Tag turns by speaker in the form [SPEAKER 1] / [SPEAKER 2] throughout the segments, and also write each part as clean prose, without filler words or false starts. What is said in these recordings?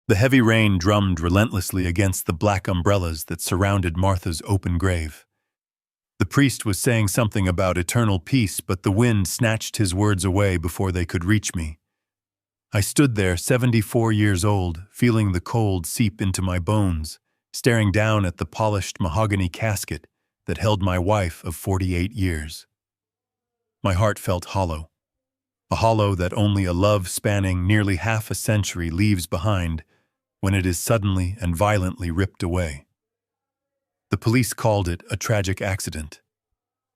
[SPEAKER 1] The heavy rain drummed relentlessly against the black umbrellas that surrounded Martha's open grave. The priest was saying something about eternal peace, but the wind snatched his words away before they could reach me. I stood there, 74 years old, feeling the cold seep into my bones, staring down at the polished mahogany casket that held my wife of 48 years. My heart felt hollow, a hollow that only a love spanning nearly half a century leaves behind when it is suddenly and violently ripped away. The police called it a tragic accident.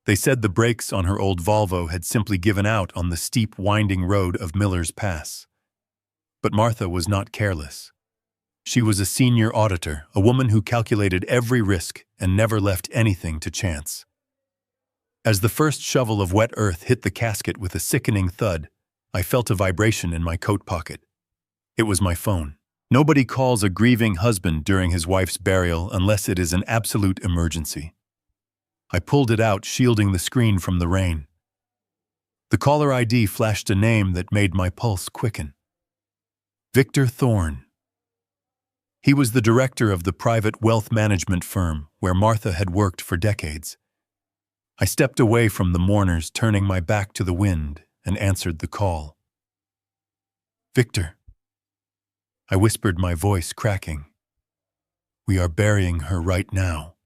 [SPEAKER 1] They said the brakes on her old Volvo had simply given out on the steep, winding road of Miller's Pass. But Martha was not careless. She was a senior auditor, a woman who calculated every risk and never left anything to chance. As the first shovel of wet earth hit the casket with a sickening thud, I felt a vibration in my coat pocket. It was my phone. Nobody calls a grieving husband during his wife's burial unless it is an absolute emergency. I pulled it out, shielding the screen from the rain. The caller ID flashed a name that made my pulse quicken. Victor Thorne. He was the director of the private wealth management firm where Martha had worked for decades. I stepped away from the mourners, turning my back to the wind, and answered the call. Victor. I whispered, my voice cracking. We are burying her right now.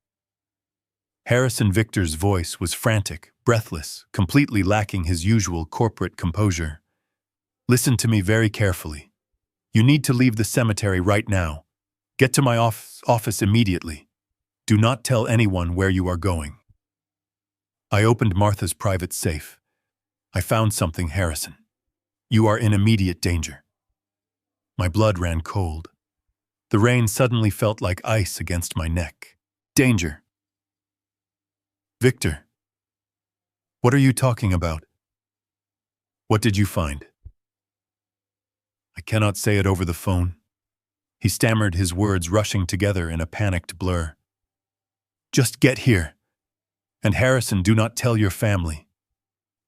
[SPEAKER 1] Harrison Victor's voice was frantic, breathless, completely lacking his usual corporate composure. Listen to me very carefully. You need to leave the cemetery right now. Get to my office immediately. Do not tell anyone where you are going. I opened Martha's private safe. I found something, Harrison. You are in immediate danger. My blood ran cold. The rain suddenly felt like ice against my neck. Danger. Victor. What are you talking about? What did you find? I cannot say it over the phone. He stammered, his words rushing together in a panicked blur. Just get here. And Harrison, do not tell your family.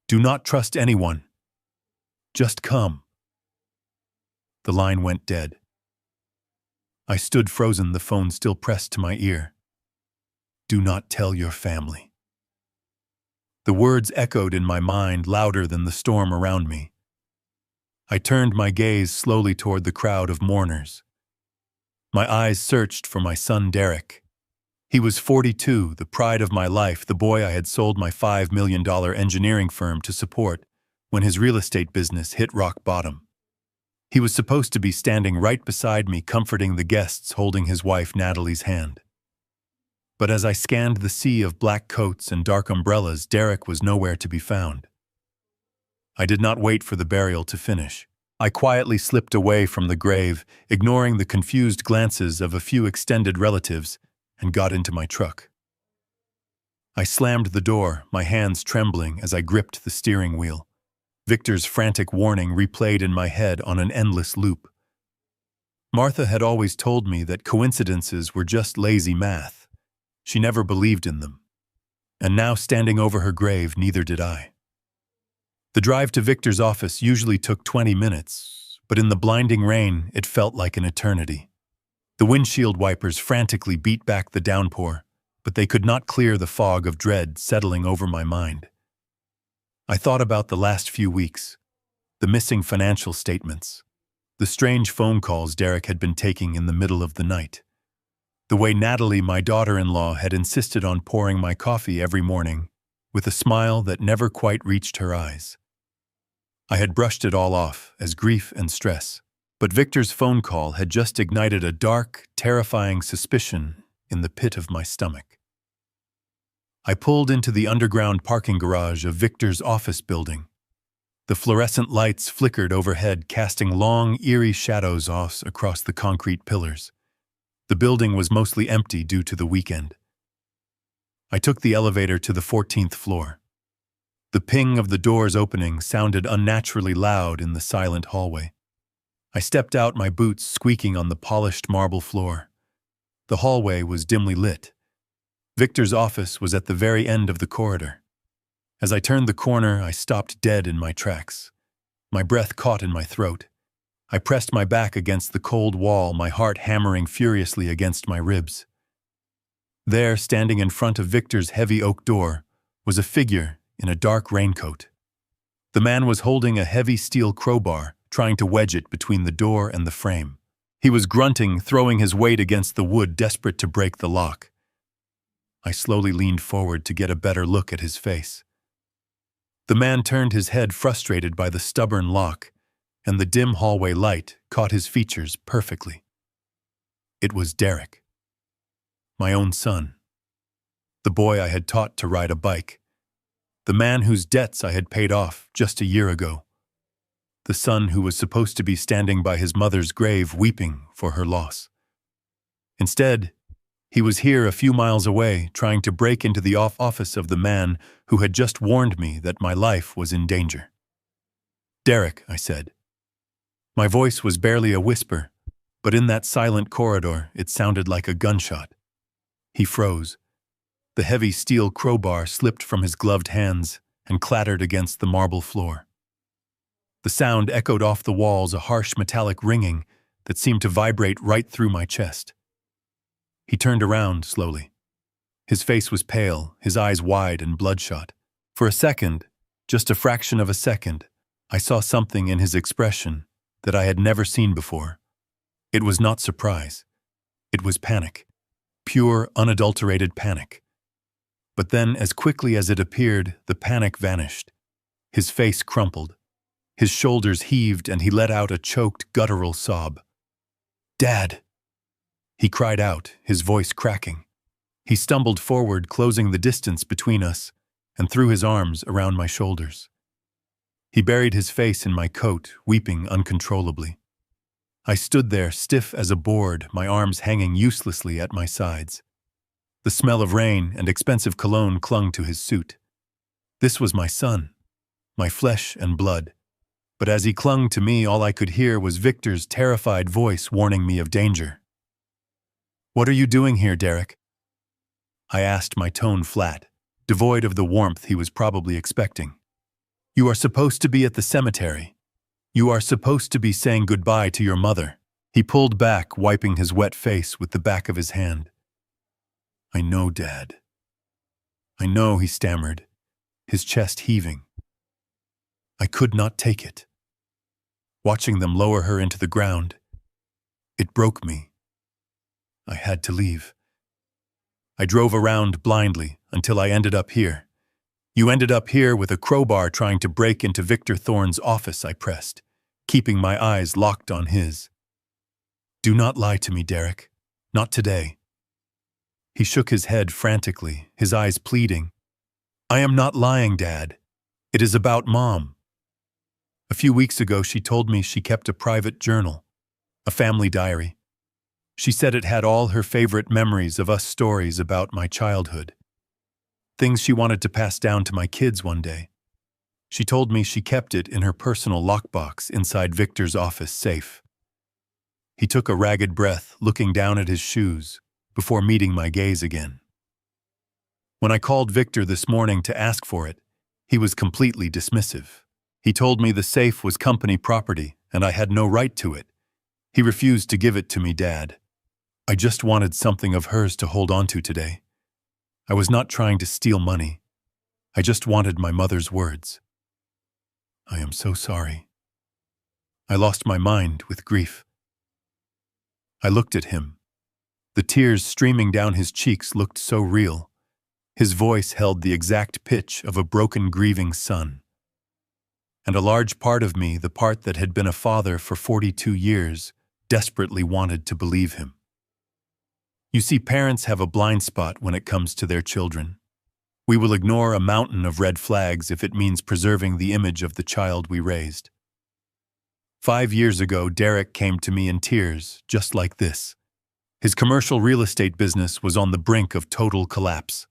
[SPEAKER 1] Do not trust anyone. Just come. The line went dead. I stood frozen, the phone still pressed to my ear. Do not tell your family. The words echoed in my mind louder than the storm around me. I turned my gaze slowly toward the crowd of mourners. My eyes searched for my son Derek. He was 42, the pride of my life, the boy I had sold my $5 million engineering firm to support when his real estate business hit rock bottom. He was supposed to be standing right beside me, comforting the guests, holding his wife Natalie's hand. But as I scanned the sea of black coats and dark umbrellas, Derek was nowhere to be found. I did not wait for the burial to finish. I quietly slipped away from the grave, ignoring the confused glances of a few extended relatives, and got into my truck. I slammed the door, my hands trembling as I gripped the steering wheel. Victor's frantic warning replayed in my head on an endless loop. Martha had always told me that coincidences were just lazy math. She never believed in them. And now, standing over her grave, neither did I. The drive to Victor's office usually took 20 minutes, but in the blinding rain, it felt like an eternity. The windshield wipers frantically beat back the downpour, but they could not clear the fog of dread settling over my mind. I thought about the last few weeks, the missing financial statements, the strange phone calls Derek had been taking in the middle of the night, the way Natalie, my daughter-in-law, had insisted on pouring my coffee every morning, with a smile that never quite reached her eyes. I had brushed it all off as grief and stress, but Victor's phone call had just ignited a dark, terrifying suspicion in the pit of my stomach. I pulled into the underground parking garage of Victor's office building. The fluorescent lights flickered overhead, casting long, eerie shadows across the concrete pillars. The building was mostly empty due to the weekend. I took the elevator to the 14th floor. The ping of the doors opening sounded unnaturally loud in the silent hallway. I stepped out, my boots squeaking on the polished marble floor. The hallway was dimly lit. Victor's office was at the very end of the corridor. As I turned the corner, I stopped dead in my tracks. My breath caught in my throat. I pressed my back against the cold wall, my heart hammering furiously against my ribs. There, standing in front of Victor's heavy oak door, was a figure in a dark raincoat. The man was holding a heavy steel crowbar, trying to wedge it between the door and the frame. He was grunting, throwing his weight against the wood, desperate to break the lock. I slowly leaned forward to get a better look at his face. The man turned his head, frustrated by the stubborn lock, and the dim hallway light caught his features perfectly. It was Derek, my own son, the boy I had taught to ride a bike, the man whose debts I had paid off just a year ago, the son who was supposed to be standing by his mother's grave weeping for her loss. Instead, he was here a few miles away, trying to break into the office of the man who had just warned me that my life was in danger. "Derek," I said. My voice was barely a whisper, but in that silent corridor it sounded like a gunshot. He froze. The heavy steel crowbar slipped from his gloved hands and clattered against the marble floor. The sound echoed off the walls, a harsh metallic ringing that seemed to vibrate right through my chest. He turned around slowly. His face was pale, his eyes wide and bloodshot. For a second, just a fraction of a second, I saw something in his expression that I had never seen before. It was not surprise. It was panic. Pure, unadulterated panic. But then, as quickly as it appeared, the panic vanished. His face crumpled. His shoulders heaved and he let out a choked, guttural sob. "Dad!" He cried out, his voice cracking. He stumbled forward, closing the distance between us, and threw his arms around my shoulders. He buried his face in my coat, weeping uncontrollably. I stood there, stiff as a board, my arms hanging uselessly at my sides. The smell of rain and expensive cologne clung to his suit. This was my son, my flesh and blood. But as he clung to me, all I could hear was Victor's terrified voice warning me of danger. "What are you doing here, Derek?" I asked, my tone flat, devoid of the warmth he was probably expecting. "You are supposed to be at the cemetery. You are supposed to be saying goodbye to your mother." He pulled back, wiping his wet face with the back of his hand. "I know, Dad. I know," he stammered, his chest heaving. I could not take it. Watching them lower her into the ground, it broke me. I had to leave. I drove around blindly until I ended up here. "You ended up here with a crowbar trying to break into Victor Thorne's office," I pressed, keeping my eyes locked on his. "Do not lie to me, Derek. Not today." He shook his head frantically, his eyes pleading. "I am not lying, Dad. It is about Mom. A few weeks ago, she told me she kept a private journal, a family diary. She said it had all her favorite memories of us, stories about my childhood. Things she wanted to pass down to my kids one day. She told me she kept it in her personal lockbox inside Victor's office safe." He took a ragged breath, looking down at his shoes, before meeting my gaze again. When I called Victor this morning to ask for it, he was completely dismissive. He told me the safe was company property and I had no right to it. He refused to give it to me, Dad. I just wanted something of hers to hold on to today. I was not trying to steal money. I just wanted my mother's words. I am so sorry. I lost my mind with grief. I looked at him. The tears streaming down his cheeks looked so real. His voice held the exact pitch of a broken, grieving son. And a large part of me, the part that had been a father for 42 years, desperately wanted to believe him. You see, parents have a blind spot when it comes to their children. We will ignore a mountain of red flags if it means preserving the image of the child we raised. 5 years ago, Derek came to me in tears, just like this. His commercial real estate business was on the brink of total collapse.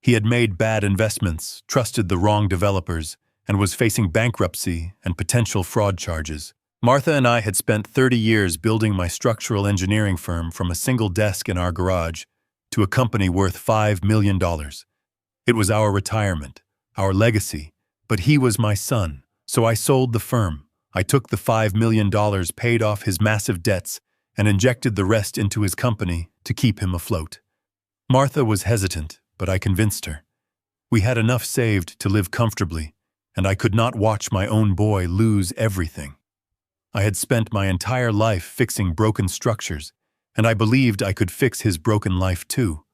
[SPEAKER 1] He had made bad investments, trusted the wrong developers, and was facing bankruptcy and potential fraud charges. Martha and I had spent 30 years building my structural engineering firm from a single desk in our garage to a company worth $5 million. It was our retirement, our legacy, but he was my son, so I sold the firm, I took the $5 million, paid off his massive debts, and injected the rest into his company to keep him afloat. Martha was hesitant, but I convinced her. We had enough saved to live comfortably, and I could not watch my own boy lose everything. I had spent my entire life fixing broken structures, and I believed I could fix his broken life too.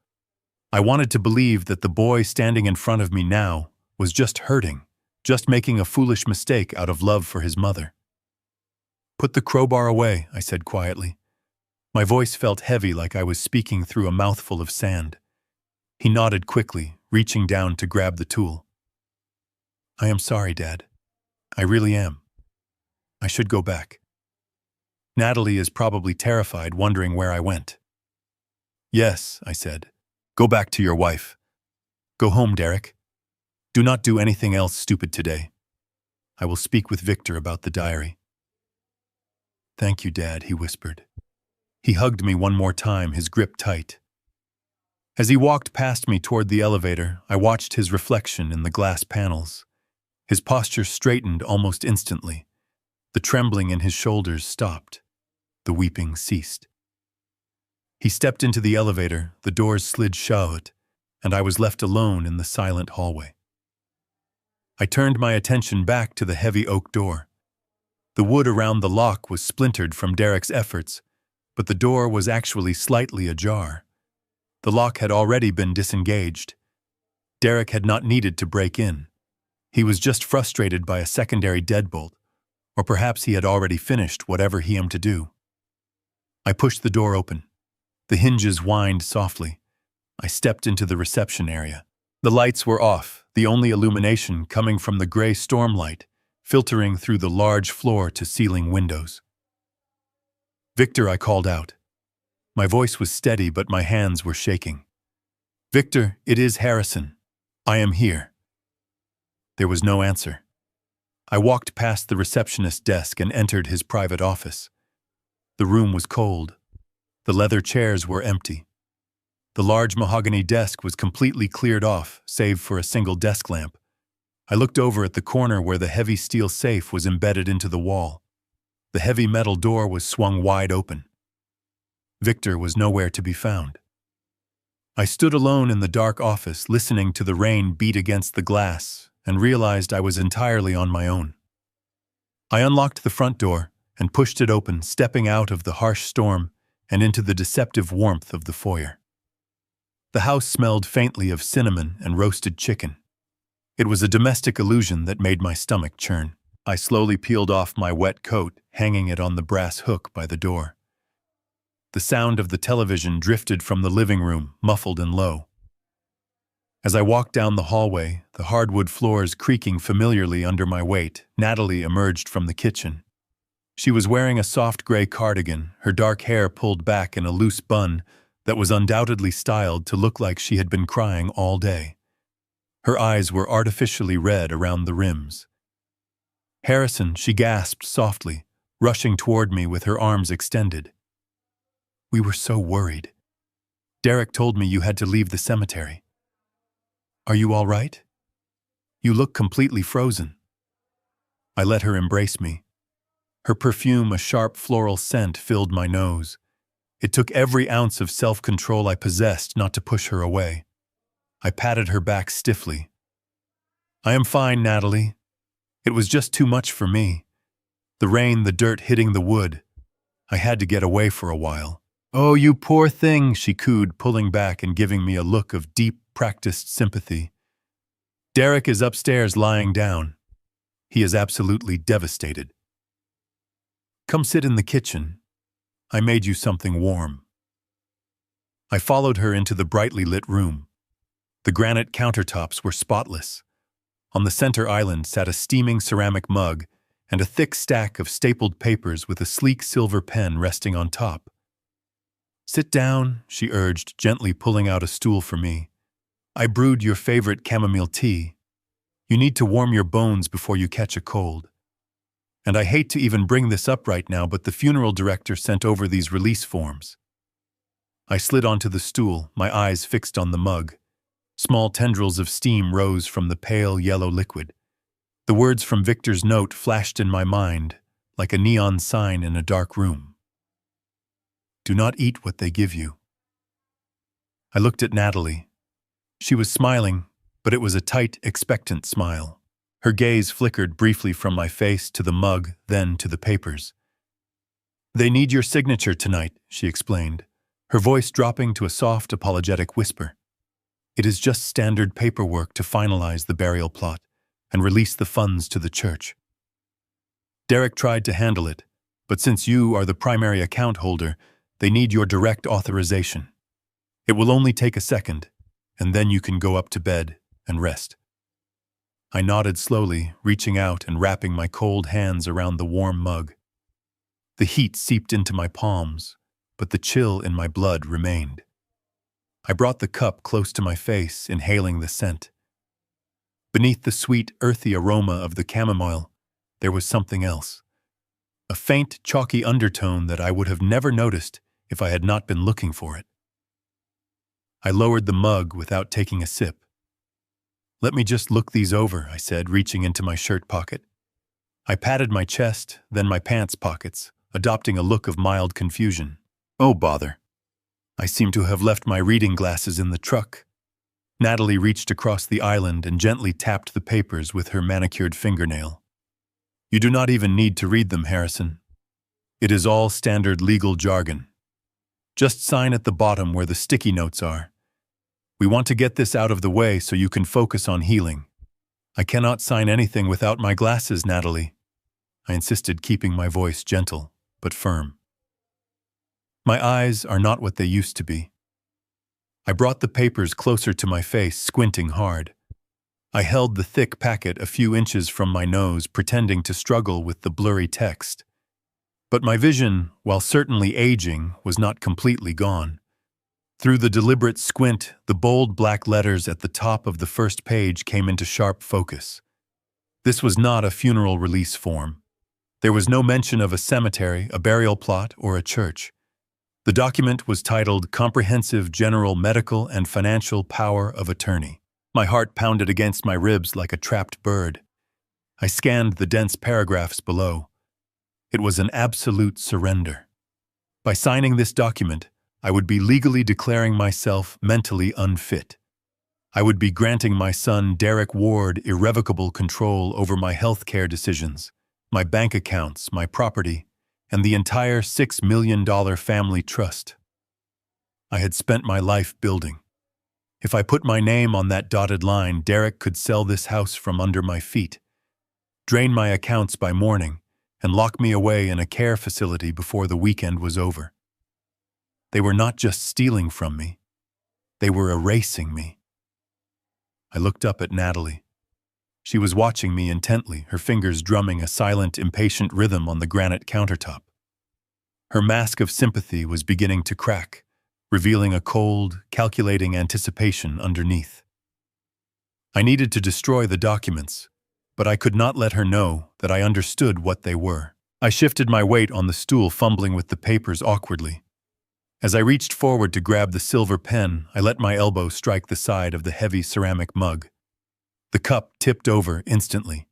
[SPEAKER 1] I wanted to believe that the boy standing in front of me now was just hurting, just making a foolish mistake out of love for his mother. "Put the crowbar away," I said quietly. My voice felt heavy, like I was speaking through a mouthful of sand. He nodded quickly, reaching down to grab the tool. "I am sorry, Dad. I really am. I should go back. Natalie is probably terrified, wondering where I went." "Yes," I said. "Go back to your wife. Go home, Derek. Do not do anything else stupid today. I will speak with Victor about the diary." "Thank you, Dad," he whispered. He hugged me one more time, his grip tight. As he walked past me toward the elevator, I watched his reflection in the glass panels. His posture straightened almost instantly. The trembling in his shoulders stopped. The weeping ceased. He stepped into the elevator, the doors slid shut, and I was left alone in the silent hallway. I turned my attention back to the heavy oak door. The wood around the lock was splintered from Derek's efforts, but the door was actually slightly ajar. The lock had already been disengaged. Derek had not needed to break in. He was just frustrated by a secondary deadbolt, or perhaps he had already finished whatever he aimed to do. I pushed the door open. The hinges whined softly. I stepped into the reception area. The lights were off, the only illumination coming from the gray stormlight, filtering through the large floor-to-ceiling windows. "Victor," I called out. My voice was steady, but my hands were shaking. "Victor, it is Harrison. I am here." There was no answer. I walked past the receptionist's desk and entered his private office. The room was cold. The leather chairs were empty. The large mahogany desk was completely cleared off, save for a single desk lamp. I looked over at the corner where the heavy steel safe was embedded into the wall. The heavy metal door was swung wide open. Victor was nowhere to be found. I stood alone in the dark office, listening to the rain beat against the glass, and realized I was entirely on my own. I unlocked the front door and pushed it open, stepping out of the harsh storm and into the deceptive warmth of the foyer. The house smelled faintly of cinnamon and roasted chicken. It was a domestic illusion that made my stomach churn. I slowly peeled off my wet coat, hanging it on the brass hook by the door. The sound of the television drifted from the living room, muffled and low. As I walked down the hallway, the hardwood floors creaking familiarly under my weight, Natalie emerged from the kitchen. She was wearing a soft gray cardigan, her dark hair pulled back in a loose bun that was undoubtedly styled to look like she had been crying all day. Her eyes were artificially red around the rims. "Harrison," she gasped softly, rushing toward me with her arms extended. "We were so worried. Derek told me you had to leave the cemetery. Are you all right? You look completely frozen." I let her embrace me. Her perfume, a sharp floral scent, filled my nose. It took every ounce of self-control I possessed not to push her away. I patted her back stiffly. "I am fine, Natalie. It was just too much for me. The rain, the dirt hitting the wood. I had to get away for a while." "Oh, you poor thing," she cooed, pulling back and giving me a look of deep, practiced sympathy. "Derek is upstairs lying down. He is absolutely devastated. Come sit in the kitchen. I made you something warm." I followed her into the brightly lit room. The granite countertops were spotless. On the center island sat a steaming ceramic mug and a thick stack of stapled papers with a sleek silver pen resting on top. "Sit down," she urged, gently pulling out a stool for me. "I brewed your favorite chamomile tea. You need to warm your bones before you catch a cold. And I hate to even bring this up right now, but the funeral director sent over these release forms." I slid onto the stool, my eyes fixed on the mug. Small tendrils of steam rose from the pale yellow liquid. The words from Victor's note flashed in my mind, like a neon sign in a dark room. Do not eat what they give you. I looked at Natalie. She was smiling, but it was a tight, expectant smile. Her gaze flickered briefly from my face to the mug, then to the papers. They need your signature tonight, she explained, her voice dropping to a soft, apologetic whisper. It is just standard paperwork to finalize the burial plot and release the funds to the church. Derek tried to handle it, but since you are the primary account holder, they need your direct authorization. It will only take a second, and then you can go up to bed and rest. I nodded slowly, reaching out and wrapping my cold hands around the warm mug. The heat seeped into my palms, but the chill in my blood remained. I brought the cup close to my face, inhaling the scent. Beneath the sweet, earthy aroma of the chamomile, there was something else. A faint, chalky undertone that I would have never noticed if I had not been looking for it. I lowered the mug without taking a sip. Let me just look these over, I said, reaching into my shirt pocket. I patted my chest, then my pants pockets, adopting a look of mild confusion. Oh, bother. I seem to have left my reading glasses in the truck. Natalie reached across the island and gently tapped the papers with her manicured fingernail. You do not even need to read them, Harrison. It is all standard legal jargon. Just sign at the bottom where the sticky notes are. We want to get this out of the way so you can focus on healing. I cannot sign anything without my glasses, Natalie. I insisted, keeping my voice gentle but firm. My eyes are not what they used to be. I brought the papers closer to my face, squinting hard. I held the thick packet a few inches from my nose, pretending to struggle with the blurry text. But my vision, while certainly aging, was not completely gone. Through the deliberate squint, the bold black letters at the top of the first page came into sharp focus. This was not a funeral release form. There was no mention of a cemetery, a burial plot, or a church. The document was titled Comprehensive General Medical and Financial Power of Attorney. My heart pounded against my ribs like a trapped bird. I scanned the dense paragraphs below. It was an absolute surrender. By signing this document, I would be legally declaring myself mentally unfit. I would be granting my son, Derek Ward, irrevocable control over my health care decisions, my bank accounts, my property, and the entire $6 million family trust. I had spent my life building. If I put my name on that dotted line, Derek could sell this house from under my feet, drain my accounts by morning, and lock me away in a care facility before the weekend was over. They were not just stealing from me. They were erasing me. I looked up at Natalie. She was watching me intently, her fingers drumming a silent, impatient rhythm on the granite countertop. Her mask of sympathy was beginning to crack, revealing a cold, calculating anticipation underneath. I needed to destroy the documents, but I could not let her know that I understood what they were. I shifted my weight on the stool, fumbling with the papers awkwardly. As I reached forward to grab the silver pen, I let my elbow strike the side of the heavy ceramic mug. The cup tipped over instantly.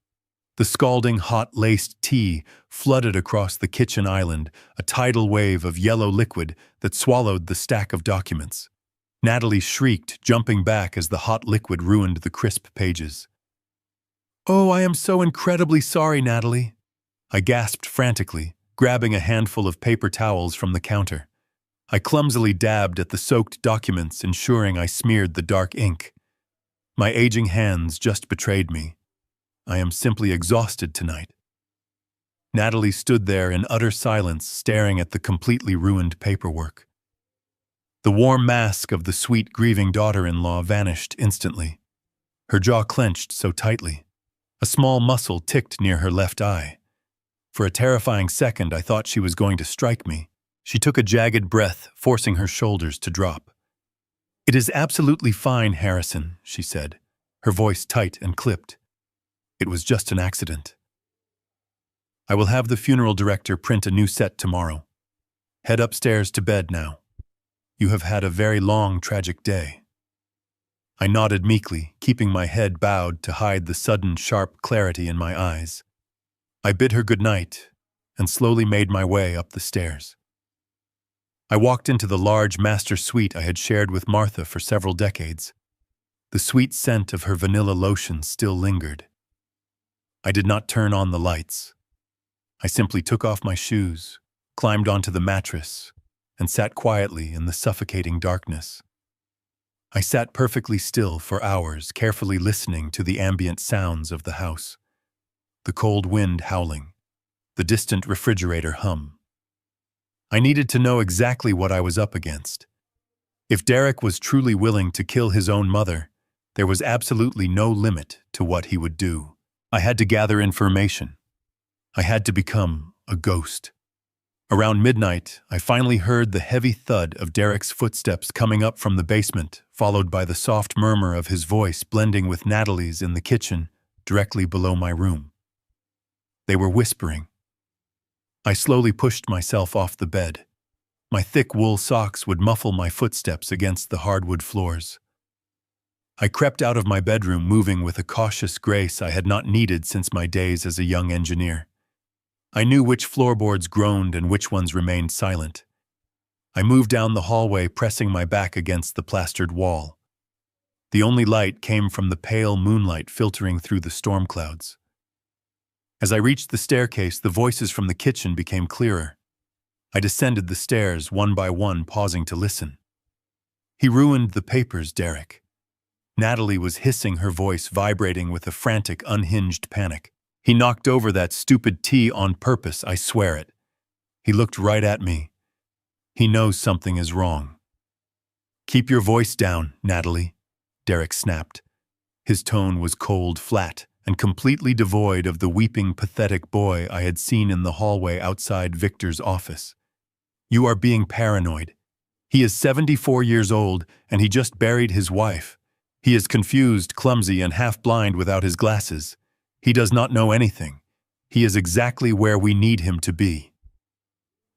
[SPEAKER 1] The scalding hot laced tea flooded across the kitchen island, a tidal wave of yellow liquid that swallowed the stack of documents. Natalie shrieked, jumping back as the hot liquid ruined the crisp pages. "Oh, I am so incredibly sorry, Natalie," I gasped frantically, grabbing a handful of paper towels from the counter. I clumsily dabbed at the soaked documents, ensuring I smeared the dark ink. My aging hands just betrayed me. I am simply exhausted tonight. Natalie stood there in utter silence, staring at the completely ruined paperwork. The warm mask of the sweet, grieving daughter-in-law vanished instantly. Her jaw clenched so tightly. A small muscle ticked near her left eye. For a terrifying second, I thought she was going to strike me. She took a jagged breath, forcing her shoulders to drop. "It is absolutely fine, Harrison," she said, her voice tight and clipped. "It was just an accident. I will have the funeral director print a new set tomorrow. Head upstairs to bed now. You have had a very long, tragic day." I nodded meekly, keeping my head bowed to hide the sudden, sharp clarity in my eyes. I bid her good night, and slowly made my way up the stairs. I walked into the large master suite I had shared with Martha for several decades. The sweet scent of her vanilla lotion still lingered. I did not turn on the lights. I simply took off my shoes, climbed onto the mattress, and sat quietly in the suffocating darkness. I sat perfectly still for hours, carefully listening to the ambient sounds of the house. The cold wind howling, the distant refrigerator hum. I needed to know exactly what I was up against. If Derek was truly willing to kill his own mother, there was absolutely no limit to what he would do. I had to gather information. I had to become a ghost. Around midnight, I finally heard the heavy thud of Derek's footsteps coming up from the basement, followed by the soft murmur of his voice blending with Natalie's in the kitchen, directly below my room. They were whispering. I slowly pushed myself off the bed. My thick wool socks would muffle my footsteps against the hardwood floors. I crept out of my bedroom, moving with a cautious grace I had not needed since my days as a young engineer. I knew which floorboards groaned and which ones remained silent. I moved down the hallway, pressing my back against the plastered wall. The only light came from the pale moonlight filtering through the storm clouds. As I reached the staircase, the voices from the kitchen became clearer. I descended the stairs, one by one, pausing to listen. "He ruined the papers, Derek." Natalie was hissing, her voice vibrating with a frantic, unhinged panic. "He knocked over that stupid tea on purpose, I swear it." He looked right at me. "He knows something is wrong." "Keep your voice down, Natalie," Derek snapped. His tone was cold, flat, and completely devoid of the weeping, pathetic boy I had seen in the hallway outside Victor's office. "You are being paranoid. He is 74 years old, and he just buried his wife. He is confused, clumsy, and half-blind without his glasses. He does not know anything. He is exactly where we need him to be."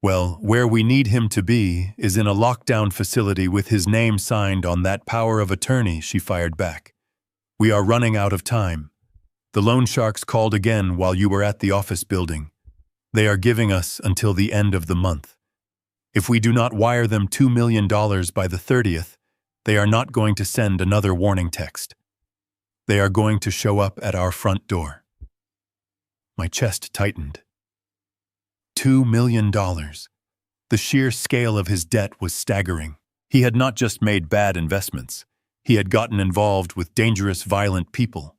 [SPEAKER 1] "Well, where we need him to be is in a lockdown facility with his name signed on that power of attorney," she fired back. "We are running out of time. The loan sharks called again while you were at the office building. They are giving us until the end of the month. If we do not wire them $2 million by the 30th, they are not going to send another warning text. They are going to show up at our front door." My chest tightened. $2 million. The sheer scale of his debt was staggering. He had not just made bad investments. He had gotten involved with dangerous, violent people.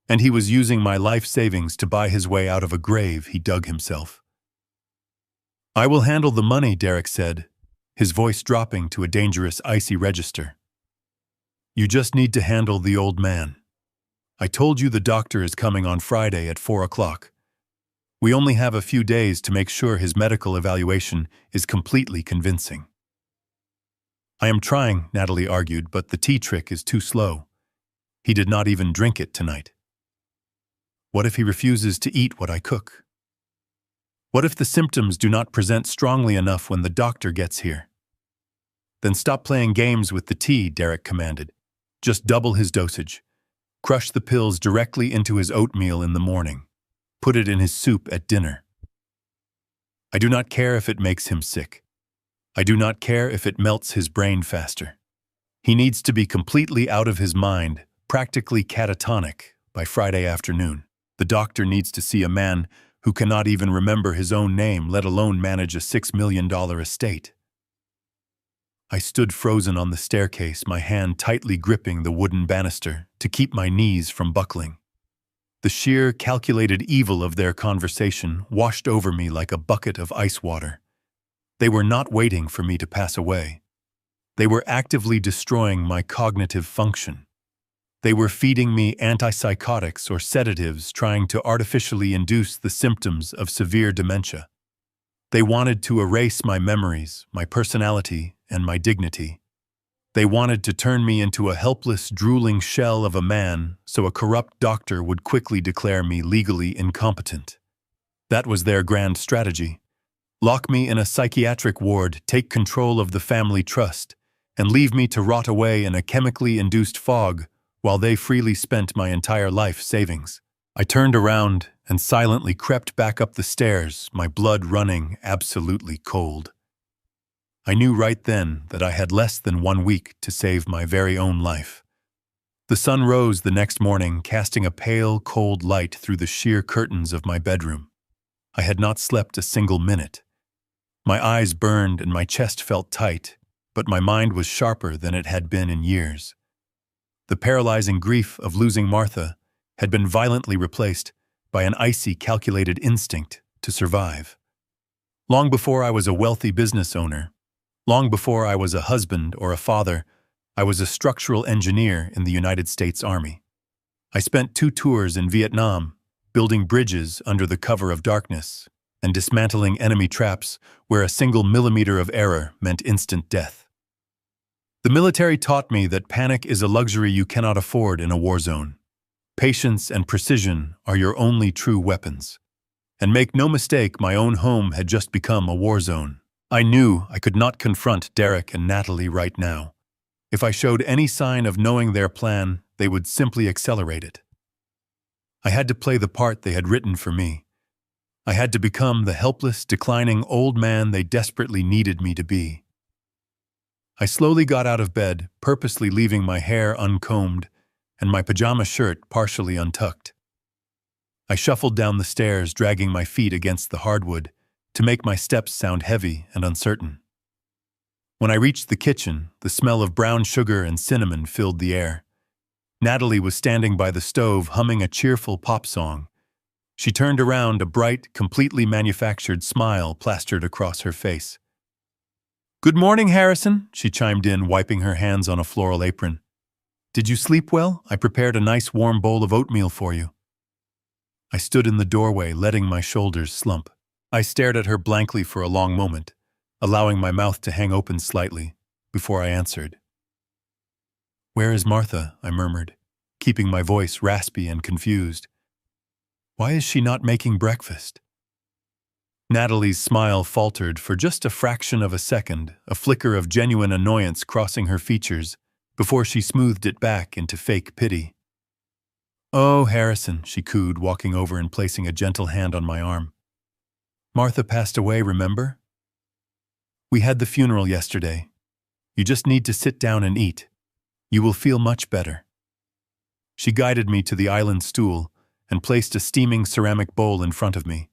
[SPEAKER 1] And he was using my life savings to buy his way out of a grave he dug himself. "I will handle the money," Derek said, his voice dropping to a dangerous, icy register. "You just need to handle the old man. I told you the doctor is coming on Friday at 4 o'clock. We only have a few days to make sure his medical evaluation is completely convincing." "I am trying," Natalie argued, "but the tea trick is too slow. He did not even drink it tonight. What if he refuses to eat what I cook? What if the symptoms do not present strongly enough when the doctor gets here?" "Then stop playing games with the tea," Derek commanded. "Just double his dosage. Crush the pills directly into his oatmeal in the morning. Put it in his soup at dinner. I do not care if it makes him sick. I do not care if it melts his brain faster. He needs to be completely out of his mind, practically catatonic, by Friday afternoon. The doctor needs to see a man who cannot even remember his own name, let alone manage a $6 million estate." I stood frozen on the staircase, my hand tightly gripping the wooden banister to keep my knees from buckling. The sheer, calculated evil of their conversation washed over me like a bucket of ice water. They were not waiting for me to pass away. They were actively destroying my cognitive function. They were feeding me antipsychotics or sedatives, trying to artificially induce the symptoms of severe dementia. They wanted to erase my memories, my personality, and my dignity. They wanted to turn me into a helpless, drooling shell of a man so a corrupt doctor would quickly declare me legally incompetent. That was their grand strategy. Lock me in a psychiatric ward, take control of the family trust, and leave me to rot away in a chemically induced fog while they freely spent my entire life savings. I turned around and silently crept back up the stairs, my blood running absolutely cold. I knew right then that I had less than 1 week to save my very own life. The sun rose the next morning, casting a pale, cold light through the sheer curtains of my bedroom. I had not slept a single minute. My eyes burned and my chest felt tight, but my mind was sharper than it had been in years. The paralyzing grief of losing Martha had been violently replaced by an icy, calculated instinct to survive. Long before I was a wealthy business owner, long before I was a husband or a father, I was a structural engineer in the United States Army. I spent 2 tours in Vietnam, building bridges under the cover of darkness and dismantling enemy traps where a single millimeter of error meant instant death. The military taught me that panic is a luxury you cannot afford in a war zone. Patience and precision are your only true weapons. And make no mistake, my own home had just become a war zone. I knew I could not confront Derek and Natalie right now. If I showed any sign of knowing their plan, they would simply accelerate it. I had to play the part they had written for me. I had to become the helpless, declining old man they desperately needed me to be. I slowly got out of bed, purposely leaving my hair uncombed and my pajama shirt partially untucked. I shuffled down the stairs, dragging my feet against the hardwood to make my steps sound heavy and uncertain. When I reached the kitchen, the smell of brown sugar and cinnamon filled the air. Natalie was standing by the stove, humming a cheerful pop song. She turned around, a bright, completely manufactured smile plastered across her face. "Good morning, Harrison," she chimed in, wiping her hands on a floral apron. "Did you sleep well? I prepared a nice warm bowl of oatmeal for you." I stood in the doorway, letting my shoulders slump. I stared at her blankly for a long moment, allowing my mouth to hang open slightly, before I answered. "Where is Martha?" I murmured, keeping my voice raspy and confused. "Why is she not making breakfast?" Natalie's smile faltered for just a fraction of a second, a flicker of genuine annoyance crossing her features, before she smoothed it back into fake pity. "Oh, Harrison," she cooed, walking over and placing a gentle hand on my arm. "Martha passed away, remember? We had the funeral yesterday. You just need to sit down and eat. You will feel much better." She guided me to the island stool and placed a steaming ceramic bowl in front of me.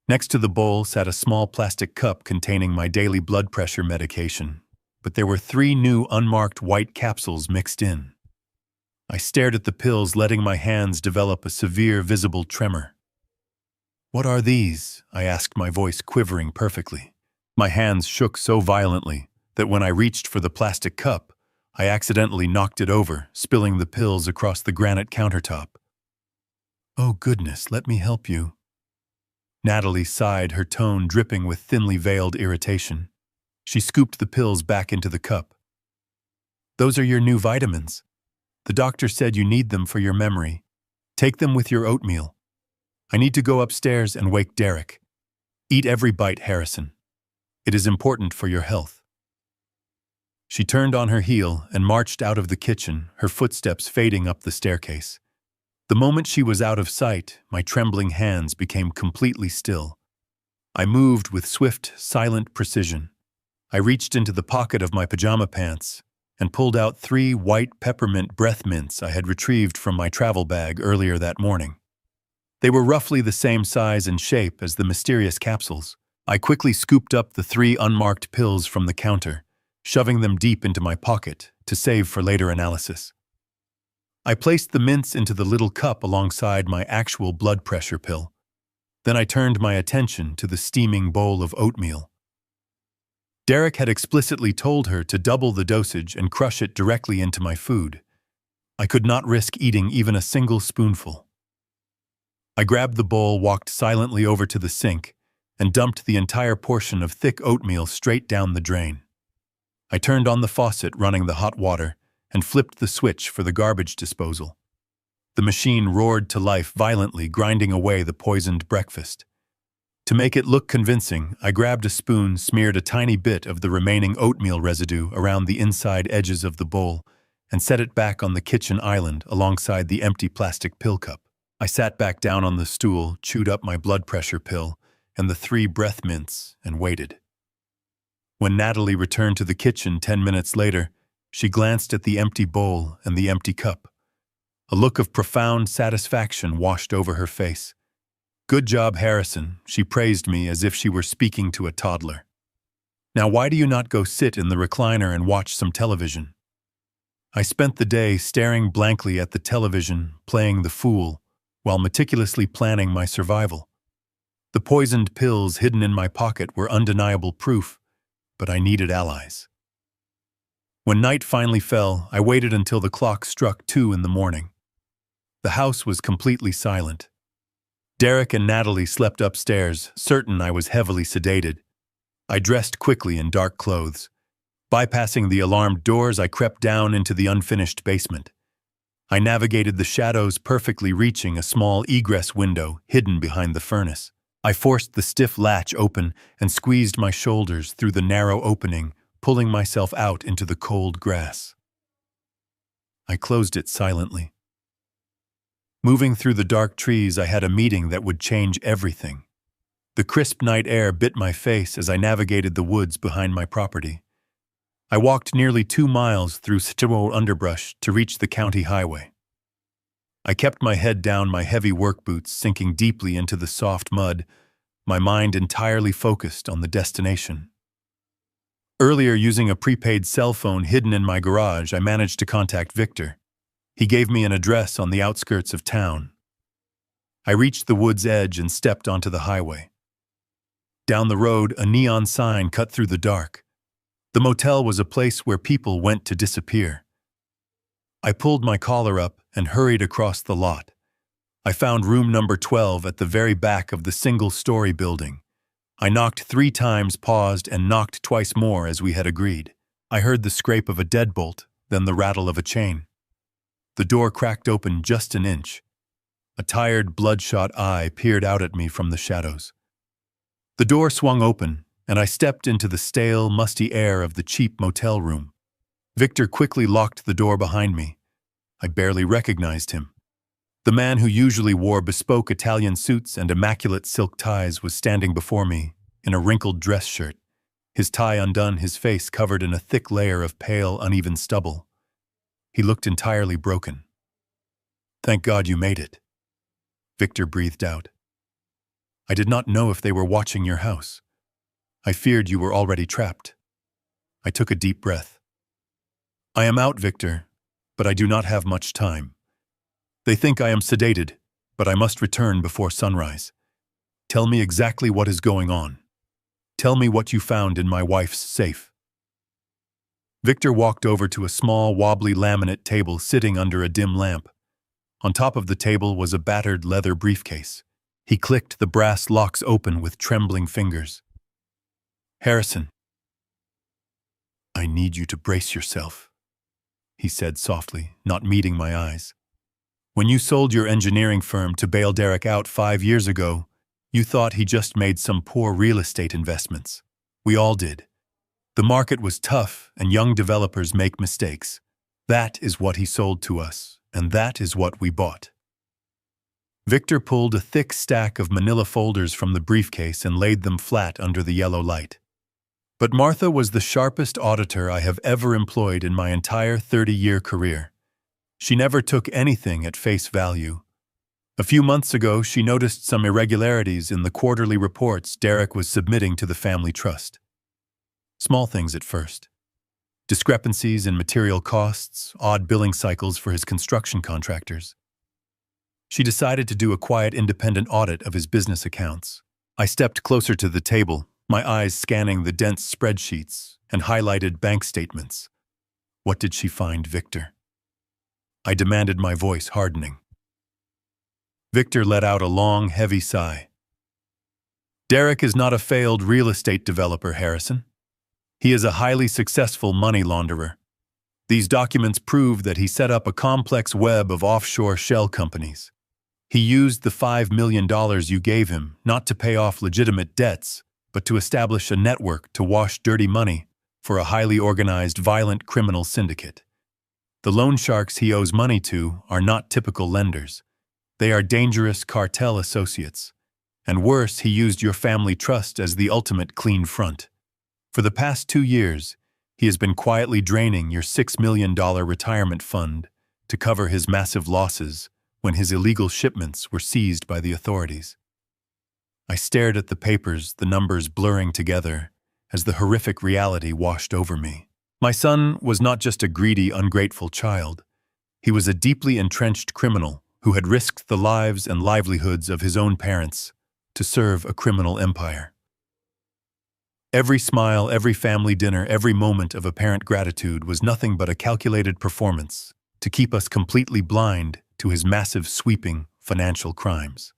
[SPEAKER 1] Next to the bowl sat a small plastic cup containing my daily blood pressure medication, but there were 3 new unmarked white capsules mixed in. I stared at the pills, letting my hands develop a severe visible tremor. "What are these?" I asked, my voice quivering perfectly. My hands shook so violently that when I reached for the plastic cup, I accidentally knocked it over, spilling the pills across the granite countertop. "Oh goodness, let me help you." Natalie sighed, her tone dripping with thinly veiled irritation. She scooped the pills back into the cup. "Those are your new vitamins. The doctor said you need them for your memory. Take them with your oatmeal. I need to go upstairs and wake Derek. Eat every bite, Harrison. It is important for your health." She turned on her heel and marched out of the kitchen, her footsteps fading up the staircase. The moment she was out of sight, my trembling hands became completely still. I moved with swift, silent precision. I reached into the pocket of my pajama pants and pulled out 3 white peppermint breath mints I had retrieved from my travel bag earlier that morning. They were roughly the same size and shape as the mysterious capsules. I quickly scooped up the 3 unmarked pills from the counter, shoving them deep into my pocket to save for later analysis. I placed the mints into the little cup alongside my actual blood pressure pill. Then I turned my attention to the steaming bowl of oatmeal. Derek had explicitly told her to double the dosage and crush it directly into my food. I could not risk eating even a single spoonful. I grabbed the bowl, walked silently over to the sink, and dumped the entire portion of thick oatmeal straight down the drain. I turned on the faucet running the hot water and flipped the switch for the garbage disposal. The machine roared to life violently, grinding away the poisoned breakfast. To make it look convincing, I grabbed a spoon, smeared a tiny bit of the remaining oatmeal residue around the inside edges of the bowl, and set it back on the kitchen island alongside the empty plastic pill cup. I sat back down on the stool, chewed up my blood pressure pill and the 3 breath mints, and waited. When Natalie returned to the kitchen 10 minutes later, she glanced at the empty bowl and the empty cup. A look of profound satisfaction washed over her face. "Good job, Harrison," she praised me as if she were speaking to a toddler. "Now why do you not go sit in the recliner and watch some television?" I spent the day staring blankly at the television, playing the fool, while meticulously planning my survival. The poisoned pills hidden in my pocket were undeniable proof, but I needed allies. When night finally fell, I waited until the clock struck 2 in the morning. The house was completely silent. Derek and Natalie slept upstairs, certain I was heavily sedated. I dressed quickly in dark clothes. Bypassing the alarmed doors, I crept down into the unfinished basement. I navigated the shadows, perfectly reaching a small egress window hidden behind the furnace. I forced the stiff latch open and squeezed my shoulders through the narrow opening, pulling myself out into the cold grass. I closed it silently. Moving through the dark trees, I had a meeting that would change everything. The crisp night air bit my face as I navigated the woods behind my property. I walked nearly 2 miles through stubble underbrush to reach the county highway. I kept my head down, my heavy work boots sinking deeply into the soft mud, my mind entirely focused on the destination. Earlier, using a prepaid cell phone hidden in my garage, I managed to contact Victor. He gave me an address on the outskirts of town. I reached the wood's edge and stepped onto the highway. Down the road, a neon sign cut through the dark. The motel was a place where people went to disappear. I pulled my collar up and hurried across the lot. I found room number 12 at the very back of the single-story building. I knocked 3 times, paused, and knocked twice more as we had agreed. I heard the scrape of a deadbolt, then the rattle of a chain. The door cracked open just an inch. A tired, bloodshot eye peered out at me from the shadows. The door swung open, and I stepped into the stale, musty air of the cheap motel room. Victor quickly locked the door behind me. I barely recognized him. The man who usually wore bespoke Italian suits and immaculate silk ties was standing before me in a wrinkled dress shirt, his tie undone, his face covered in a thick layer of pale, uneven stubble. He looked entirely broken. "Thank God you made it," Victor breathed out. "I did not know if they were watching your house. I feared you were already trapped." I took a deep breath. "I am out, Victor, but I do not have much time. They think I am sedated, but I must return before sunrise. Tell me exactly what is going on. Tell me what you found in my wife's safe." Victor walked over to a small, wobbly laminate table sitting under a dim lamp. On top of the table was a battered leather briefcase. He clicked the brass locks open with trembling fingers. "Harrison, I need you to brace yourself," he said softly, not meeting my eyes. "When you sold your engineering firm to bail Derek out 5 years ago, you thought he just made some poor real estate investments. We all did. The market was tough, and young developers make mistakes. That is what he sold to us, and that is what we bought." Victor pulled a thick stack of manila folders from the briefcase and laid them flat under the yellow light. But Martha was the sharpest auditor I have ever employed in my entire 30-year career. She never took anything at face value. A few months ago, she noticed some irregularities in the quarterly reports Derek was submitting to the family trust. Small things at first. Discrepancies in material costs, odd billing cycles for his construction contractors. She decided to do a quiet independent audit of his business accounts. I stepped closer to the table, my eyes scanning the dense spreadsheets and highlighted bank statements. What did she find, Victor? I demanded, my voice hardening. Victor let out a long, heavy sigh. Derek is not a failed real estate developer, Harrison. He is a highly successful money launderer. These documents prove that he set up a complex web of offshore shell companies. He used the $5 million you gave him not to pay off legitimate debts, but to establish a network to wash dirty money for a highly organized, violent criminal syndicate. The loan sharks he owes money to are not typical lenders. They are dangerous cartel associates. And worse, he used your family trust as the ultimate clean front. For the past 2 years, he has been quietly draining your $6 million retirement fund to cover his massive losses when his illegal shipments were seized by the authorities. I stared at the papers, the numbers blurring together, as the horrific reality washed over me. My son was not just a greedy, ungrateful child. He was a deeply entrenched criminal who had risked the lives and livelihoods of his own parents to serve a criminal empire. Every smile, every family dinner, every moment of apparent gratitude was nothing but a calculated performance to keep us completely blind to his massive, sweeping financial crimes.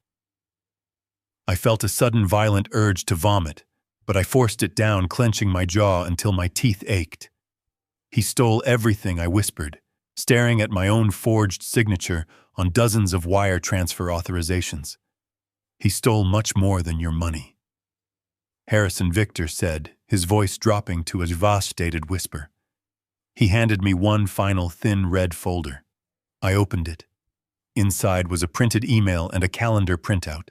[SPEAKER 1] I felt a sudden violent urge to vomit, but I forced it down, clenching my jaw until my teeth ached. "He stole everything," I whispered, staring at my own forged signature on dozens of wire transfer authorizations. "He stole much more than your money," Harrison Victor said, his voice dropping to a devastated whisper. He handed me one final thin red folder. I opened it. Inside was a printed email and a calendar printout.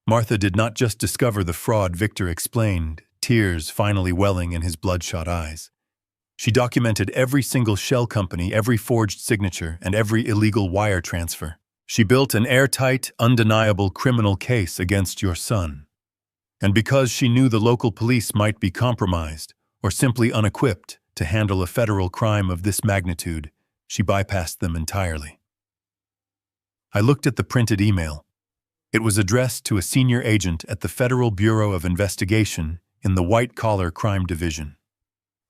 [SPEAKER 1] Martha did not just discover the fraud, Victor explained, tears finally welling in his bloodshot eyes. She documented every single shell company, every forged signature, and every illegal wire transfer. She built an airtight, undeniable criminal case against your son. And because she knew the local police might be compromised or simply unequipped to handle a federal crime of this magnitude, she bypassed them entirely. I looked at the printed email. It was addressed to a senior agent at the Federal Bureau of Investigation in the White-Collar Crime Division.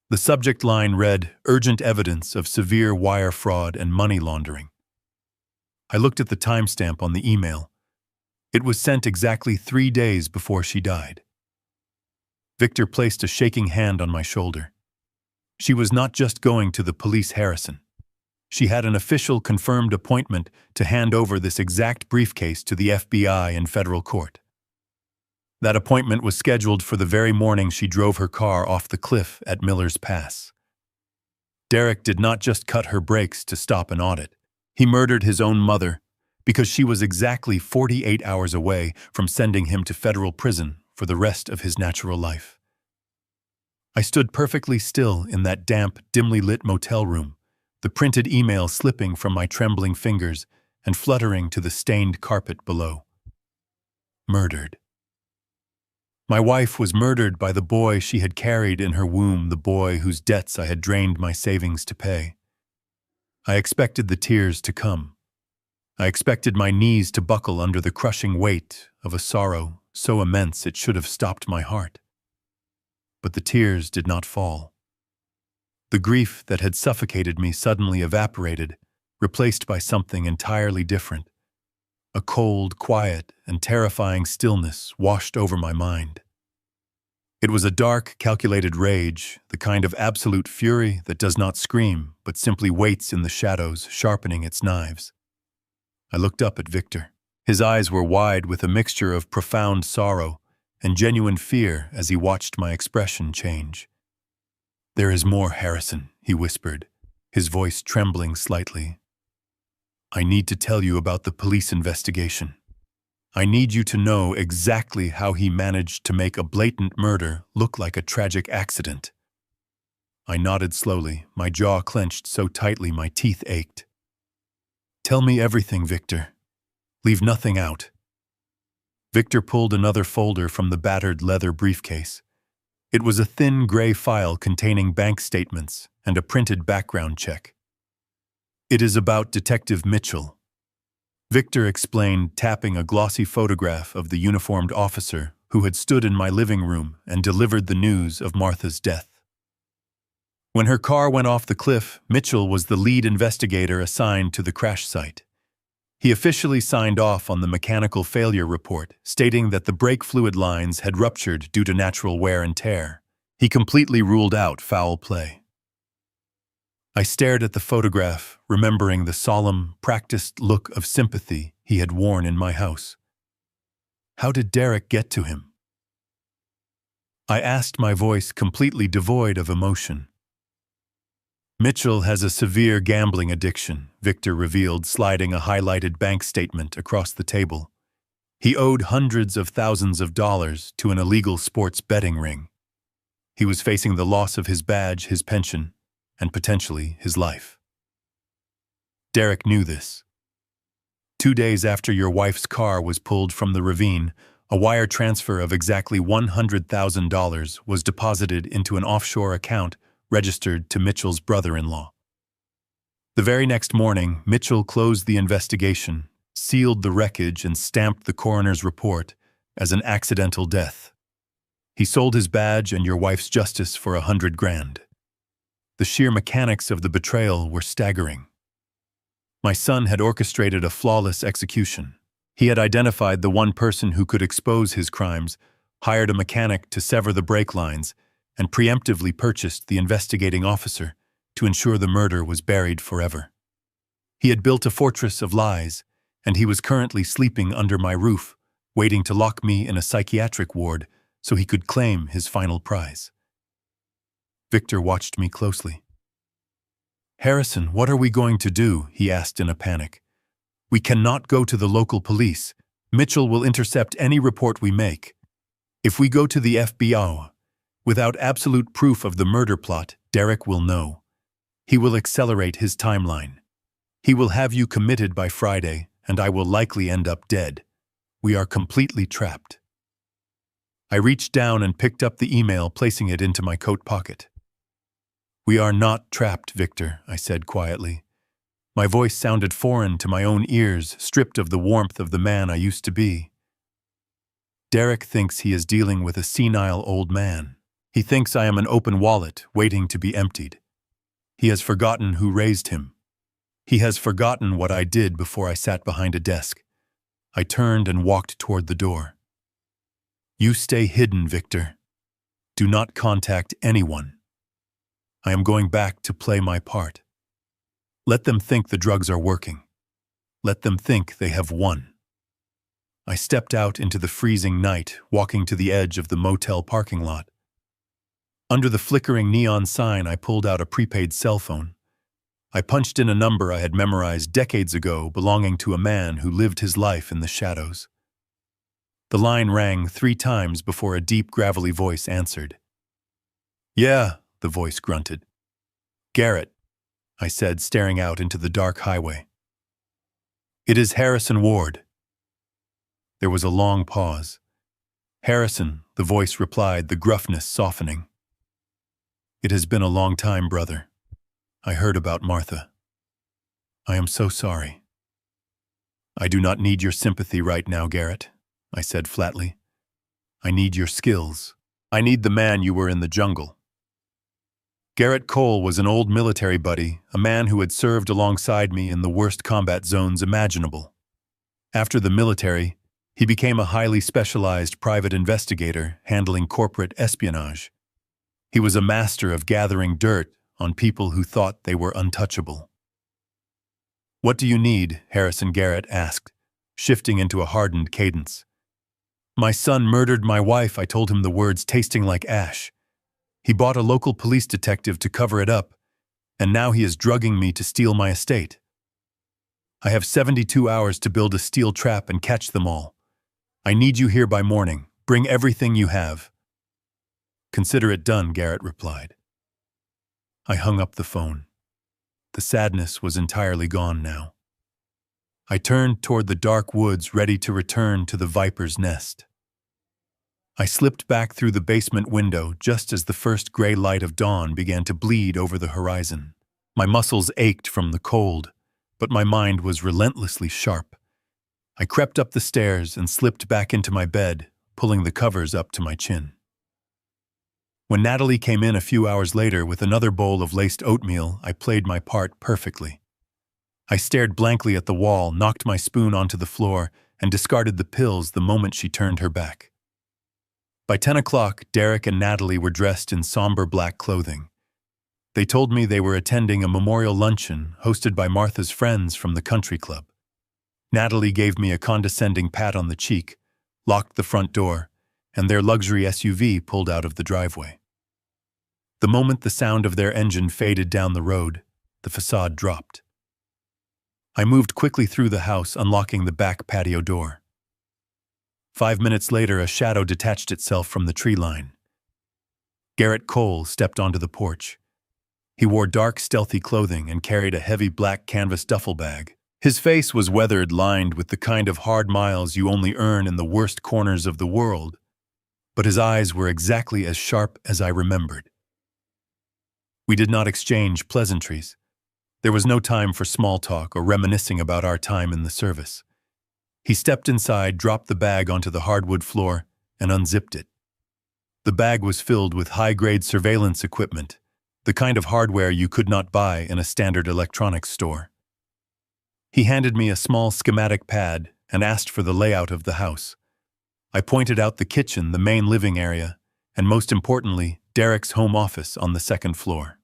[SPEAKER 1] The subject line read, "Urgent evidence of severe wire fraud and money laundering." I looked at the timestamp on the email. It was sent exactly 3 days before she died. Victor placed a shaking hand on my shoulder. She was not just going to the police, Harrison. She had an official confirmed appointment to hand over this exact briefcase to the FBI in federal court. That appointment was scheduled for the very morning she drove her car off the cliff at Miller's Pass. Derek did not just cut her brakes to stop an audit. He murdered his own mother because she was exactly 48 hours away from sending him to federal prison for the rest of his natural life. I stood perfectly still in that damp, dimly lit motel room, the printed email slipping from my trembling fingers and fluttering to the stained carpet below. Murdered. My wife was murdered by the boy she had carried in her womb, the boy whose debts I had drained my savings to pay. I expected the tears to come. I expected my knees to buckle under the crushing weight of a sorrow so immense it should have stopped my heart. But the tears did not fall. The grief that had suffocated me suddenly evaporated, replaced by something entirely different. A cold, quiet, and terrifying stillness washed over my mind. It was a dark, calculated rage, the kind of absolute fury that does not scream, but simply waits in the shadows, sharpening its knives. I looked up at Victor. His eyes were wide with a mixture of profound sorrow and genuine fear as he watched my expression change. "There is more, Harrison," he whispered, his voice trembling slightly. "I need to tell you about the police investigation. I need you to know exactly how he managed to make a blatant murder look like a tragic accident." I nodded slowly, my jaw clenched so tightly my teeth ached. "Tell me everything, Victor. Leave nothing out." Victor pulled another folder from the battered leather briefcase. It was a thin gray file containing bank statements and a printed background check. "It is about Detective Mitchell," Victor explained, tapping a glossy photograph of the uniformed officer who had stood in my living room and delivered the news of Martha's death. When her car went off the cliff, Mitchell was the lead investigator assigned to the crash site. He officially signed off on the mechanical failure report, stating that the brake fluid lines had ruptured due to natural wear and tear. He completely ruled out foul play. I stared at the photograph, remembering the solemn, practiced look of sympathy he had worn in my house. How did Derek get to him? I asked, my voice completely devoid of emotion. Mitchell has a severe gambling addiction, Victor revealed, sliding a highlighted bank statement across the table. He owed hundreds of thousands of dollars to an illegal sports betting ring. He was facing the loss of his badge, his pension, and potentially his life. Derek knew this. 2 days after your wife's car was pulled from the ravine, a wire transfer of exactly $100,000 was deposited into an offshore account registered to Mitchell's brother-in-law. The very next morning, Mitchell closed the investigation, sealed the wreckage, and stamped the coroner's report as an accidental death. He sold his badge and your wife's justice for $100,000. The sheer mechanics of the betrayal were staggering. My son had orchestrated a flawless execution. He had identified the one person who could expose his crimes, hired a mechanic to sever the brake lines, and preemptively purchased the investigating officer to ensure the murder was buried forever. He had built a fortress of lies, and he was currently sleeping under my roof, waiting to lock me in a psychiatric ward so he could claim his final prize. Victor watched me closely. "Harrison, what are we going to do?" he asked in a panic. "We cannot go to the local police. Mitchell will intercept any report we make. If we go to the FBI, without absolute proof of the murder plot, Derek will know. He will accelerate his timeline. He will have you committed by Friday, and I will likely end up dead. We are completely trapped." I reached down and picked up the email, placing it into my coat pocket. "We are not trapped, Victor," I said quietly. My voice sounded foreign to my own ears, stripped of the warmth of the man I used to be. "Derek thinks he is dealing with a senile old man. He thinks I am an open wallet waiting to be emptied. He has forgotten who raised him. He has forgotten what I did before I sat behind a desk." I turned and walked toward the door. "You stay hidden, Victor. Do not contact anyone. I am going back to play my part. Let them think the drugs are working. Let them think they have won." I stepped out into the freezing night, walking to the edge of the motel parking lot. Under the flickering neon sign, I pulled out a prepaid cell phone. I punched in a number I had memorized decades ago, belonging to a man who lived his life in the shadows. The line rang 3 times before a deep, gravelly voice answered. "Yeah," the voice grunted. "Garrett," I said, staring out into the dark highway. "It is Harrison Ward." There was a long pause. "Harrison," the voice replied, the gruffness softening. "It has been a long time, brother. I heard about Martha. I am so sorry." "I do not need your sympathy right now, Garrett," I said flatly. "I need your skills. I need the man you were in the jungle." Garrett Cole was an old military buddy, a man who had served alongside me in the worst combat zones imaginable. After the military, he became a highly specialized private investigator handling corporate espionage. He was a master of gathering dirt on people who thought they were untouchable. "What do you need?" Harrison Garrett asked, shifting into a hardened cadence. "My son murdered my wife," I told him, the words tasting like ash. "He bought a local police detective to cover it up, and now he is drugging me to steal my estate. I have 72 hours to build a steel trap and catch them all. I need you here by morning. Bring everything you have." "Consider it done," Garrett replied. I hung up the phone. The sadness was entirely gone now. I turned toward the dark woods, ready to return to the viper's nest. I slipped back through the basement window just as the first gray light of dawn began to bleed over the horizon. My muscles ached from the cold, but my mind was relentlessly sharp. I crept up the stairs and slipped back into my bed, pulling the covers up to my chin. When Natalie came in a few hours later with another bowl of laced oatmeal, I played my part perfectly. I stared blankly at the wall, knocked my spoon onto the floor, and discarded the pills the moment she turned her back. By 10 o'clock, Derek and Natalie were dressed in somber black clothing. They told me they were attending a memorial luncheon hosted by Martha's friends from the country club. Natalie gave me a condescending pat on the cheek, locked the front door, and their luxury SUV pulled out of the driveway. The moment the sound of their engine faded down the road, the facade dropped. I moved quickly through the house, unlocking the back patio door. 5 minutes later, a shadow detached itself from the tree line. Garrett Cole stepped onto the porch. He wore dark, stealthy clothing and carried a heavy black canvas duffel bag. His face was weathered, lined with the kind of hard miles you only earn in the worst corners of the world, but his eyes were exactly as sharp as I remembered. We did not exchange pleasantries. There was no time for small talk or reminiscing about our time in the service. He stepped inside, dropped the bag onto the hardwood floor, and unzipped it. The bag was filled with high-grade surveillance equipment, the kind of hardware you could not buy in a standard electronics store. He handed me a small schematic pad and asked for the layout of the house. I pointed out the kitchen, the main living area, and most importantly, Derek's home office on the second floor.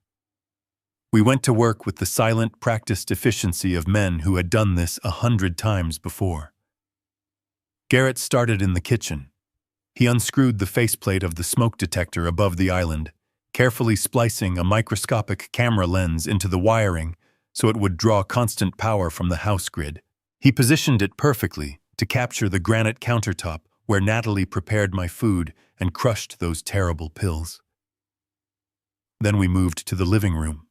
[SPEAKER 1] We went to work with the silent, practiced efficiency of men who had done this 100 times before. Garrett started in the kitchen. He unscrewed the faceplate of the smoke detector above the island, carefully splicing a microscopic camera lens into the wiring so it would draw constant power from the house grid. He positioned it perfectly to capture the granite countertop where Natalie prepared my food and crushed those terrible pills. Then we moved to the living room.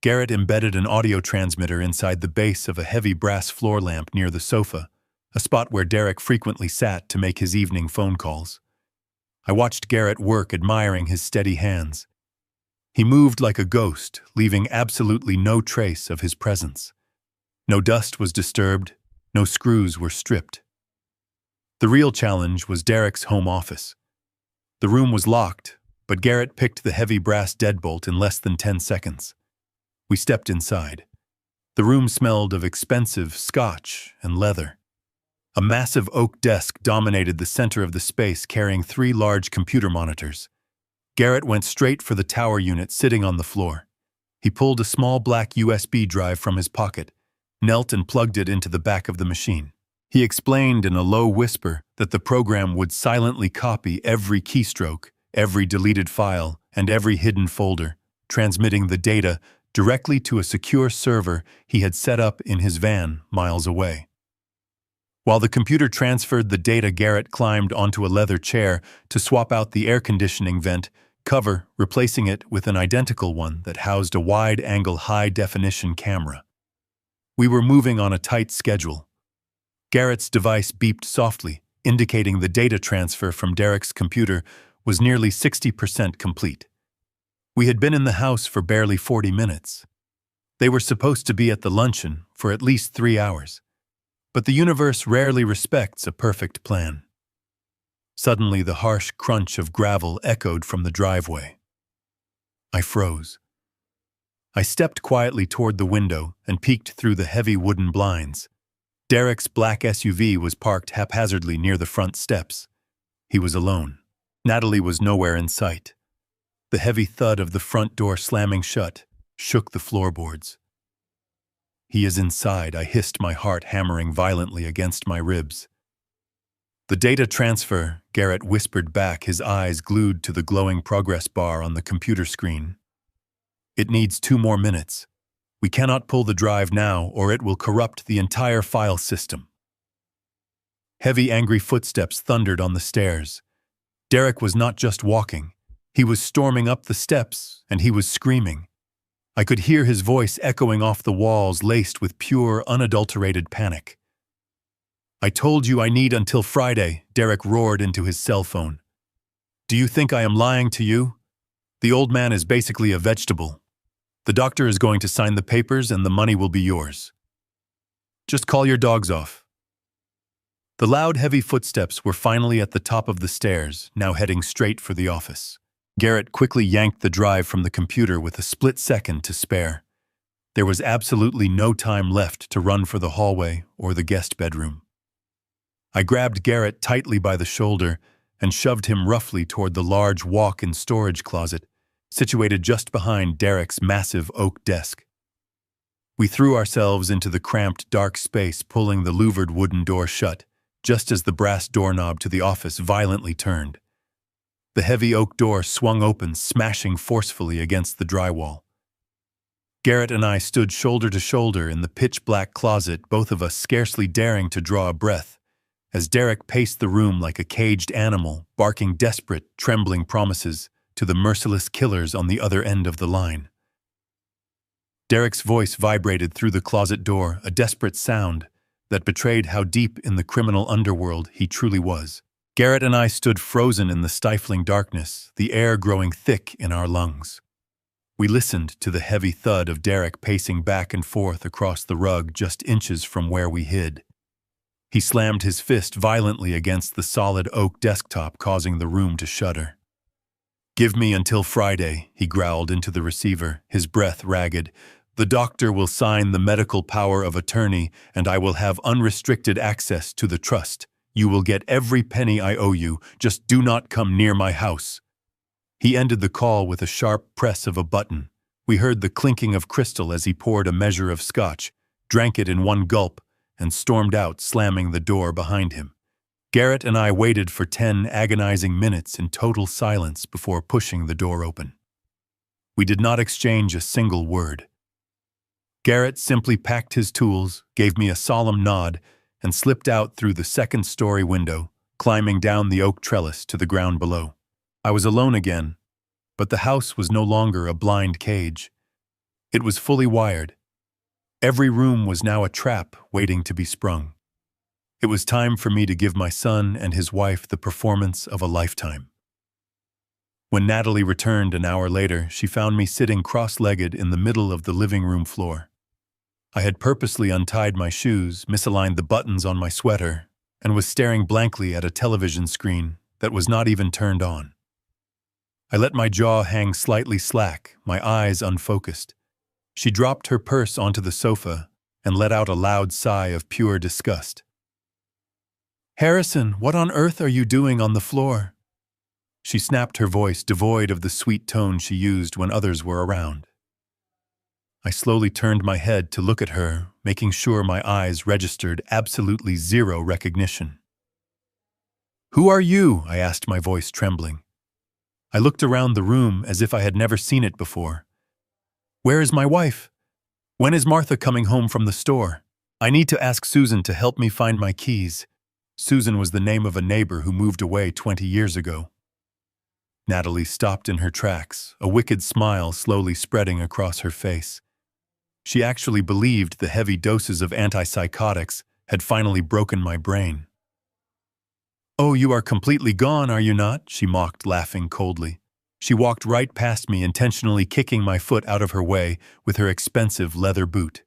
[SPEAKER 1] Garrett embedded an audio transmitter inside the base of a heavy brass floor lamp near the sofa, a spot where Derek frequently sat to make his evening phone calls. I watched Garrett work, admiring his steady hands. He moved like a ghost, leaving absolutely no trace of his presence. No dust was disturbed, no screws were stripped. The real challenge was Derek's home office. The room was locked, but Garrett picked the heavy brass deadbolt in less than 10 seconds. We stepped inside. The room smelled of expensive scotch and leather. A massive oak desk dominated the center of the space, carrying 3 large computer monitors. Garrett went straight for the tower unit sitting on the floor. He pulled a small black USB drive from his pocket, knelt and plugged it into the back of the machine. He explained in a low whisper that the program would silently copy every keystroke, every deleted file, and every hidden folder, transmitting the data directly to a secure server he had set up in his van miles away. While the computer transferred the data, Garrett climbed onto a leather chair to swap out the air conditioning vent cover, replacing it with an identical one that housed a wide-angle high-definition camera. We were moving on a tight schedule. Garrett's device beeped softly, indicating the data transfer from Derek's computer was nearly 60% complete. We had been in the house for barely 40 minutes. They were supposed to be at the luncheon for at least 3 hours. But the universe rarely respects a perfect plan. Suddenly, the harsh crunch of gravel echoed from the driveway. I froze. I stepped quietly toward the window and peeked through the heavy wooden blinds. Derek's black SUV was parked haphazardly near the front steps. He was alone. Natalie was nowhere in sight. The heavy thud of the front door slamming shut shook the floorboards. "He is inside," I hissed, my heart hammering violently against my ribs. "The data transfer," Garrett whispered back, his eyes glued to the glowing progress bar on the computer screen. "It needs 2 more minutes. We cannot pull the drive now, or it will corrupt the entire file system." Heavy, angry footsteps thundered on the stairs. Derek was not just walking. He was storming up the steps, and he was screaming. I could hear his voice echoing off the walls, laced with pure, unadulterated panic. "I told you I need until Friday," Derek roared into his cell phone. "Do you think I am lying to you? The old man is basically a vegetable. The doctor is going to sign the papers and the money will be yours. Just call your dogs off." The loud, heavy footsteps were finally at the top of the stairs, now heading straight for the office. Garrett quickly yanked the drive from the computer with a split second to spare. There was absolutely no time left to run for the hallway or the guest bedroom. I grabbed Garrett tightly by the shoulder and shoved him roughly toward the large walk-in storage closet, situated just behind Derek's massive oak desk. We threw ourselves into the cramped, dark space, pulling the louvered wooden door shut, just as the brass doorknob to the office violently turned. The heavy oak door swung open, smashing forcefully against the drywall. Garrett and I stood shoulder to shoulder in the pitch-black closet, both of us scarcely daring to draw a breath, as Derek paced the room like a caged animal, barking desperate, trembling promises to the merciless killers on the other end of the line. Derek's voice vibrated through the closet door, a desperate sound that betrayed how deep in the criminal underworld he truly was. Garrett and I stood frozen in the stifling darkness, the air growing thick in our lungs. We listened to the heavy thud of Derek pacing back and forth across the rug just inches from where we hid. He slammed his fist violently against the solid oak desktop, causing the room to shudder. "Give me until Friday," he growled into the receiver, his breath ragged. "The doctor will sign the medical power of attorney, and I will have unrestricted access to the trust. You will get every penny I owe you. Just do not come near my house." He ended the call with a sharp press of a button. We heard the clinking of crystal as he poured a measure of scotch, drank it in one gulp, and stormed out, slamming the door behind him. Garrett and I waited for 10 agonizing minutes in total silence before pushing the door open. We did not exchange a single word. Garrett simply packed his tools, gave me a solemn nod, and slipped out through the second-story window, climbing down the oak trellis to the ground below. I was alone again, but the house was no longer a blind cage. It was fully wired. Every room was now a trap waiting to be sprung. It was time for me to give my son and his wife the performance of a lifetime. When Natalie returned an hour later, she found me sitting cross-legged in the middle of the living room floor. I had purposely untied my shoes, misaligned the buttons on my sweater, and was staring blankly at a television screen that was not even turned on. I let my jaw hang slightly slack, my eyes unfocused. She dropped her purse onto the sofa and let out a loud sigh of pure disgust. "Harrison, what on earth are you doing on the floor?" She snapped, her voice devoid of the sweet tone she used when others were around. I slowly turned my head to look at her, making sure my eyes registered absolutely zero recognition. "Who are you?" I asked, my voice trembling. I looked around the room as if I had never seen it before. "Where is my wife? When is Martha coming home from the store? I need to ask Susan to help me find my keys." Susan was the name of a neighbor who moved away 20 years ago. Natalie stopped in her tracks, a wicked smile slowly spreading across her face. She actually believed the heavy doses of antipsychotics had finally broken my brain. "Oh, you are completely gone, are you not?" she mocked, laughing coldly. She walked right past me, intentionally kicking my foot out of her way with her expensive leather boot.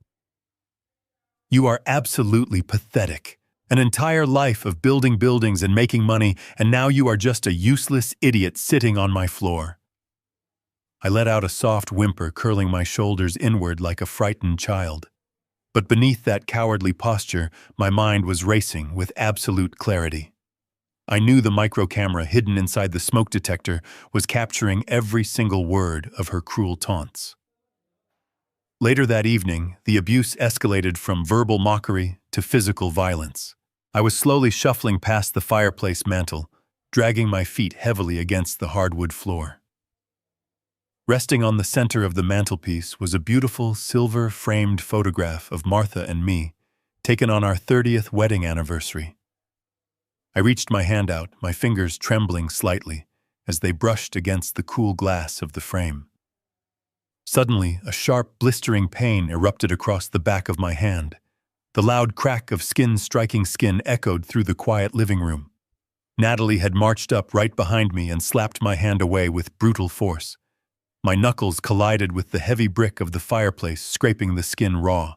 [SPEAKER 1] "You are absolutely pathetic. An entire life of building buildings and making money, and now you are just a useless idiot sitting on my floor." I let out a soft whimper, curling my shoulders inward like a frightened child. But beneath that cowardly posture, my mind was racing with absolute clarity. I knew the micro-camera hidden inside the smoke detector was capturing every single word of her cruel taunts. Later that evening, the abuse escalated from verbal mockery to physical violence. I was slowly shuffling past the fireplace mantel, dragging my feet heavily against the hardwood floor. Resting on the center of the mantelpiece was a beautiful silver-framed photograph of Martha and me, taken on our 30th wedding anniversary. I reached my hand out, my fingers trembling slightly as they brushed against the cool glass of the frame. Suddenly, a sharp, blistering pain erupted across the back of my hand. The loud crack of skin striking skin echoed through the quiet living room. Natalie had marched up right behind me and slapped my hand away with brutal force. My knuckles collided with the heavy brick of the fireplace, scraping the skin raw.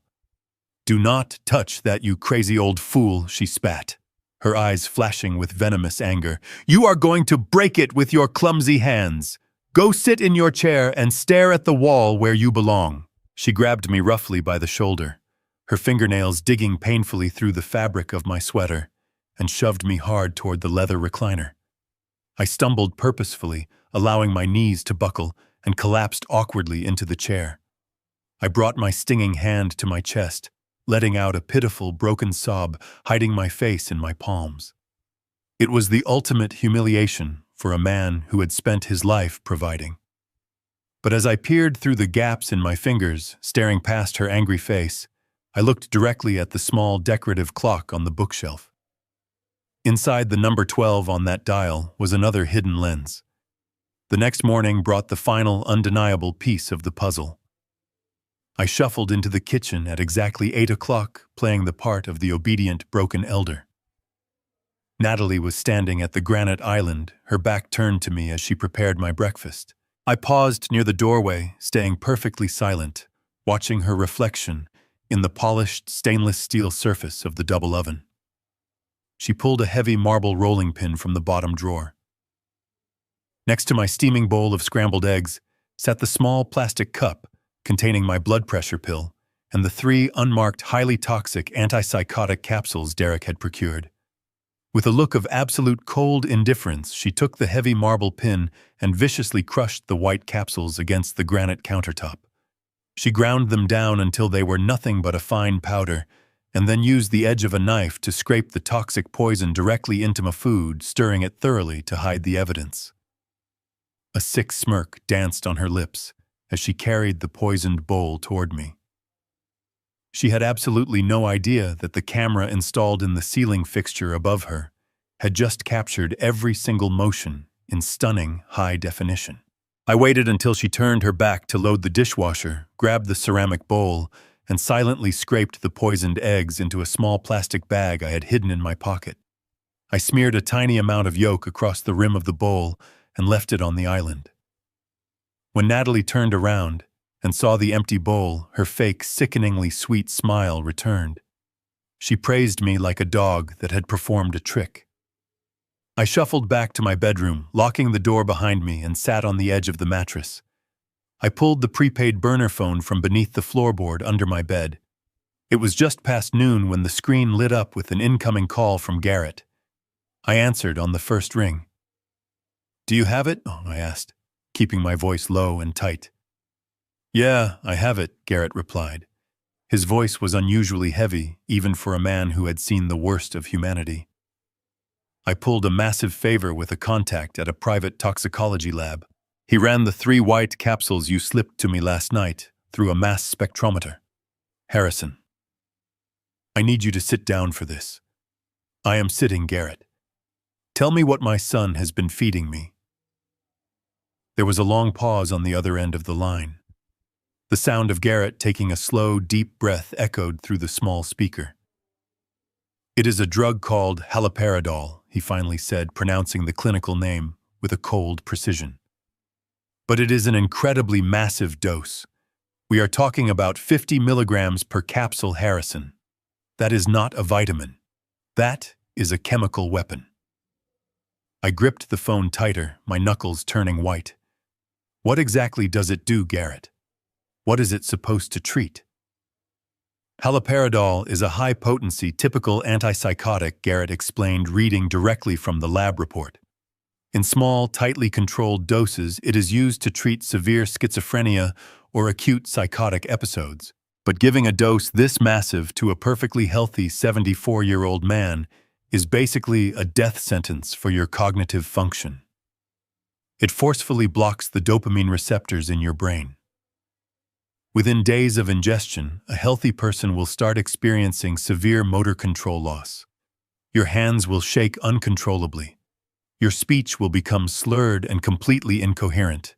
[SPEAKER 1] "Do not touch that, you crazy old fool," she spat, her eyes flashing with venomous anger. "You are going to break it with your clumsy hands. Go sit in your chair and stare at the wall where you belong." She grabbed me roughly by the shoulder, her fingernails digging painfully through the fabric of my sweater, and shoved me hard toward the leather recliner. I stumbled purposefully, allowing my knees to buckle, and collapsed awkwardly into the chair. I brought my stinging hand to my chest, letting out a pitiful, broken sob, hiding my face in my palms. It was the ultimate humiliation, for a man who had spent his life providing. But as I peered through the gaps in my fingers, staring past her angry face, I looked directly at the small decorative clock on the bookshelf. Inside the number 12 on that dial was another hidden lens. The next morning brought the final undeniable piece of the puzzle. I shuffled into the kitchen at exactly 8 o'clock, playing the part of the obedient broken elder. Natalie was standing at the granite island, her back turned to me as she prepared my breakfast. I paused near the doorway, staying perfectly silent, watching her reflection in the polished stainless steel surface of the double oven. She pulled a heavy marble rolling pin from the bottom drawer. Next to my steaming bowl of scrambled eggs sat the small plastic cup containing my blood pressure pill and the 3 unmarked highly toxic antipsychotic capsules Derek had procured. With a look of absolute cold indifference, she took the heavy marble pin and viciously crushed the white capsules against the granite countertop. She ground them down until they were nothing but a fine powder, and then used the edge of a knife to scrape the toxic poison directly into my food, stirring it thoroughly to hide the evidence. A sick smirk danced on her lips as she carried the poisoned bowl toward me. She had absolutely no idea that the camera installed in the ceiling fixture above her had just captured every single motion in stunning high definition. I waited until she turned her back to load the dishwasher, grabbed the ceramic bowl, and silently scraped the poisoned eggs into a small plastic bag I had hidden in my pocket. I smeared a tiny amount of yolk across the rim of the bowl and left it on the island. When Natalie turned around and saw the empty bowl, her fake, sickeningly sweet smile returned. She praised me like a dog that had performed a trick. I shuffled back to my bedroom, locking the door behind me, and sat on the edge of the mattress. I pulled the prepaid burner phone from beneath the floorboard under my bed. It was just past noon when the screen lit up with an incoming call from Garrett. I answered on the first ring. "Do you have it?" I asked, keeping my voice low and tight. "Yeah, I have it," Garrett replied. His voice was unusually heavy, even for a man who had seen the worst of humanity. I pulled a massive favor with a contact at a private toxicology lab. He ran the 3 white capsules you slipped to me last night through a mass spectrometer. Harrison. I need you to sit down for this. I am sitting, Garrett. Tell me what my son has been feeding me. There was a long pause on the other end of the line. The sound of Garrett taking a slow, deep breath echoed through the small speaker. "It is a drug called haloperidol," he finally said, pronouncing the clinical name with a cold precision. "But it is an incredibly massive dose. We are talking about 50 milligrams per capsule, Harrison. That is not a vitamin. That is a chemical weapon." I gripped the phone tighter, my knuckles turning white. "What exactly does it do, Garrett? What is it supposed to treat?" "Haloperidol is a high-potency, typical antipsychotic," Garrett explained, reading directly from the lab report. "In small, tightly controlled doses, it is used to treat severe schizophrenia or acute psychotic episodes. But giving a dose this massive to a perfectly healthy 74-year-old man is basically a death sentence for your cognitive function. It forcefully blocks the dopamine receptors in your brain. Within days of ingestion, a healthy person will start experiencing severe motor control loss. Your hands will shake uncontrollably. Your speech will become slurred and completely incoherent.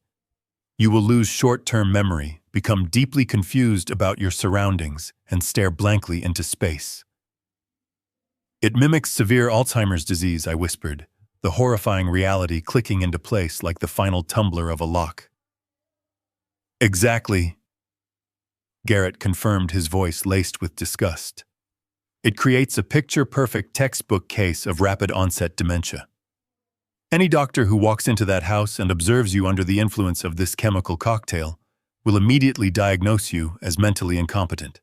[SPEAKER 1] You will lose short-term memory, become deeply confused about your surroundings, and stare blankly into space." "It mimics severe Alzheimer's disease," I whispered, the horrifying reality clicking into place like the final tumbler of a lock. "Exactly," Garrett confirmed, his voice laced with disgust. "It creates a picture-perfect textbook case of rapid-onset dementia. Any doctor who walks into that house and observes you under the influence of this chemical cocktail will immediately diagnose you as mentally incompetent.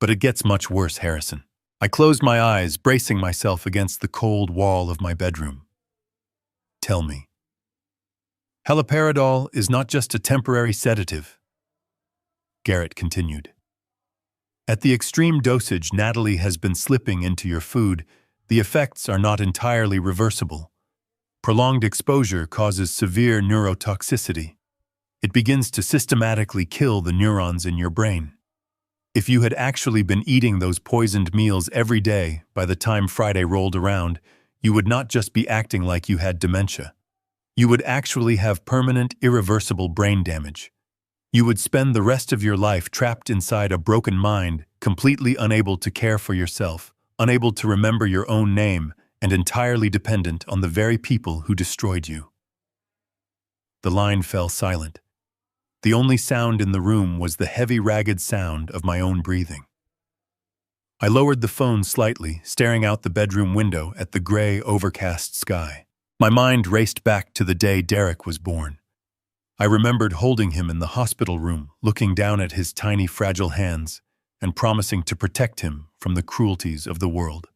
[SPEAKER 1] But it gets much worse, Harrison." I closed my eyes, bracing myself against the cold wall of my bedroom. "Tell me." "Haloperidol is not just a temporary sedative," Garrett continued. "At the extreme dosage Natalie has been slipping into your food, the effects are not entirely reversible. Prolonged exposure causes severe neurotoxicity. It begins to systematically kill the neurons in your brain. If you had actually been eating those poisoned meals every day by the time Friday rolled around, you would not just be acting like you had dementia. You would actually have permanent, irreversible brain damage. You would spend the rest of your life trapped inside a broken mind, completely unable to care for yourself, unable to remember your own name, and entirely dependent on the very people who destroyed you. The line fell silent. The only sound in the room was the heavy, ragged sound of my own breathing. I lowered the phone slightly, staring out the bedroom window at the gray, overcast sky. My mind raced back to the day Derek was born. I remembered holding him in the hospital room, looking down at his tiny, fragile hands, and promising to protect him from the cruelties of the world.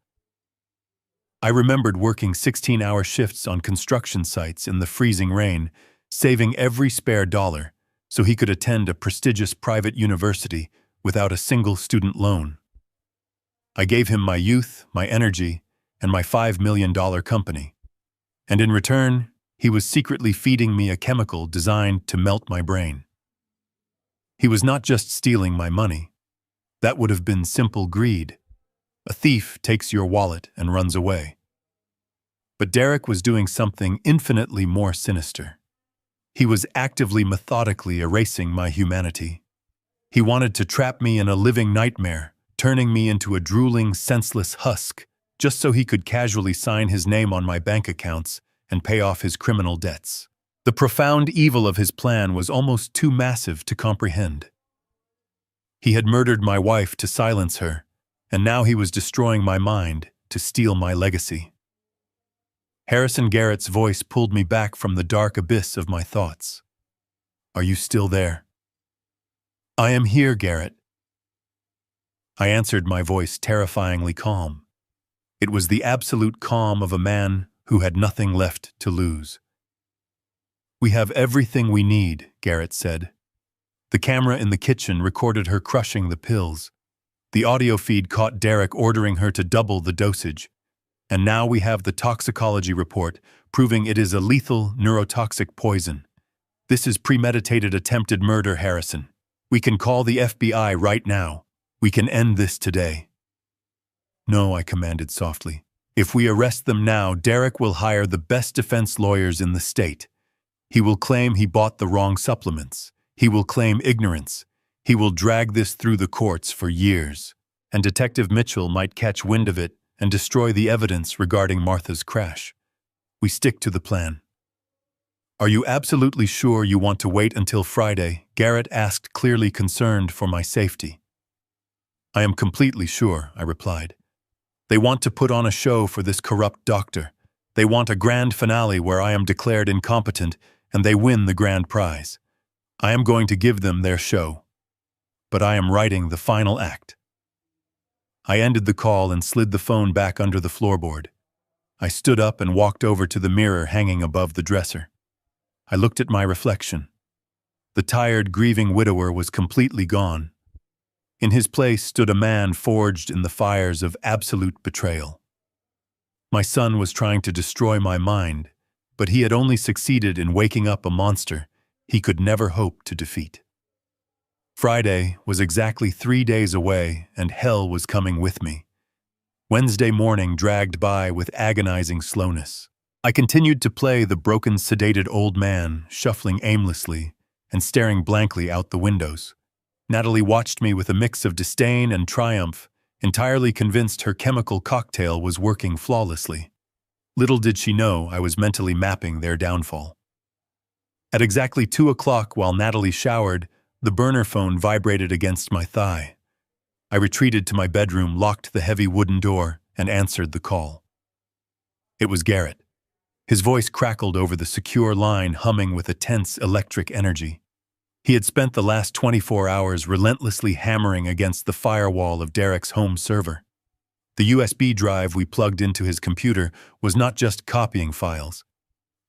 [SPEAKER 1] I remembered working 16-hour shifts on construction sites in the freezing rain, saving every spare dollar so he could attend a prestigious private university without a single student loan. I gave him my youth, my energy, and my $5 million company. And in return, he was secretly feeding me a chemical designed to melt my brain. He was not just stealing my money. That would have been simple greed. A thief takes your wallet and runs away. But Derek was doing something infinitely more sinister. He was actively, methodically erasing my humanity. He wanted to trap me in a living nightmare, turning me into a drooling, senseless husk, just so he could casually sign his name on my bank accounts and pay off his criminal debts. The profound evil of his plan was almost too massive to comprehend. He had murdered my wife to silence her, and now he was destroying my mind to steal my legacy. Harrison Garrett's voice pulled me back from the dark abyss of my thoughts. "Are you still there?" "I am here, Garrett." I answered, my voice terrifyingly calm. It was the absolute calm of a man who had nothing left to lose. "We have everything we need," Garrett said. The camera in the kitchen recorded her crushing the pills. The audio feed caught Derek ordering her to double the dosage. And now we have the toxicology report proving it is a lethal neurotoxic poison. This is premeditated attempted murder, Harrison. We can call the FBI right now. We can end this today. "No," I commanded softly. "If we arrest them now, Derek will hire the best defense lawyers in the state. He will claim he bought the wrong supplements. He will claim ignorance. He will drag this through the courts for years. And Detective Mitchell might catch wind of it and destroy the evidence regarding Martha's crash. We stick to the plan." "Are you absolutely sure you want to wait until Friday?" Garrett asked, clearly concerned for my safety. "I am completely sure," I replied. "They want to put on a show for this corrupt doctor. They want a grand finale where I am declared incompetent and they win the grand prize. I am going to give them their show. But I am writing the final act." I ended the call and slid the phone back under the floorboard. I stood up and walked over to the mirror hanging above the dresser. I looked at my reflection. The tired, grieving widower was completely gone. In his place stood a man forged in the fires of absolute betrayal. My son was trying to destroy my mind, but he had only succeeded in waking up a monster he could never hope to defeat. Friday was exactly 3 days away, and hell was coming with me. Wednesday morning dragged by with agonizing slowness. I continued to play the broken, sedated old man, shuffling aimlessly and staring blankly out the windows. Natalie watched me with a mix of disdain and triumph, entirely convinced her chemical cocktail was working flawlessly. Little did she know I was mentally mapping their downfall. At exactly 2 o'clock, while Natalie showered, the burner phone vibrated against my thigh. I retreated to my bedroom, locked the heavy wooden door, and answered the call. It was Garrett. His voice crackled over the secure line, humming with a tense electric energy. He had spent the last 24 hours relentlessly hammering against the firewall of Derek's home server. The USB drive we plugged into his computer was not just copying files.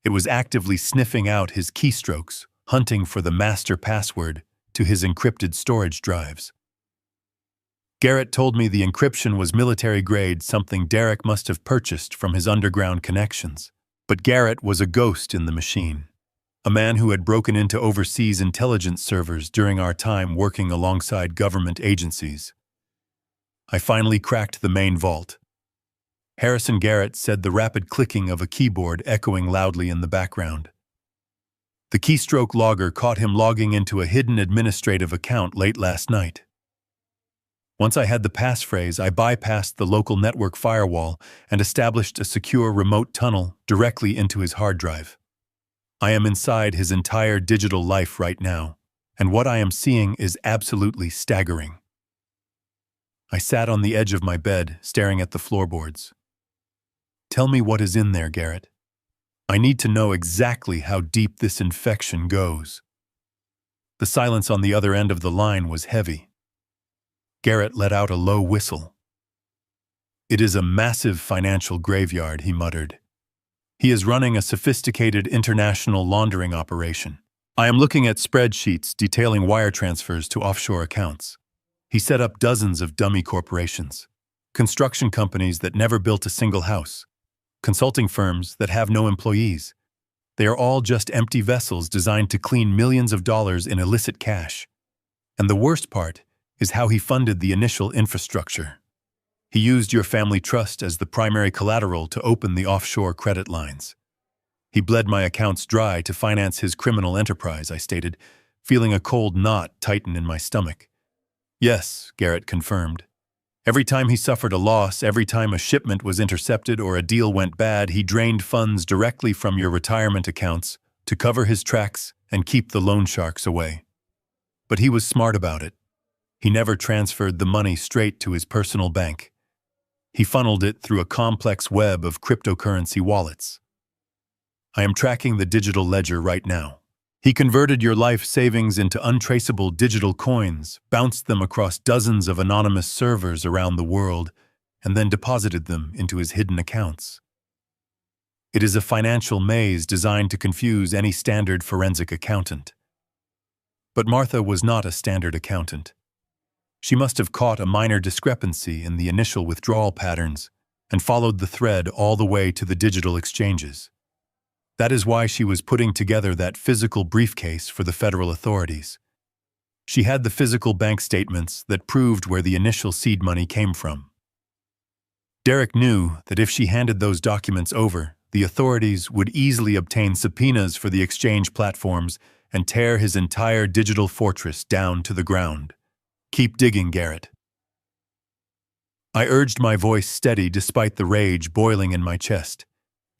[SPEAKER 1] It was actively sniffing out his keystrokes, hunting for the master password to his encrypted storage drives. Garrett told me the encryption was military grade, something Derek must have purchased from his underground connections. But Garrett was a ghost in the machine, a man who had broken into overseas intelligence servers during our time working alongside government agencies. I finally cracked the main vault. Harrison Garrett said, the rapid clicking of a keyboard echoing loudly in the background. The keystroke logger caught him logging into a hidden administrative account late last night. Once I had the passphrase, I bypassed the local network firewall and established a secure remote tunnel directly into his hard drive. I am inside his entire digital life right now, and what I am seeing is absolutely staggering. I sat on the edge of my bed, staring at the floorboards. Tell me what is in there, Garrett. I need to know exactly how deep this infection goes. The silence on the other end of the line was heavy. Garrett let out a low whistle. It is a massive financial graveyard, he muttered. He is running a sophisticated international laundering operation. I am looking at spreadsheets detailing wire transfers to offshore accounts. He set up dozens of dummy corporations, construction companies that never built a single house, consulting firms that have no employees. They are all just empty vessels designed to clean millions of dollars in illicit cash. And the worst part is how he funded the initial infrastructure. He used your family trust as the primary collateral to open the offshore credit lines. He bled my accounts dry to finance his criminal enterprise, I stated, feeling a cold knot tighten in my stomach. Yes, Garrett confirmed. Every time he suffered a loss, every time a shipment was intercepted or a deal went bad, he drained funds directly from your retirement accounts to cover his tracks and keep the loan sharks away. But he was smart about it. He never transferred the money straight to his personal bank. He funneled it through a complex web of cryptocurrency wallets. I am tracking the digital ledger right now. He converted your life savings into untraceable digital coins, bounced them across dozens of anonymous servers around the world, and then deposited them into his hidden accounts. It is a financial maze designed to confuse any standard forensic accountant. But Martha was not a standard accountant. She must have caught a minor discrepancy in the initial withdrawal patterns and followed the thread all the way to the digital exchanges. That is why she was putting together that physical briefcase for the federal authorities. She had the physical bank statements that proved where the initial seed money came from. Derek knew that if she handed those documents over, the authorities would easily obtain subpoenas for the exchange platforms and tear his entire digital fortress down to the ground. Keep digging, Garrett. I urged my voice steady despite the rage boiling in my chest.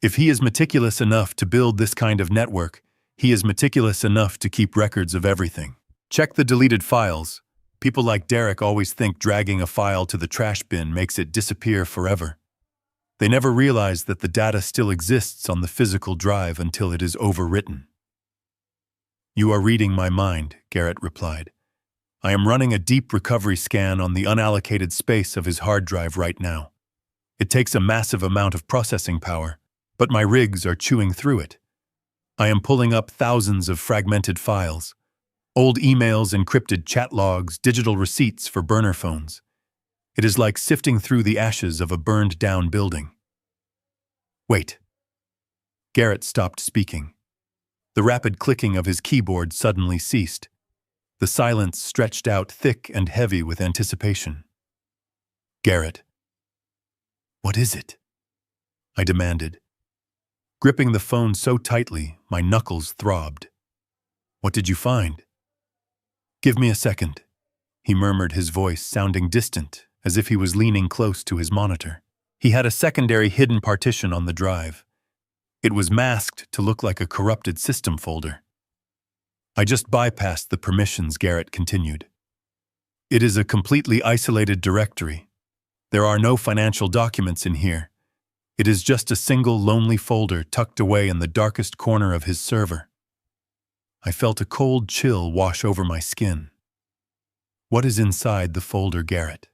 [SPEAKER 1] If he is meticulous enough to build this kind of network, he is meticulous enough to keep records of everything. Check the deleted files. People like Derek always think dragging a file to the trash bin makes it disappear forever. They never realize that the data still exists on the physical drive until it is overwritten. You are reading my mind, Garrett replied. I am running a deep recovery scan on the unallocated space of his hard drive right now. It takes a massive amount of processing power, but my rigs are chewing through it. I am pulling up thousands of fragmented files, old emails, encrypted chat logs, digital receipts for burner phones. It is like sifting through the ashes of a burned-down building. Wait. Garrett stopped speaking. The rapid clicking of his keyboard suddenly ceased. The silence stretched out thick and heavy with anticipation. Garrett. What is it? I demanded. Gripping the phone so tightly, my knuckles throbbed. What did you find? Give me a second, he murmured, his voice sounding distant, as if he was leaning close to his monitor. He had a secondary hidden partition on the drive. It was masked to look like a corrupted system folder. I just bypassed the permissions, Garrett continued. It is a completely isolated directory. There are no financial documents in here. It is just a single lonely folder tucked away in the darkest corner of his server. I felt a cold chill wash over my skin. What is inside the folder, Garrett?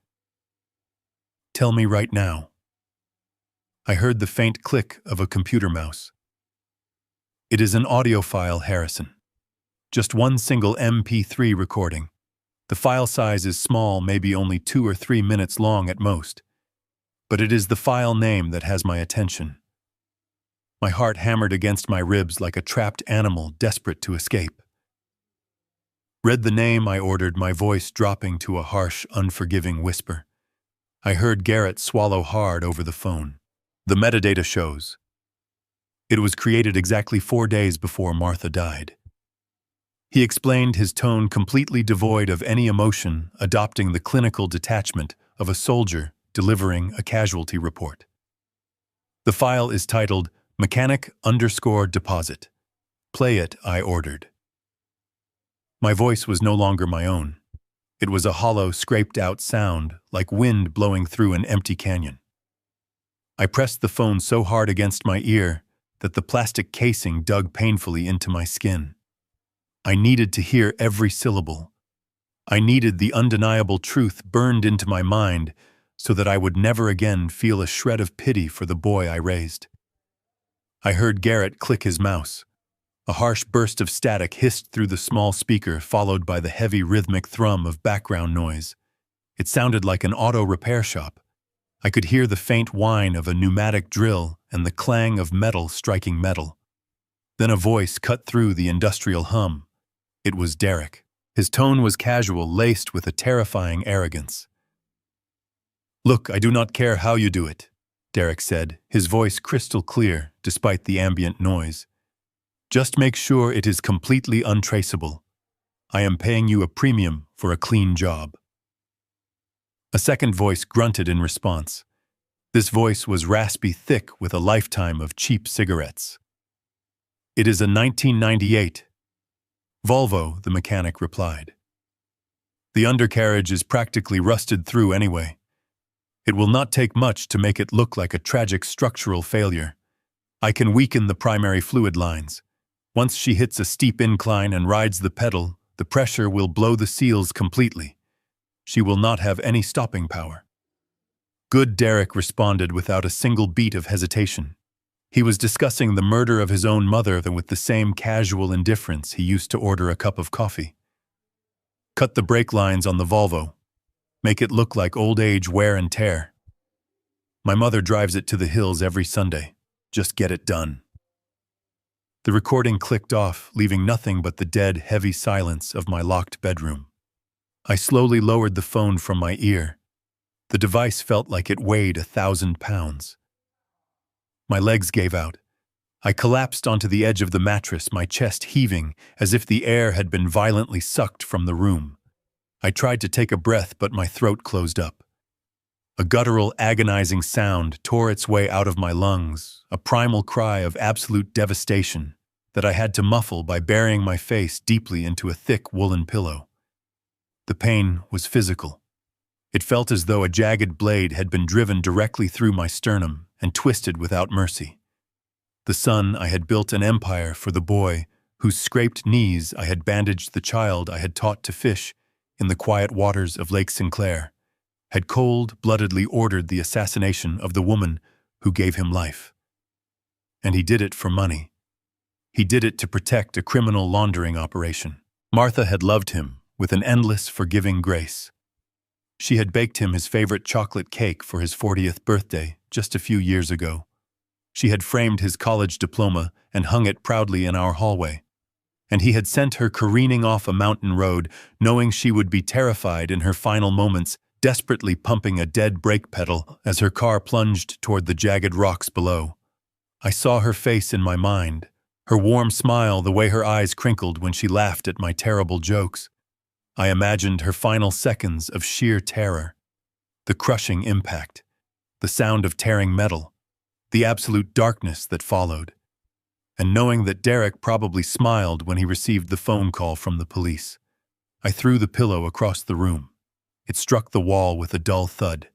[SPEAKER 1] Tell me right now. I heard the faint click of a computer mouse. It is an audio file, Harrison. Just one single MP3 recording. The file size is small, maybe only 2 or 3 minutes long at most. But it is the file name that has my attention. My heart hammered against my ribs like a trapped animal desperate to escape. "Read the name," I ordered, my voice dropping to a harsh, unforgiving whisper. I heard Garrett swallow hard over the phone. "The metadata shows. It was created exactly 4 days before Martha died." He explained, his tone completely devoid of any emotion, adopting the clinical detachment of a soldier delivering a casualty report. "The file is titled mechanic_deposit. Play it," I ordered. My voice was no longer my own. It was a hollow, scraped-out sound, like wind blowing through an empty canyon. I pressed the phone so hard against my ear that the plastic casing dug painfully into my skin. I needed to hear every syllable. I needed the undeniable truth burned into my mind so that I would never again feel a shred of pity for the boy I raised. I heard Garrett click his mouse. A harsh burst of static hissed through the small speaker, followed by the heavy rhythmic thrum of background noise. It sounded like an auto repair shop. I could hear the faint whine of a pneumatic drill and the clang of metal striking metal. Then a voice cut through the industrial hum. It was Derek. His tone was casual, laced with a terrifying arrogance. "Look, I do not care how you do it," Derek said, his voice crystal clear despite the ambient noise. "Just make sure it is completely untraceable. I am paying you a premium for a clean job." A second voice grunted in response. This voice was raspy, thick with a lifetime of cheap cigarettes. "It is a 1998 Volvo," the mechanic replied. "The undercarriage is practically rusted through anyway. It will not take much to make it look like a tragic structural failure. I can weaken the primary fluid lines. Once she hits a steep incline and rides the pedal, the pressure will blow the seals completely. She will not have any stopping power." "Good," Derek responded without a single beat of hesitation. He was discussing the murder of his own mother with the same casual indifference he used to order a cup of coffee. "Cut the brake lines on the Volvo. Make it look like old age wear and tear. My mother drives it to the hills every Sunday. Just get it done." The recording clicked off, leaving nothing but the dead, heavy silence of my locked bedroom. I slowly lowered the phone from my ear. The device felt like it weighed 1,000 pounds. My legs gave out. I collapsed onto the edge of the mattress, my chest heaving as if the air had been violently sucked from the room. I tried to take a breath, but my throat closed up. A guttural, agonizing sound tore its way out of my lungs, a primal cry of absolute devastation that I had to muffle by burying my face deeply into a thick woolen pillow. The pain was physical. It felt as though a jagged blade had been driven directly through my sternum and twisted without mercy. The son I had built an empire for the boy whose scraped knees I had bandaged the child I had taught to fish in the quiet waters of Lake Sinclair, had cold-bloodedly ordered the assassination of the woman who gave him life. And he did it for money. He did it to protect a criminal laundering operation. Martha had loved him with an endless, forgiving grace. She had baked him his favorite chocolate cake for his 40th birthday just a few years ago. She had framed his college diploma and hung it proudly in our hallway. And he had sent her careening off a mountain road, knowing she would be terrified in her final moments, desperately pumping a dead brake pedal as her car plunged toward the jagged rocks below. I saw her face in my mind, her warm smile, the way her eyes crinkled when she laughed at my terrible jokes. I imagined her final seconds of sheer terror, the crushing impact, the sound of tearing metal, the absolute darkness that followed. And knowing that Derek probably smiled when he received the phone call from the police, I threw the pillow across the room. It struck the wall with a dull thud.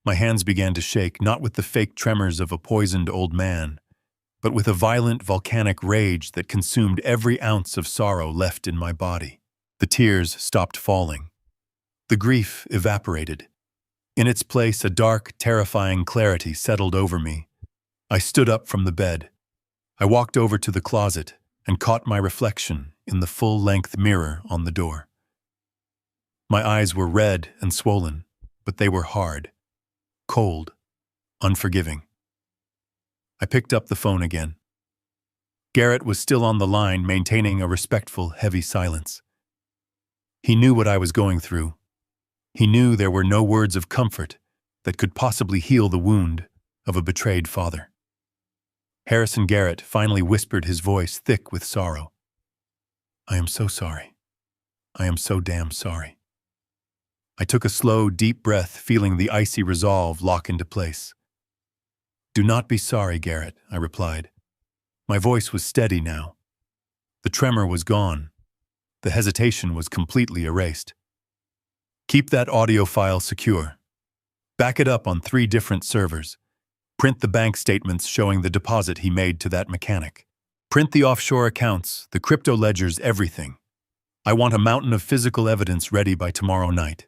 [SPEAKER 1] My hands began to shake, not with the fake tremors of a poisoned old man, but with a violent volcanic rage that consumed every ounce of sorrow left in my body. The tears stopped falling. The grief evaporated. In its place, a dark, terrifying clarity settled over me. I stood up from the bed. I walked over to the closet and caught my reflection in the full-length mirror on the door. My eyes were red and swollen, but they were hard, cold, unforgiving. I picked up the phone again. Garrett was still on the line, maintaining a respectful, heavy silence. He knew what I was going through. He knew there were no words of comfort that could possibly heal the wound of a betrayed father. Harrison Garrett finally whispered, his voice thick with sorrow. "I am so sorry. I am so damn sorry." I took a slow, deep breath, feeling the icy resolve lock into place. "Do not be sorry, Garrett," I replied. My voice was steady now. The tremor was gone. The hesitation was completely erased. "Keep that audio file secure. Back it up on 3 different servers. Print the bank statements showing the deposit he made to that mechanic. Print the offshore accounts, the crypto ledgers, everything. I want a mountain of physical evidence ready by tomorrow night."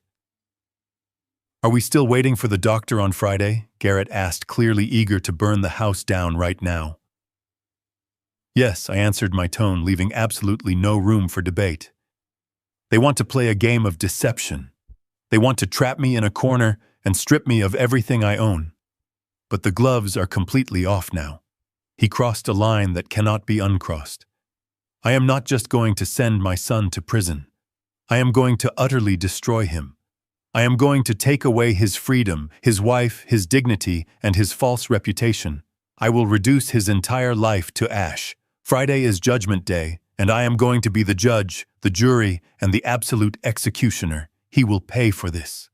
[SPEAKER 1] "Are we still waiting for the doctor on Friday?" Garrett asked, clearly eager to burn the house down right now. "Yes," I answered, my tone leaving absolutely no room for debate. "They want to play a game of deception. They want to trap me in a corner and strip me of everything I own. But the gloves are completely off now. He crossed a line that cannot be uncrossed. I am not just going to send my son to prison. I am going to utterly destroy him. I am going to take away his freedom, his wife, his dignity, and his false reputation. I will reduce his entire life to ash. Friday is Judgment Day, and I am going to be the judge, the jury, and the absolute executioner. He will pay for this."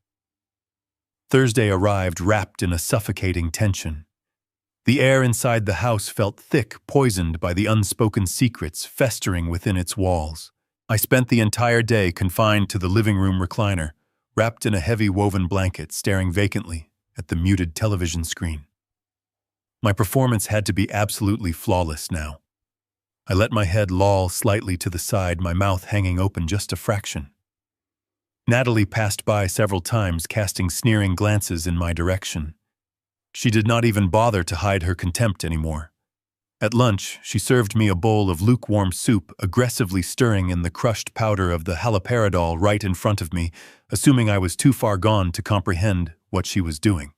[SPEAKER 1] Thursday arrived wrapped in a suffocating tension. The air inside the house felt thick, poisoned by the unspoken secrets festering within its walls. I spent the entire day confined to the living room recliner, wrapped in a heavy woven blanket, staring vacantly at the muted television screen. My performance had to be absolutely flawless now. I let my head loll slightly to the side, my mouth hanging open just a fraction. Natalie passed by several times, casting sneering glances in my direction. She did not even bother to hide her contempt anymore. At lunch, she served me a bowl of lukewarm soup, aggressively stirring in the crushed powder of the haloperidol right in front of me, assuming I was too far gone to comprehend what she was doing.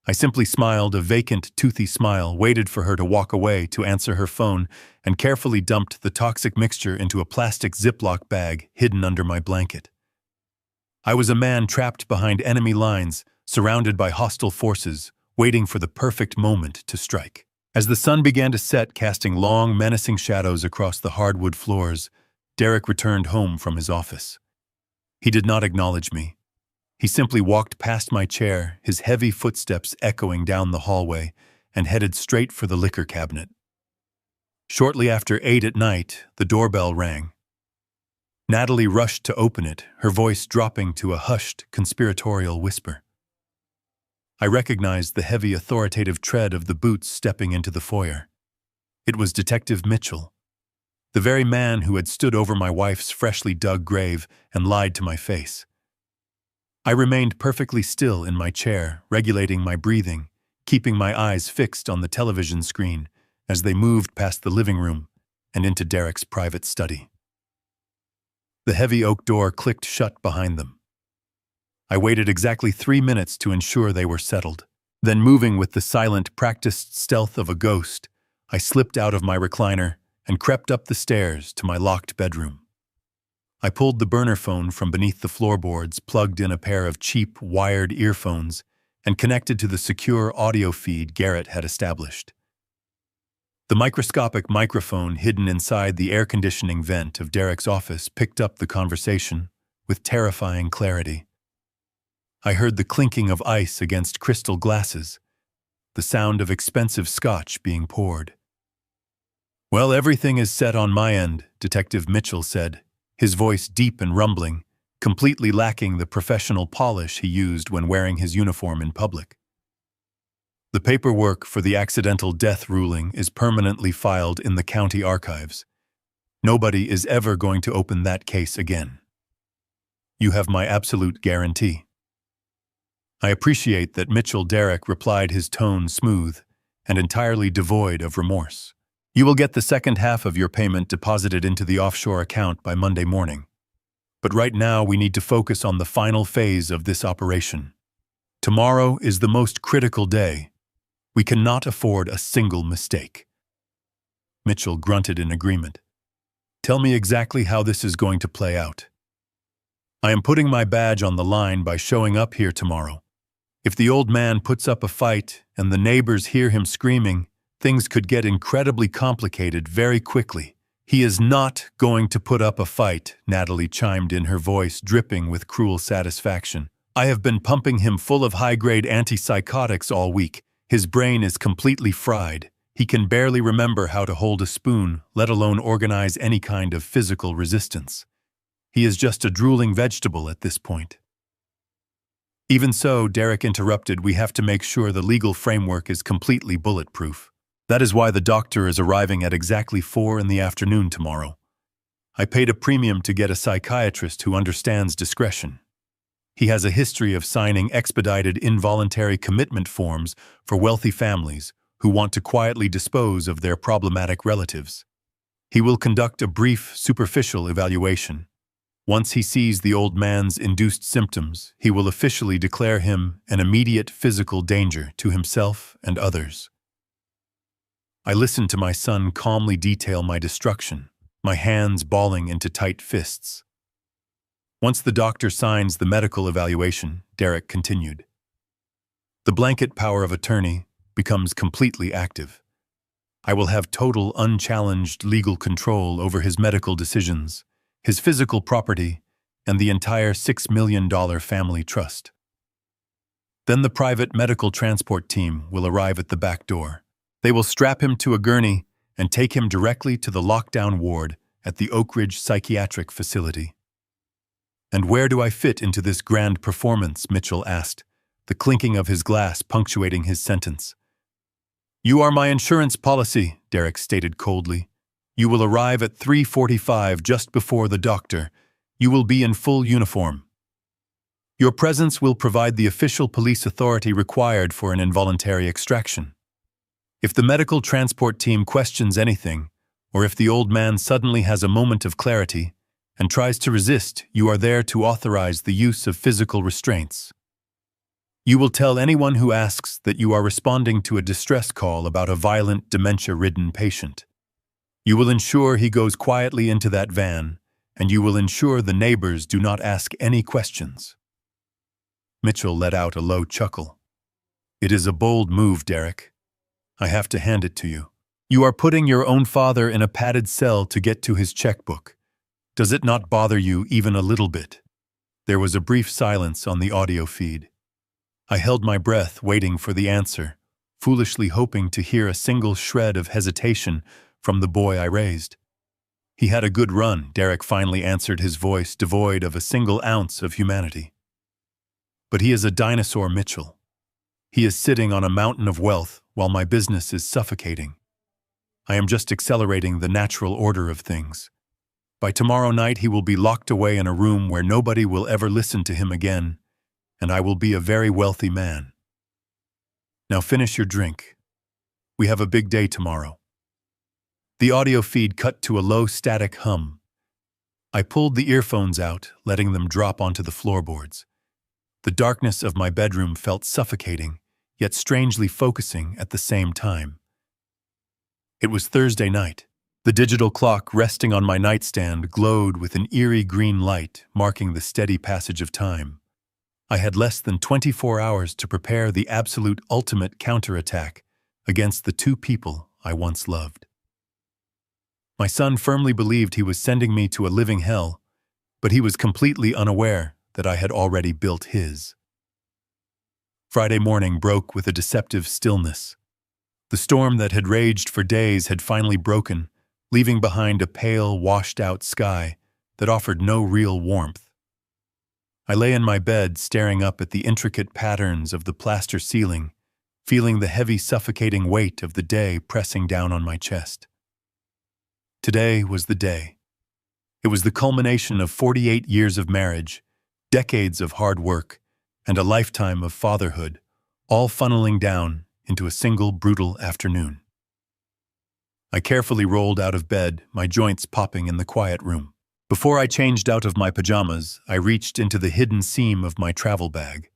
[SPEAKER 1] I simply smiled, a vacant, toothy smile, waited for her to walk away to answer her phone, and carefully dumped the toxic mixture into a plastic Ziploc bag hidden under my blanket. I was a man trapped behind enemy lines, surrounded by hostile forces, waiting for the perfect moment to strike. As the sun began to set, casting long, menacing shadows across the hardwood floors, Derek returned home from his office. He did not acknowledge me. He simply walked past my chair, his heavy footsteps echoing down the hallway, and headed straight for the liquor cabinet. Shortly after 8 at night, the doorbell rang. Natalie rushed to open it, her voice dropping to a hushed, conspiratorial whisper. I recognized the heavy, authoritative tread of the boots stepping into the foyer. It was Detective Mitchell, the very man who had stood over my wife's freshly dug grave and lied to my face. I remained perfectly still in my chair, regulating my breathing, keeping my eyes fixed on the television screen as they moved past the living room and into Derek's private study. The heavy oak door clicked shut behind them. I waited exactly 3 minutes to ensure they were settled. Then, moving with the silent, practiced stealth of a ghost, I slipped out of my recliner and crept up the stairs to my locked bedroom. I pulled the burner phone from beneath the floorboards, plugged in a pair of cheap, wired earphones, and connected to the secure audio feed Garrett had established. The microscopic microphone hidden inside the air conditioning vent of Derek's office picked up the conversation with terrifying clarity. I heard the clinking of ice against crystal glasses, the sound of expensive scotch being poured. "Well, everything is set on my end," Detective Mitchell said, his voice deep and rumbling, completely lacking the professional polish he used when wearing his uniform in public. "The paperwork for the accidental death ruling is permanently filed in the county archives. Nobody is ever going to open that case again. You have my absolute guarantee." I appreciate that Mitchell. Derek replied, his tone smooth and entirely devoid of remorse. "You will get the second half of your payment deposited into the offshore account by Monday morning. But right now we need to focus on the final phase of this operation. Tomorrow is the most critical day. We cannot afford a single mistake. Mitchell grunted in agreement. Tell me exactly how this is going to play out. I am putting my badge on the line by showing up here tomorrow. If the old man puts up a fight and the neighbors hear him screaming, things could get incredibly complicated very quickly. He is not going to put up a fight, Natalie chimed in, her voice dripping with cruel satisfaction. I have been pumping him full of high-grade antipsychotics all week. His brain is completely fried. He can barely remember how to hold a spoon, let alone organize any kind of physical resistance. He is just a drooling vegetable at this point. Even so, Derek interrupted, we have to make sure the legal framework is completely bulletproof. That is why the doctor is arriving at exactly 4 p.m. tomorrow. I paid a premium to get a psychiatrist who understands discretion. He has a history of signing expedited involuntary commitment forms for wealthy families who want to quietly dispose of their problematic relatives. He will conduct a brief, superficial evaluation. Once he sees the old man's induced symptoms, he will officially declare him an immediate physical danger to himself and others. I listened to my son calmly detail my destruction, my hands balling into tight fists. Once the doctor signs the medical evaluation, Derek continued, the blanket power of attorney becomes completely active. I will have total, unchallenged legal control over his medical decisions, his physical property, and the entire $6 million family trust. Then the private medical transport team will arrive at the back door. They will strap him to a gurney and take him directly to the lockdown ward at the Oak Ridge Psychiatric Facility. And where do I fit into this grand performance? Mitchell asked, the clinking of his glass punctuating his sentence. You are my insurance policy, Derek stated coldly. You will arrive at 3:45 just before the doctor. You will be in full uniform. Your presence will provide the official police authority required for an involuntary extraction. If the medical transport team questions anything, or if the old man suddenly has a moment of clarity and tries to resist, you are there to authorize the use of physical restraints. You will tell anyone who asks that you are responding to a distress call about a violent, dementia-ridden patient. You will ensure he goes quietly into that van, and you will ensure the neighbors do not ask any questions. Mitchell let out a low chuckle. It is a bold move, Derek. I have to hand it to you. You are putting your own father in a padded cell to get to his checkbook. Does it not bother you even a little bit? There was a brief silence on the audio feed. I held my breath, waiting for the answer, foolishly hoping to hear a single shred of hesitation from the boy I raised. He had a good run, Derek finally answered, his voice devoid of a single ounce of humanity. But he is a dinosaur, Mitchell. He is sitting on a mountain of wealth while my business is suffocating. I am just accelerating the natural order of things. By tomorrow night, he will be locked away in a room where nobody will ever listen to him again, and I will be a very wealthy man. Now finish your drink. We have a big day tomorrow. The audio feed cut to a low static hum. I pulled the earphones out, letting them drop onto the floorboards. The darkness of my bedroom felt suffocating, yet strangely focusing at the same time. It was Thursday night. The digital clock resting on my nightstand glowed with an eerie green light, marking the steady passage of time. I had less than 24 hours to prepare the absolute ultimate counterattack against the two people I once loved. My son firmly believed he was sending me to a living hell, but he was completely unaware that I had already built his. Friday morning broke with a deceptive stillness. The storm that had raged for days had finally broken, leaving behind a pale, washed-out sky that offered no real warmth. I lay in my bed, staring up at the intricate patterns of the plaster ceiling, feeling the heavy, suffocating weight of the day pressing down on my chest. Today was the day. It was the culmination of 48 years of marriage, decades of hard work, and a lifetime of fatherhood, all funneling down into a single brutal afternoon. I carefully rolled out of bed, my joints popping in the quiet room. Before I changed out of my pajamas, I reached into the hidden seam of my travel bag.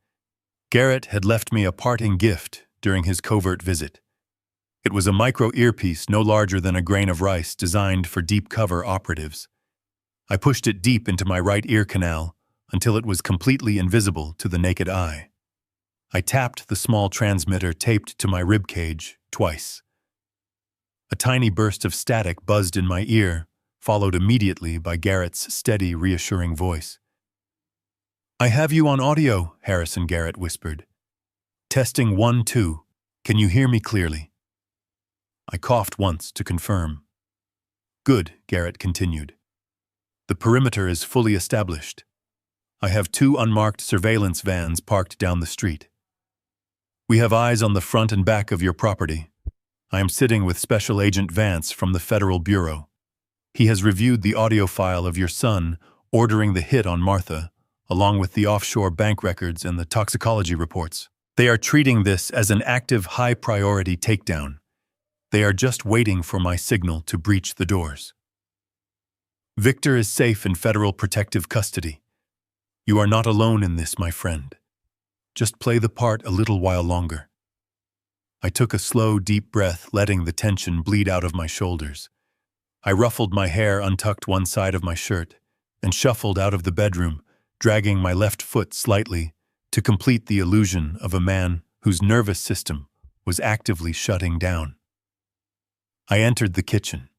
[SPEAKER 1] Garrett had left me a parting gift, during his covert visit. It was a micro earpiece no larger than a grain of rice designed for deep cover operatives. I pushed it deep into my right ear canal until it was completely invisible to the naked eye. I tapped the small transmitter taped to my rib cage twice. A tiny burst of static buzzed in my ear, followed immediately by Garrett's steady, reassuring voice. "I have you on audio," Harrison Garrett whispered. "Testing 1, 2. Can you hear me clearly?" I coughed once to confirm. "Good," Garrett continued. "The perimeter is fully established. I have 2 unmarked surveillance vans parked down the street. We have eyes on the front and back of your property. I am sitting with Special Agent Vance from the Federal Bureau. He has reviewed the audio file of your son ordering the hit on Martha, along with the offshore bank records and the toxicology reports. They are treating this as an active high-priority takedown. They are just waiting for my signal to breach the doors. Victor is safe in federal protective custody. You are not alone in this, my friend. Just play the part a little while longer." I took a slow, deep breath, letting the tension bleed out of my shoulders. I ruffled my hair, untucked one side of my shirt, and shuffled out of the bedroom, dragging my left foot slightly to complete the illusion of a man whose nervous system was actively shutting down. I entered the kitchen.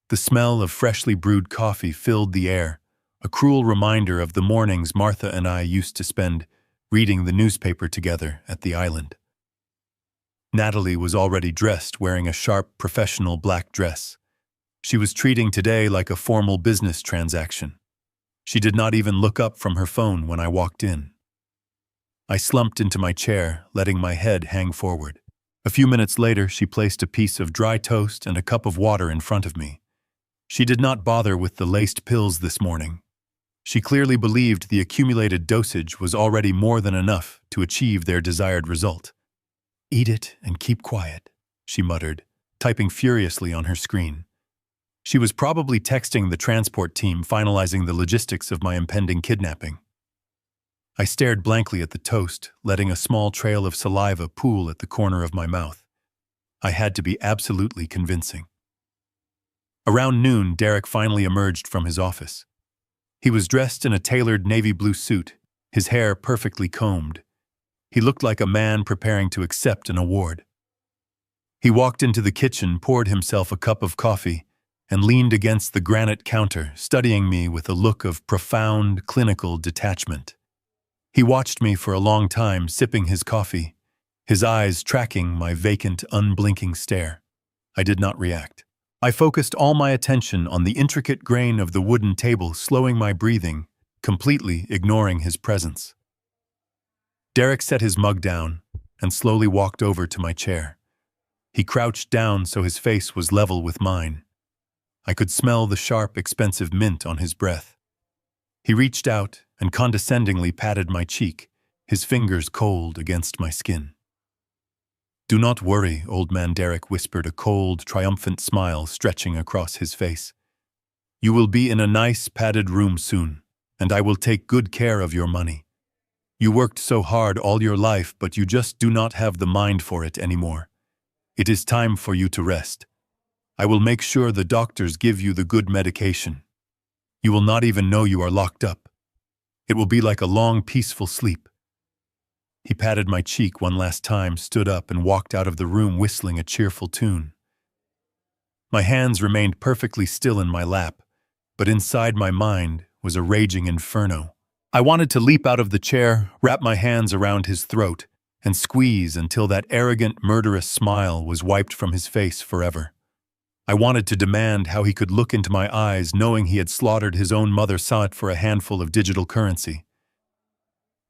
[SPEAKER 1] The smell of freshly brewed coffee filled the air, a cruel reminder of the mornings Martha and I used to spend reading the newspaper together at the island. Natalie was already dressed, wearing a sharp, professional black dress. She was treating today like a formal business transaction. She did not even look up from her phone when I walked in. I slumped into my chair, letting my head hang forward. A few minutes later, she placed a piece of dry toast and a cup of water in front of me. She did not bother with the laced pills this morning. She clearly believed the accumulated dosage was already more than enough to achieve their desired result. "Eat it and keep quiet," she muttered, typing furiously on her screen. She was probably texting the transport team finalizing the logistics of my impending kidnapping. I stared blankly at the toast, letting a small trail of saliva pool at the corner of my mouth. I had to be absolutely convincing. Around noon, Derek finally emerged from his office. He was dressed in a tailored navy blue suit, his hair perfectly combed. He looked like a man preparing to accept an award. He walked into the kitchen, poured himself a cup of coffee, and leaned against the granite counter, studying me with a look of profound, clinical detachment. He watched me for a long time, sipping his coffee, his eyes tracking my vacant, unblinking stare. I did not react. I focused all my attention on the intricate grain of the wooden table, slowing my breathing, completely ignoring his presence. Derek set his mug down and slowly walked over to my chair. He crouched down so his face was level with mine. I could smell the sharp, expensive mint on his breath. He reached out and condescendingly patted my cheek, his fingers cold against my skin. "Do not worry," old man Derek whispered, a cold, triumphant smile stretching across his face. "You will be in a nice, padded room soon, and I will take good care of your money. You worked so hard all your life, but you just do not have the mind for it anymore. It is time for you to rest. I will make sure the doctors give you the good medication. You will not even know you are locked up. It will be like a long, peaceful sleep." He patted my cheek one last time, stood up, and walked out of the room whistling a cheerful tune. My hands remained perfectly still in my lap, but inside my mind was a raging inferno. I wanted to leap out of the chair, wrap my hands around his throat, and squeeze until that arrogant, murderous smile was wiped from his face forever. I wanted to demand how he could look into my eyes knowing he had slaughtered his own mother saw it for a handful of digital currency.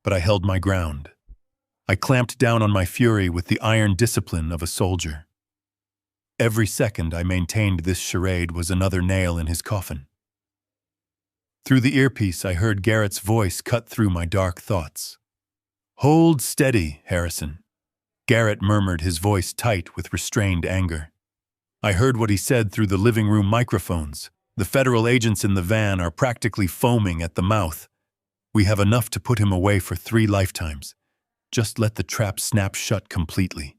[SPEAKER 1] But I held my ground. I clamped down on my fury with the iron discipline of a soldier. Every second I maintained this charade was another nail in his coffin. Through the earpiece, I heard Garrett's voice cut through my dark thoughts. "Hold steady, Harrison," Garrett murmured, his voice tight with restrained anger. I heard what he said through the living room microphones. "The federal agents in the van are practically foaming at the mouth. We have enough to put him away for 3 lifetimes. Just let the trap snap shut completely.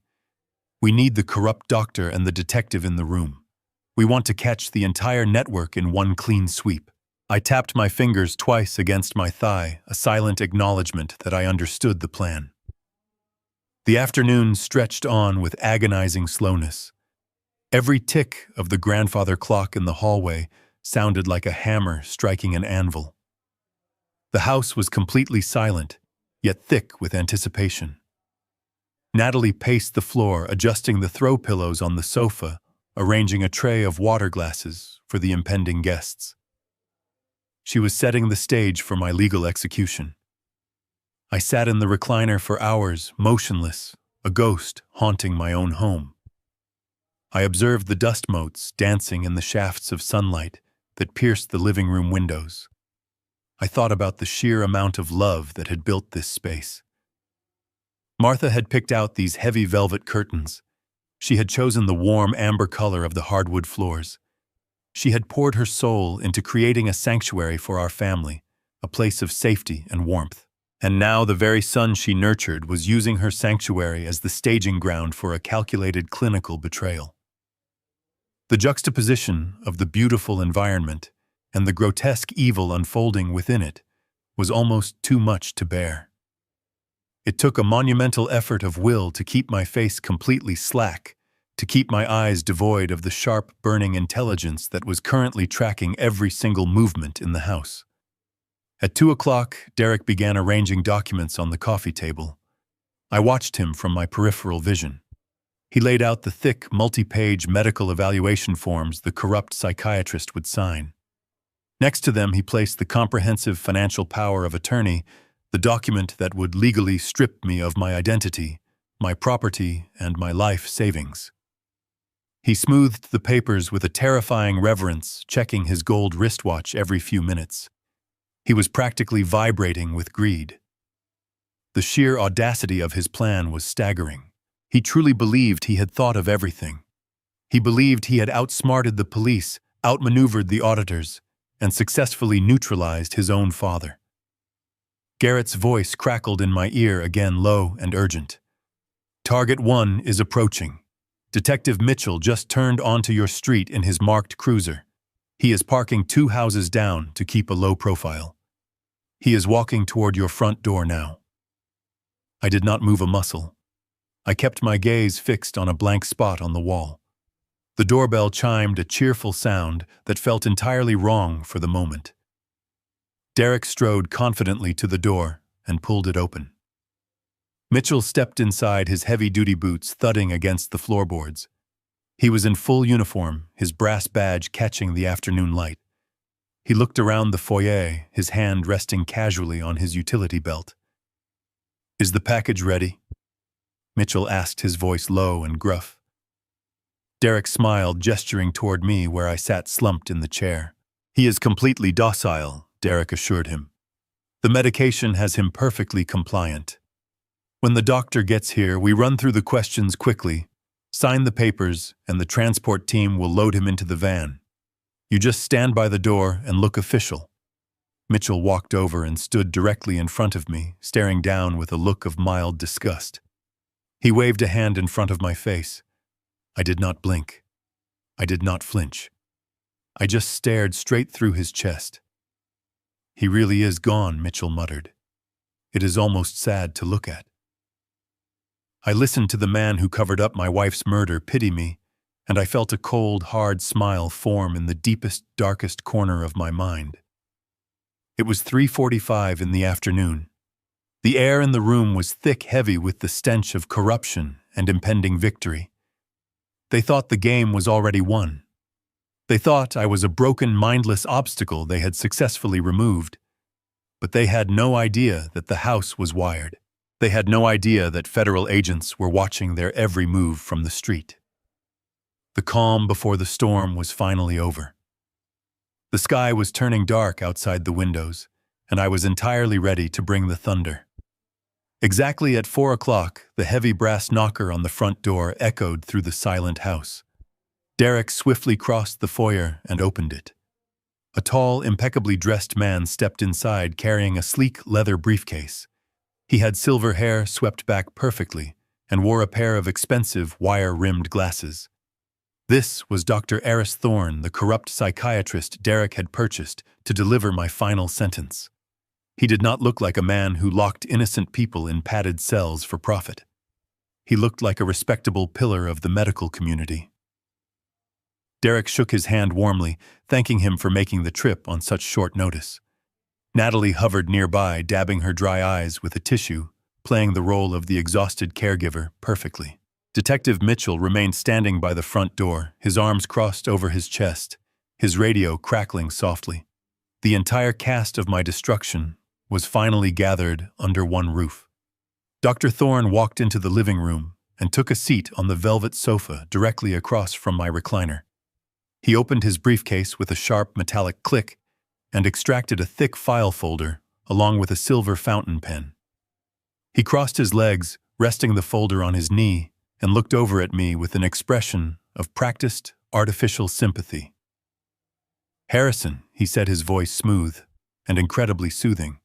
[SPEAKER 1] We need the corrupt doctor and the detective in the room. We want to catch the entire network in one clean sweep. I tapped my fingers twice against my thigh, a silent acknowledgement that I understood the plan. The afternoon stretched on with agonizing slowness. Every tick of the grandfather clock in the hallway sounded like a hammer striking an anvil. The house was completely silent, yet thick with anticipation. Natalie paced the floor, adjusting the throw pillows on the sofa, arranging a tray of water glasses for the impending guests. She was setting the stage for my legal execution. I sat in the recliner for hours, motionless, a ghost haunting my own home. I observed the dust motes dancing in the shafts of sunlight that pierced the living room windows. I thought about the sheer amount of love that had built this space. Martha had picked out these heavy velvet curtains. She had chosen the warm amber color of the hardwood floors. She had poured her soul into creating a sanctuary for our family, a place of safety and warmth. And now the very son she nurtured was using her sanctuary as the staging ground for a calculated clinical betrayal. The juxtaposition of the beautiful environment and the grotesque evil unfolding within it was almost too much to bear. It took a monumental effort of will to keep my face completely slack, to keep my eyes devoid of the sharp, burning intelligence that was currently tracking every single movement in the house. At 2 o'clock, Derek began arranging documents on the coffee table. I watched him from my peripheral vision. He laid out the thick, multi-page medical evaluation forms the corrupt psychiatrist would sign. Next to them, he placed the comprehensive financial power of attorney, the document that would legally strip me of my identity, my property, and my life savings. He smoothed the papers with a terrifying reverence, checking his gold wristwatch every few minutes. He was practically vibrating with greed. The sheer audacity of his plan was staggering. He truly believed he had thought of everything. He believed he had outsmarted the police, outmaneuvered the auditors, and successfully neutralized his own father. Garrett's voice crackled in my ear, again low and urgent. "Target 1 is approaching. Detective Mitchell just turned onto your street in his marked cruiser. He is parking 2 houses down to keep a low profile. He is walking toward your front door now." I did not move a muscle. I kept my gaze fixed on a blank spot on the wall. The doorbell chimed a cheerful sound that felt entirely wrong for the moment. Derek strode confidently to the door and pulled it open. Mitchell stepped inside, his heavy-duty boots thudding against the floorboards. He was in full uniform, his brass badge catching the afternoon light. He looked around the foyer, his hand resting casually on his utility belt. "Is the package ready?" Mitchell asked, his voice low and gruff. Derek smiled, gesturing toward me where I sat slumped in the chair. "He is completely docile," Derek assured him. "The medication has him perfectly compliant. When the doctor gets here, we run through the questions quickly, sign the papers, and the transport team will load him into the van. You just stand by the door and look official." Mitchell walked over and stood directly in front of me, staring down with a look of mild disgust. He waved a hand in front of my face. I did not blink. I did not flinch. I just stared straight through his chest. "He really is gone," Mitchell muttered. "It is almost sad to look at." I listened to the man who covered up my wife's murder pity me, and I felt a cold, hard smile form in the deepest, darkest corner of my mind. It was 3:45 in the afternoon. The air in the room was thick, heavy with the stench of corruption and impending victory. They thought the game was already won. They thought I was a broken, mindless obstacle they had successfully removed. But they had no idea that the house was wired. They had no idea that federal agents were watching their every move from the street. The calm before the storm was finally over. The sky was turning dark outside the windows, and I was entirely ready to bring the thunder. Exactly at 4 o'clock, the heavy brass knocker on the front door echoed through the silent house. Derek swiftly crossed the foyer and opened it. A tall, impeccably dressed man stepped inside carrying a sleek leather briefcase. He had silver hair swept back perfectly, and wore a pair of expensive, wire-rimmed glasses. This was Dr. Eris Thorne, the corrupt psychiatrist Derek had purchased to deliver my final sentence. He did not look like a man who locked innocent people in padded cells for profit. He looked like a respectable pillar of the medical community. Derek shook his hand warmly, thanking him for making the trip on such short notice. Natalie hovered nearby, dabbing her dry eyes with a tissue, playing the role of the exhausted caregiver perfectly. Detective Mitchell remained standing by the front door, his arms crossed over his chest, his radio crackling softly. The entire cast of my destruction was finally gathered under one roof. Dr. Thorne walked into the living room and took a seat on the velvet sofa directly across from my recliner. He opened his briefcase with a sharp metallic click and extracted a thick file folder along with a silver fountain pen. He crossed his legs, resting the folder on his knee, and looked over at me with an expression of practiced, artificial sympathy. "Harrison," he said, his voice smooth and incredibly soothing.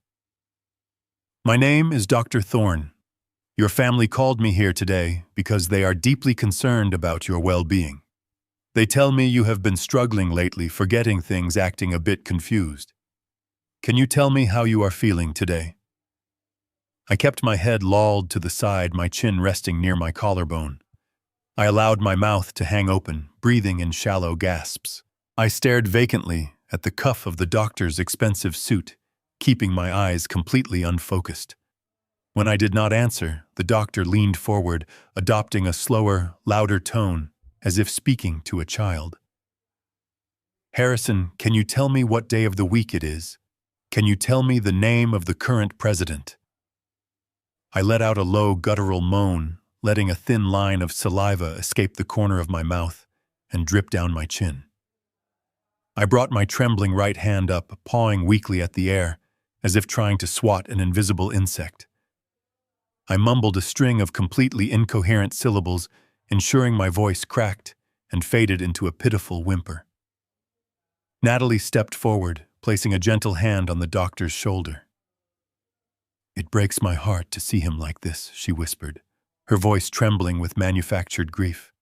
[SPEAKER 1] "My name is Dr. Thorne. Your family called me here today because they are deeply concerned about your well-being. They tell me you have been struggling lately, forgetting things, acting a bit confused. Can you tell me how you are feeling today?" I kept my head lolled to the side, my chin resting near my collarbone. I allowed my mouth to hang open, breathing in shallow gasps. I stared vacantly at the cuff of the doctor's expensive suit, keeping my eyes completely unfocused. When I did not answer, the doctor leaned forward, adopting a slower, louder tone, as if speaking to a child. "Harrison, can you tell me what day of the week it is? Can you tell me the name of the current president?" I let out a low, guttural moan, letting a thin line of saliva escape the corner of my mouth and drip down my chin. I brought my trembling right hand up, pawing weakly at the air, as if trying to swat an invisible insect. I mumbled a string of completely incoherent syllables, ensuring my voice cracked and faded into a pitiful whimper. Natalie stepped forward, placing a gentle hand on the doctor's shoulder. "It breaks my heart to see him like this," she whispered, her voice trembling with manufactured grief.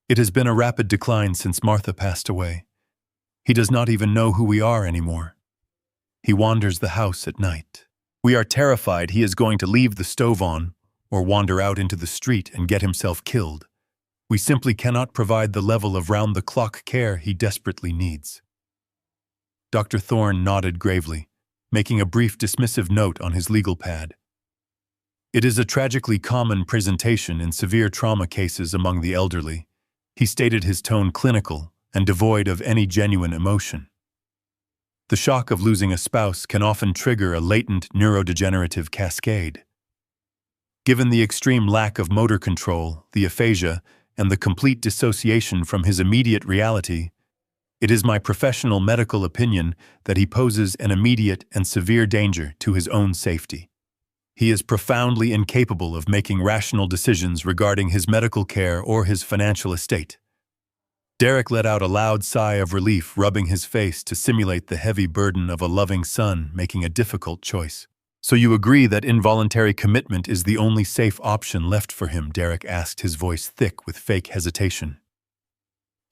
[SPEAKER 1] "It has been a rapid decline since Martha passed away. He does not even know who we are anymore. He wanders the house at night. We are terrified he is going to leave the stove on or wander out into the street and get himself killed. We simply cannot provide the level of round-the-clock care he desperately needs." Dr. Thorne nodded gravely, making a brief dismissive note on his legal pad. "It is a tragically common presentation in severe trauma cases among the elderly," he stated, his tone clinical and devoid of any genuine emotion. "The shock of losing a spouse can often trigger a latent neurodegenerative cascade. Given the extreme lack of motor control, the aphasia, and the complete dissociation from his immediate reality, it is my professional medical opinion that he poses an immediate and severe danger to his own safety. He is profoundly incapable of making rational decisions regarding his medical care or his financial estate." Derek let out a loud sigh of relief, rubbing his face to simulate the heavy burden of a loving son making a difficult choice. "So you agree that involuntary commitment is the only safe option left for him?" Derek asked, his voice thick with fake hesitation.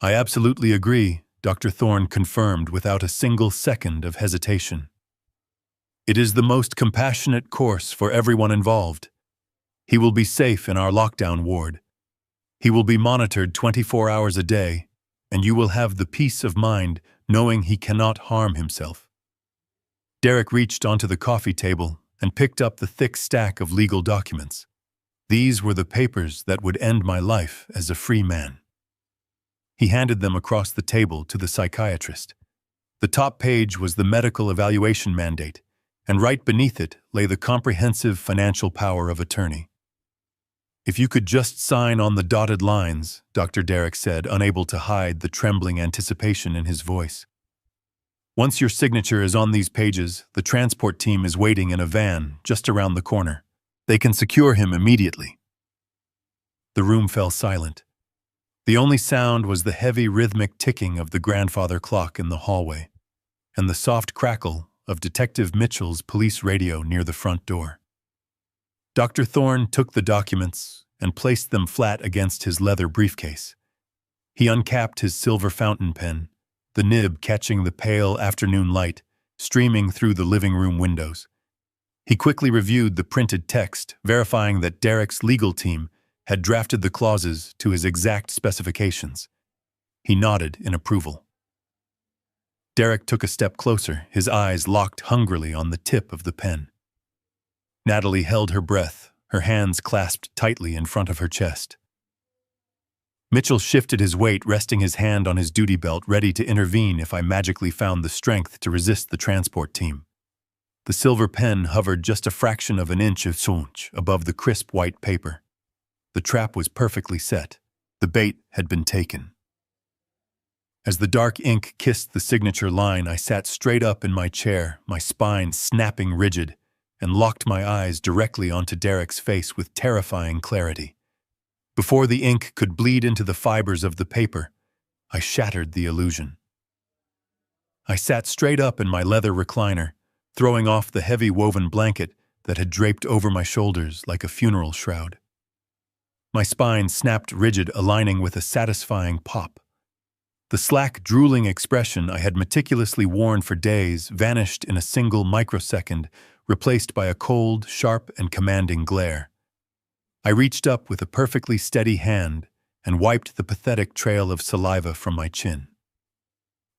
[SPEAKER 1] "I absolutely agree," Dr. Thorne confirmed without a single second of hesitation. "It is the most compassionate course for everyone involved. He will be safe in our lockdown ward. He will be monitored 24 hours a day, and you will have the peace of mind knowing he cannot harm himself." Derek reached onto the coffee table and picked up the thick stack of legal documents. These were the papers that would end my life as a free man. He handed them across the table to the psychiatrist. The top page was the medical evaluation mandate, and right beneath it lay the comprehensive financial power of attorney. "If you could just sign on the dotted lines," Dr. Derek said, unable to hide the trembling anticipation in his voice. "Once your signature is on these pages, the transport team is waiting in a van just around the corner. They can secure him immediately." The room fell silent. The only sound was the heavy rhythmic ticking of the grandfather clock in the hallway, and the soft crackle of Detective Mitchell's police radio near the front door. Dr. Thorne took the documents, and placed them flat against his leather briefcase. He uncapped his silver fountain pen, the nib catching the pale afternoon light streaming through the living room windows. He quickly reviewed the printed text, verifying that Derek's legal team had drafted the clauses to his exact specifications. He nodded in approval. Derek took a step closer, his eyes locked hungrily on the tip of the pen. Natalie held her breath, her hands clasped tightly in front of her chest. Mitchell shifted his weight, resting his hand on his duty belt, ready to intervene if I magically found the strength to resist the transport team. The silver pen hovered just a fraction of an inch above the crisp white paper. The trap was perfectly set. The bait had been taken. As the dark ink kissed the signature line, I sat straight up in my chair, my spine snapping rigid, and locked my eyes directly onto Derek's face with terrifying clarity. Before the ink could bleed into the fibers of the paper, I shattered the illusion. I sat straight up in my leather recliner, throwing off the heavy woven blanket that had draped over my shoulders like a funeral shroud. My spine snapped rigid, aligning with a satisfying pop. The slack, drooling expression I had meticulously worn for days vanished in a single microsecond, replaced by a cold, sharp, and commanding glare. I reached up with a perfectly steady hand and wiped the pathetic trail of saliva from my chin.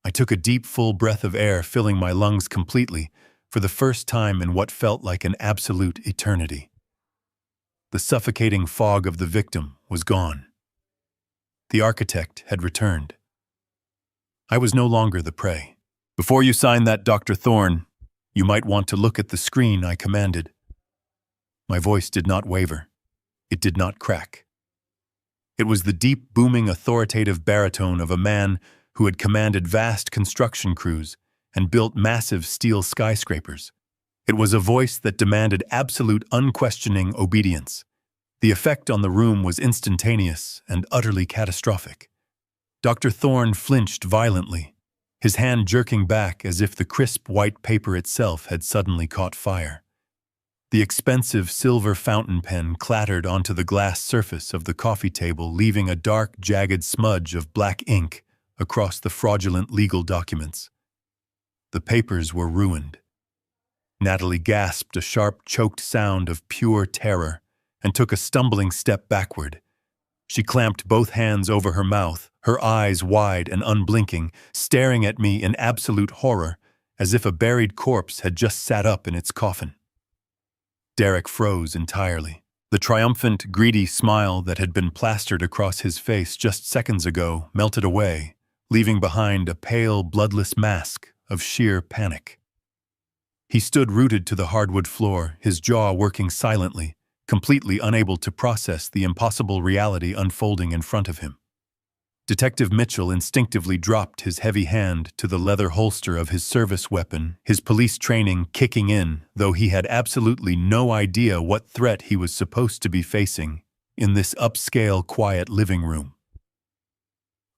[SPEAKER 1] I took a deep, full breath of air, filling my lungs completely, for the first time in what felt like an absolute eternity. The suffocating fog of the victim was gone. The architect had returned. I was no longer the prey. "Before you sign that, Dr. Thorne, you might want to look at the screen," I commanded. My voice did not waver. It did not crack. It was the deep, booming, authoritative baritone of a man who had commanded vast construction crews and built massive steel skyscrapers. It was a voice that demanded absolute, unquestioning obedience. The effect on the room was instantaneous and utterly catastrophic. Dr. Thorne flinched violently, his hand jerking back as if the crisp white paper itself had suddenly caught fire. The expensive silver fountain pen clattered onto the glass surface of the coffee table, leaving a dark, jagged smudge of black ink across the fraudulent legal documents. The papers were ruined. Natalie gasped a sharp, choked sound of pure terror and took a stumbling step backward. She clamped both hands over her mouth, her eyes wide and unblinking, staring at me in absolute horror, as if a buried corpse had just sat up in its coffin. Derek froze entirely. The triumphant, greedy smile that had been plastered across his face just seconds ago melted away, leaving behind a pale, bloodless mask of sheer panic. He stood rooted to the hardwood floor, his jaw working silently, completely unable to process the impossible reality unfolding in front of him. Detective Mitchell instinctively dropped his heavy hand to the leather holster of his service weapon, his police training kicking in, though he had absolutely no idea what threat he was supposed to be facing in this upscale, quiet living room.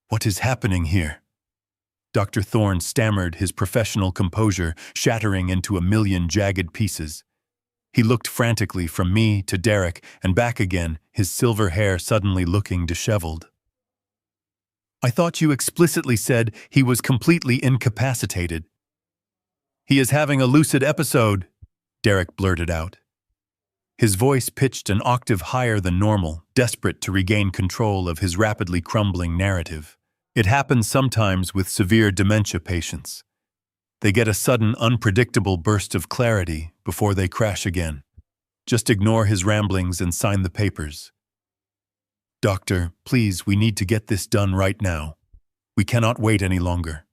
[SPEAKER 1] "What is happening here?" Dr. Thorne stammered, his professional composure shattering into a million jagged pieces. He looked frantically from me to Derek and back again, his silver hair suddenly looking disheveled. "I thought you explicitly said he was completely incapacitated." "He is having a lucid episode," Derek blurted out. His voice pitched an octave higher than normal, desperate to regain control of his rapidly crumbling narrative. "It happens sometimes with severe dementia patients. They get a sudden, unpredictable burst of clarity before they crash again. Just ignore his ramblings and sign the papers." "Doctor, please, we need to get this done right now. We cannot wait any longer."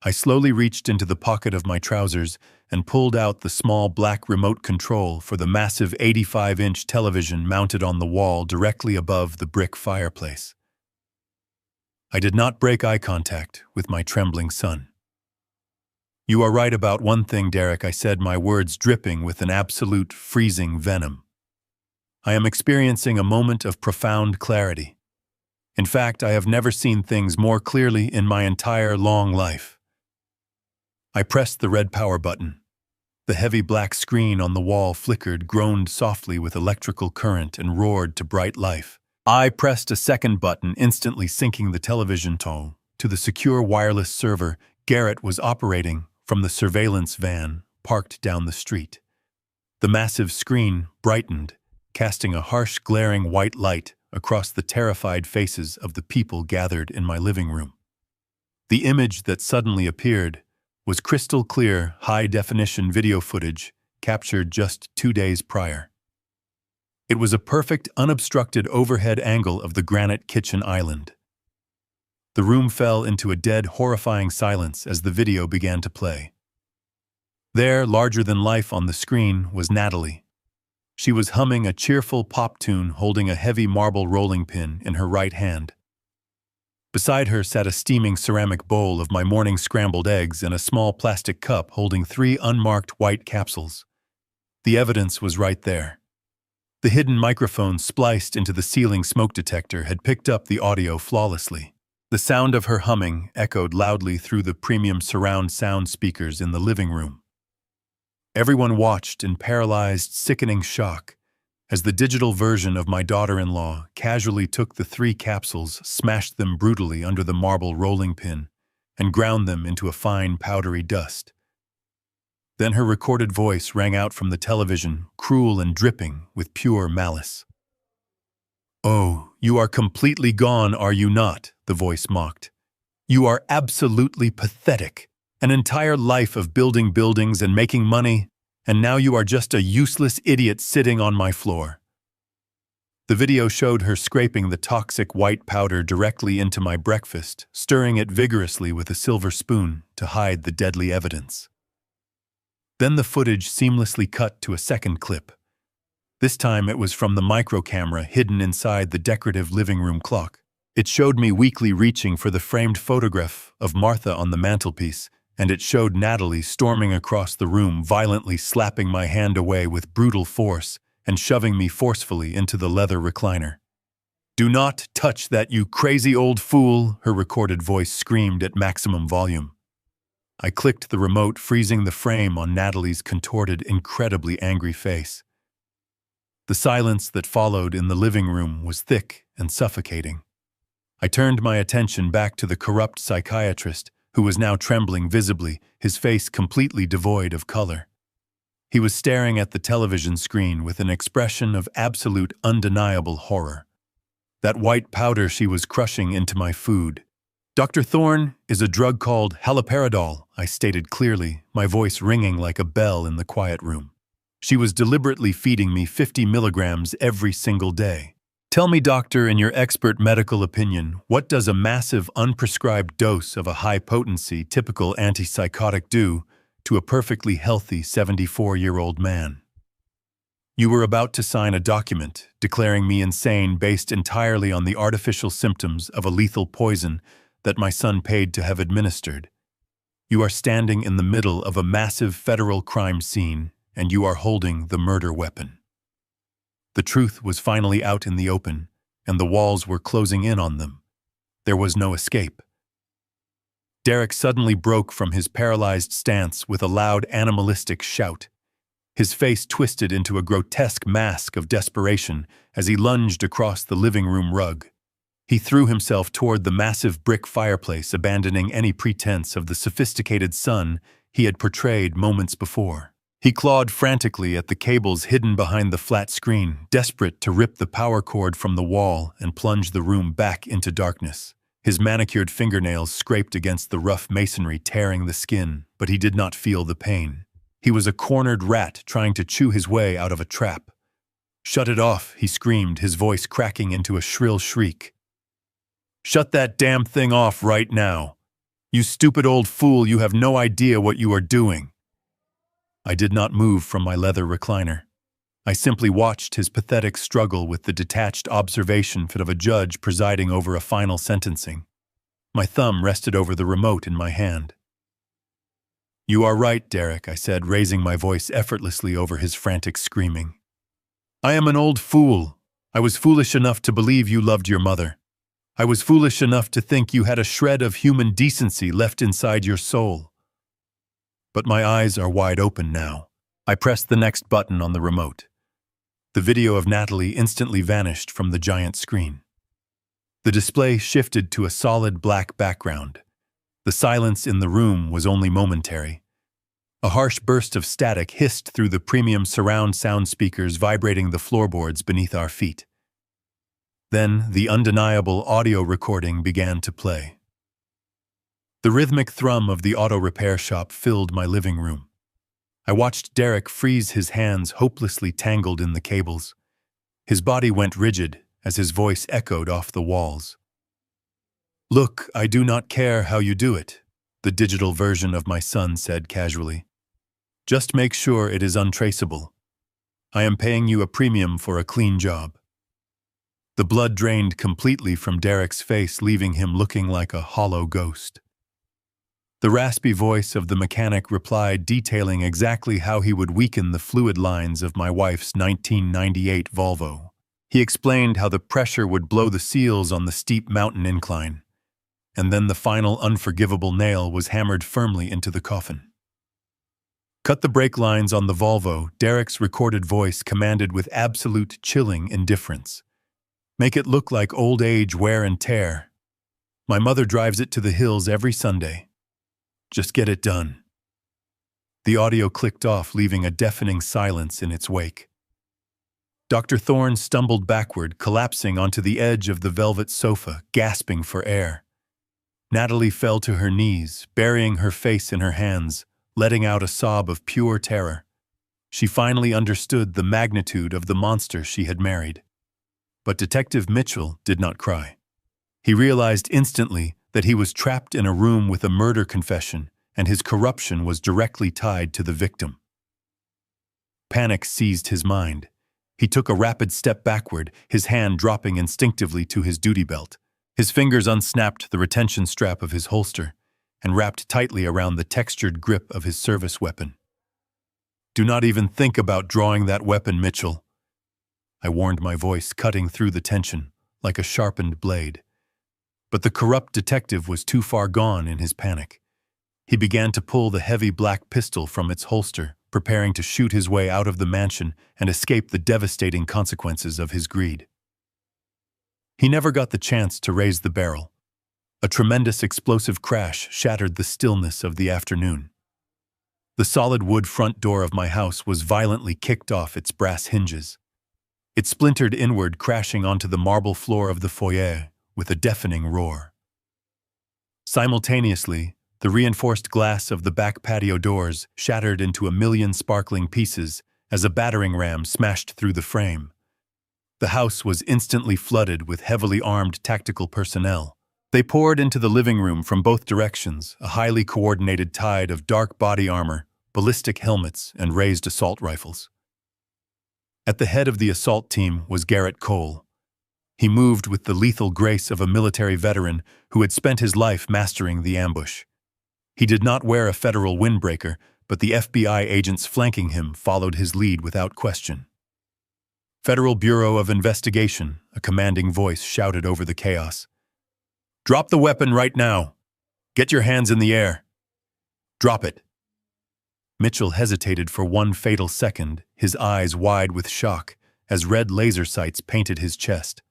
[SPEAKER 1] I slowly reached into the pocket of my trousers and pulled out the small black remote control for the massive 85-inch television mounted on the wall directly above the brick fireplace. I did not break eye contact with my trembling son. "You are right about one thing, Derek," I said, my words dripping with an absolute freezing venom. "I am experiencing a moment of profound clarity. In fact, I have never seen things more clearly in my entire long life." I pressed the red power button. The heavy black screen on the wall flickered, groaned softly with electrical current, and roared to bright life. I pressed a second button, instantly syncing the television to the secure wireless server Garrett was operating from the surveillance van parked down the street. The massive screen brightened, casting a harsh, glaring white light across the terrified faces of the people gathered in my living room. The image that suddenly appeared was crystal clear, high-definition video footage captured just 2 days prior. It was a perfect, unobstructed overhead angle of the granite kitchen island. The room fell into a dead, horrifying silence as the video began to play. There, larger than life on the screen, was Natalie. She was humming a cheerful pop tune, holding a heavy marble rolling pin in her right hand. Beside her sat a steaming ceramic bowl of my morning scrambled eggs and a small plastic cup holding 3 unmarked white capsules. The evidence was right there. The hidden microphone spliced into the ceiling smoke detector had picked up the audio flawlessly. The sound of her humming echoed loudly through the premium surround sound speakers in the living room. Everyone watched in paralyzed, sickening shock as the digital version of my daughter-in-law casually took the 3 capsules, smashed them brutally under the marble rolling pin, and ground them into a fine, powdery dust. Then her recorded voice rang out from the television, cruel and dripping with pure malice. "Oh, you are completely gone, are you not?" the voice mocked. "You are absolutely pathetic. An entire life of building buildings and making money, and now you are just a useless idiot sitting on my floor." The video showed her scraping the toxic white powder directly into my breakfast, stirring it vigorously with a silver spoon to hide the deadly evidence. Then the footage seamlessly cut to a second clip. This time it was from the micro camera hidden inside the decorative living room clock. It showed me weakly reaching for the framed photograph of Martha on the mantelpiece, and it showed Natalie storming across the room, violently slapping my hand away with brutal force and shoving me forcefully into the leather recliner. "Do not touch that, you crazy old fool," her recorded voice screamed at maximum volume. I clicked the remote, freezing the frame on Natalie's contorted, incredibly angry face. The silence that followed in the living room was thick and suffocating. I turned my attention back to the corrupt psychiatrist, who was now trembling visibly, his face completely devoid of color. He was staring at the television screen with an expression of absolute, undeniable horror. That white powder she was crushing into my food. "Dr. Thorne is a drug called haloperidol," I stated clearly, my voice ringing like a bell in the quiet room. "She was deliberately feeding me 50 milligrams every single day. Tell me, doctor, in your expert medical opinion, what does a massive unprescribed dose of a high-potency, typical antipsychotic do to a perfectly healthy 74-year-old man?" "You were about to sign a document declaring me insane based entirely on the artificial symptoms of a lethal poison that my son paid to have administered. You are standing in the middle of a massive federal crime scene, and you are holding the murder weapon." The truth was finally out in the open, and the walls were closing in on them. There was no escape. Derek suddenly broke from his paralyzed stance with a loud animalistic shout. His face twisted into a grotesque mask of desperation as he lunged across the living room rug. He threw himself toward the massive brick fireplace, abandoning any pretense of the sophisticated son he had portrayed moments before. He clawed frantically at the cables hidden behind the flat screen, desperate to rip the power cord from the wall and plunge the room back into darkness. His manicured fingernails scraped against the rough masonry, tearing the skin, but he did not feel the pain. He was a cornered rat trying to chew his way out of a trap. "Shut it off," he screamed, his voice cracking into a shrill shriek. "Shut that damn thing off right now. You stupid old fool, you have no idea what you are doing." I did not move from my leather recliner. I simply watched his pathetic struggle with the detached observation of a judge presiding over a final sentencing. My thumb rested over the remote in my hand. "You are right, Derek," I said, raising my voice effortlessly over his frantic screaming. "I am an old fool. I was foolish enough to believe you loved your mother. I was foolish enough to think you had a shred of human decency left inside your soul. But my eyes are wide open now. I pressed the next button on the remote. The video of Natalie instantly vanished from the giant screen. The display shifted to a solid black background. The silence in the room was only momentary. A harsh burst of static hissed through the premium surround sound speakers vibrating the floorboards beneath our feet. Then the undeniable audio recording began to play. The rhythmic thrum of the auto repair shop filled my living room. I watched Derek freeze, his hands hopelessly tangled in the cables. His body went rigid as his voice echoed off the walls. "Look, I do not care how you do it," the digital version of my son said casually. "Just make sure it is untraceable. I am paying you a premium for a clean job." The blood drained completely from Derek's face, leaving him looking like a hollow ghost. The raspy voice of the mechanic replied, detailing exactly how he would weaken the fluid lines of my wife's 1998 Volvo. He explained how the pressure would blow the seals on the steep mountain incline, and then the final unforgivable nail was hammered firmly into the coffin. "Cut the brake lines on the Volvo," Derek's recorded voice commanded with absolute chilling indifference. "Make it look like old age wear and tear. My mother drives it to the hills every Sunday. Just get it done." The audio clicked off, leaving a deafening silence in its wake. Dr. Thorne stumbled backward, collapsing onto the edge of the velvet sofa, gasping for air. Natalie fell to her knees, burying her face in her hands, letting out a sob of pure terror. She finally understood the magnitude of the monster she had married. But Detective Mitchell did not cry. He realized instantly that he was trapped in a room with a murder confession, and his corruption was directly tied to the victim. Panic seized his mind. He took a rapid step backward, his hand dropping instinctively to his duty belt. His fingers unsnapped the retention strap of his holster and wrapped tightly around the textured grip of his service weapon. "Do not even think about drawing that weapon, Mitchell," I warned, my voice cutting through the tension like a sharpened blade. But the corrupt detective was too far gone in his panic. He began to pull the heavy black pistol from its holster, preparing to shoot his way out of the mansion and escape the devastating consequences of his greed. He never got the chance to raise the barrel. A tremendous explosive crash shattered the stillness of the afternoon. The solid wood front door of my house was violently kicked off its brass hinges. It splintered inward, crashing onto the marble floor of the foyer with a deafening roar. Simultaneously, the reinforced glass of the back patio doors shattered into a million sparkling pieces as a battering ram smashed through the frame. The house was instantly flooded with heavily armed tactical personnel. They poured into the living room from both directions, a highly coordinated tide of dark body armor, ballistic helmets, and raised assault rifles. At the head of the assault team was Garrett Cole. He moved with the lethal grace of a military veteran who had spent his life mastering the ambush. He did not wear a federal windbreaker, but the FBI agents flanking him followed his lead without question. "Federal Bureau of Investigation," a commanding voice shouted over the chaos. "Drop the weapon right now. Get your hands in the air. Drop it." Mitchell hesitated for one fatal second, his eyes wide with shock, as red laser sights painted his chest.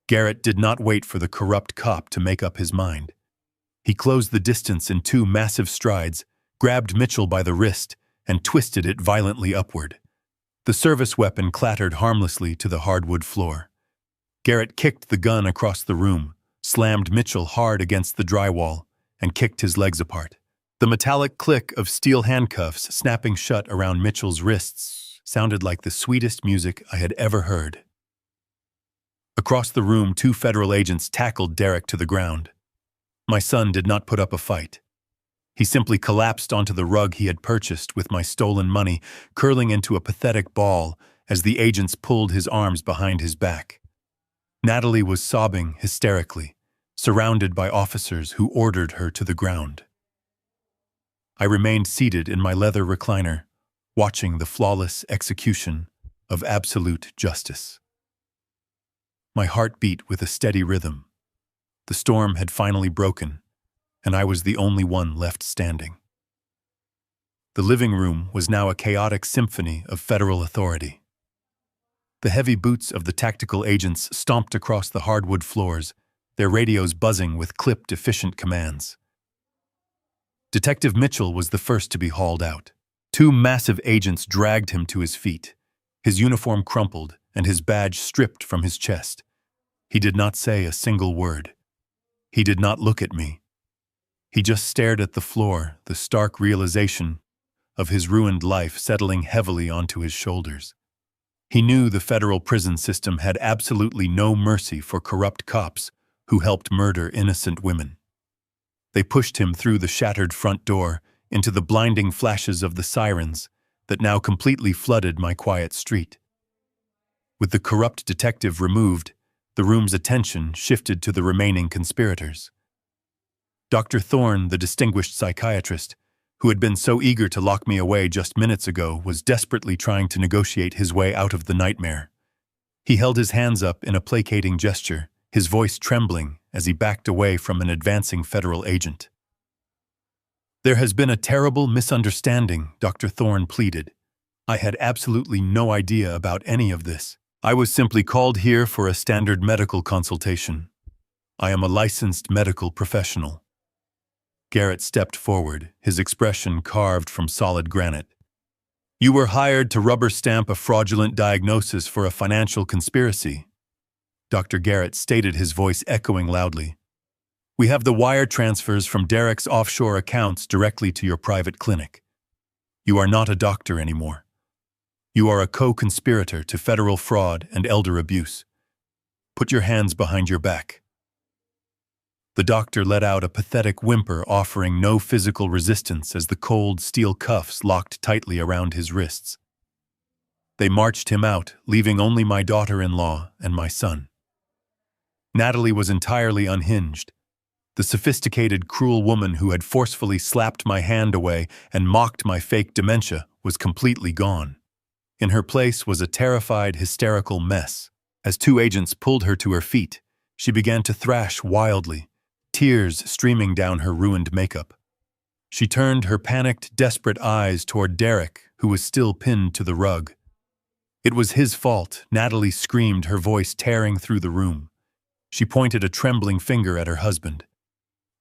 [SPEAKER 1] Garrett did not wait for the corrupt cop to make up his mind. He closed the distance in two massive strides, grabbed Mitchell by the wrist, and twisted it violently upward. The service weapon clattered harmlessly to the hardwood floor. Garrett kicked the gun across the room, slammed Mitchell hard against the drywall, and kicked his legs apart. The metallic click of steel handcuffs snapping shut around Mitchell's wrists sounded like the sweetest music I had ever heard. Across the room, two federal agents tackled Derek to the ground. My son did not put up a fight. He simply collapsed onto the rug he had purchased with my stolen money, curling into a pathetic ball as the agents pulled his arms behind his back. Natalie was sobbing hysterically, surrounded by officers who ordered her to the ground. I remained seated in my leather recliner, watching the flawless execution of absolute justice. My heart beat with a steady rhythm. The storm had finally broken, and I was the only one left standing. The living room was now a chaotic symphony of federal authority. The heavy boots of the tactical agents stomped across the hardwood floors, their radios buzzing with clipped, efficient commands. Detective Mitchell was the first to be hauled out. Two massive agents dragged him to his feet, his uniform crumpled and his badge stripped from his chest. He did not say a single word. He did not look at me. He just stared at the floor, the stark realization of his ruined life settling heavily onto his shoulders. He knew the federal prison system had absolutely no mercy for corrupt cops who helped murder innocent women. They pushed him through the shattered front door into the blinding flashes of the sirens that now completely flooded my quiet street. With the corrupt detective removed, the room's attention shifted to the remaining conspirators. Dr. Thorne, the distinguished psychiatrist, who had been so eager to lock me away just minutes ago, was desperately trying to negotiate his way out of the nightmare. He held his hands up in a placating gesture, his voice trembling as he backed away from an advancing federal agent. "There has been a terrible misunderstanding," Dr. Thorne pleaded. "I had absolutely no idea about any of this. I was simply called here for a standard medical consultation. I am a licensed medical professional." Garrett stepped forward, his expression carved from solid granite. "You were hired to rubber stamp a fraudulent diagnosis for a financial conspiracy." Dr. Garrett stated, his voice echoing loudly. "We have the wire transfers from Derek's offshore accounts directly to your private clinic. You are not a doctor anymore. You are a co-conspirator to federal fraud and elder abuse. Put your hands behind your back." The doctor let out a pathetic whimper, offering no physical resistance as the cold steel cuffs locked tightly around his wrists. They marched him out, leaving only my daughter-in-law and my son. Natalie was entirely unhinged. The sophisticated, cruel woman who had forcefully slapped my hand away and mocked my fake dementia was completely gone. In her place was a terrified, hysterical mess. As two agents pulled her to her feet, she began to thrash wildly, tears streaming down her ruined makeup. She turned her panicked, desperate eyes toward Derek, who was still pinned to the rug. "It was his fault," Natalie screamed, her voice tearing through the room. She pointed a trembling finger at her husband.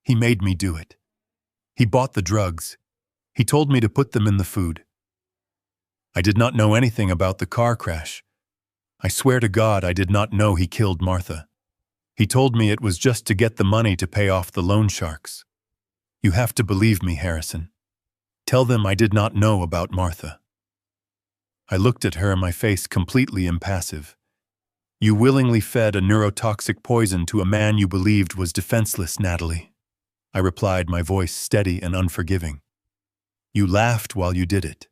[SPEAKER 1] "He made me do it. He bought the drugs. He told me to put them in the food. I did not know anything about the car crash. I swear to God I did not know he killed Martha. He told me it was just to get the money to pay off the loan sharks. You have to believe me, Harrison. Tell them I did not know about Martha." I looked at her, my face completely impassive. "You willingly fed a neurotoxic poison to a man you believed was defenseless, Natalie," I replied, my voice steady and unforgiving. "You laughed while you did it.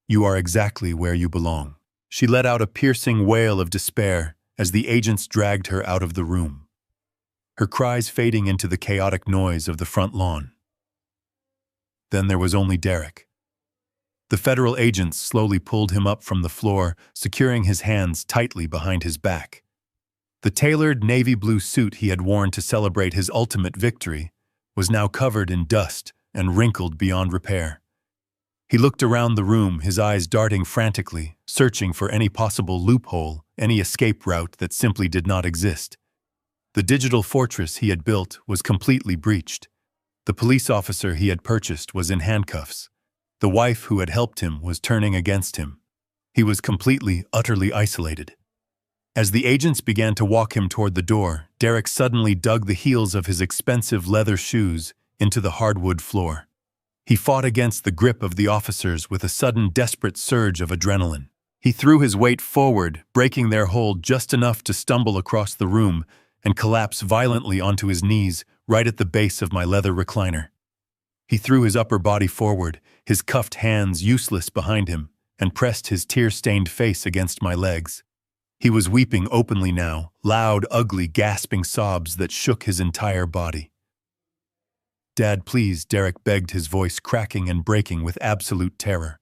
[SPEAKER 1] You are exactly where you belong." She let out a piercing wail of despair as the agents dragged her out of the room, her cries fading into the chaotic noise of the front lawn. Then there was only Derek. The federal agents slowly pulled him up from the floor, securing his hands tightly behind his back. The tailored navy blue suit he had worn to celebrate his ultimate victory was now covered in dust and wrinkled beyond repair. He looked around the room, his eyes darting frantically, searching for any possible loophole, any escape route that simply did not exist. The digital fortress he had built was completely breached. The police officer he had purchased was in handcuffs. The wife who had helped him was turning against him. He was completely, utterly isolated. As the agents began to walk him toward the door, Derek suddenly dug the heels of his expensive leather shoes into the hardwood floor. He fought against the grip of the officers with a sudden, desperate surge of adrenaline. He threw his weight forward, breaking their hold just enough to stumble across the room and collapse violently onto his knees right at the base of my leather recliner. He threw his upper body forward, his cuffed hands useless behind him, and pressed his tear-stained face against my legs. He was weeping openly now, loud, ugly, gasping sobs that shook his entire body. "Dad, please," Derek begged, his voice cracking and breaking with absolute terror.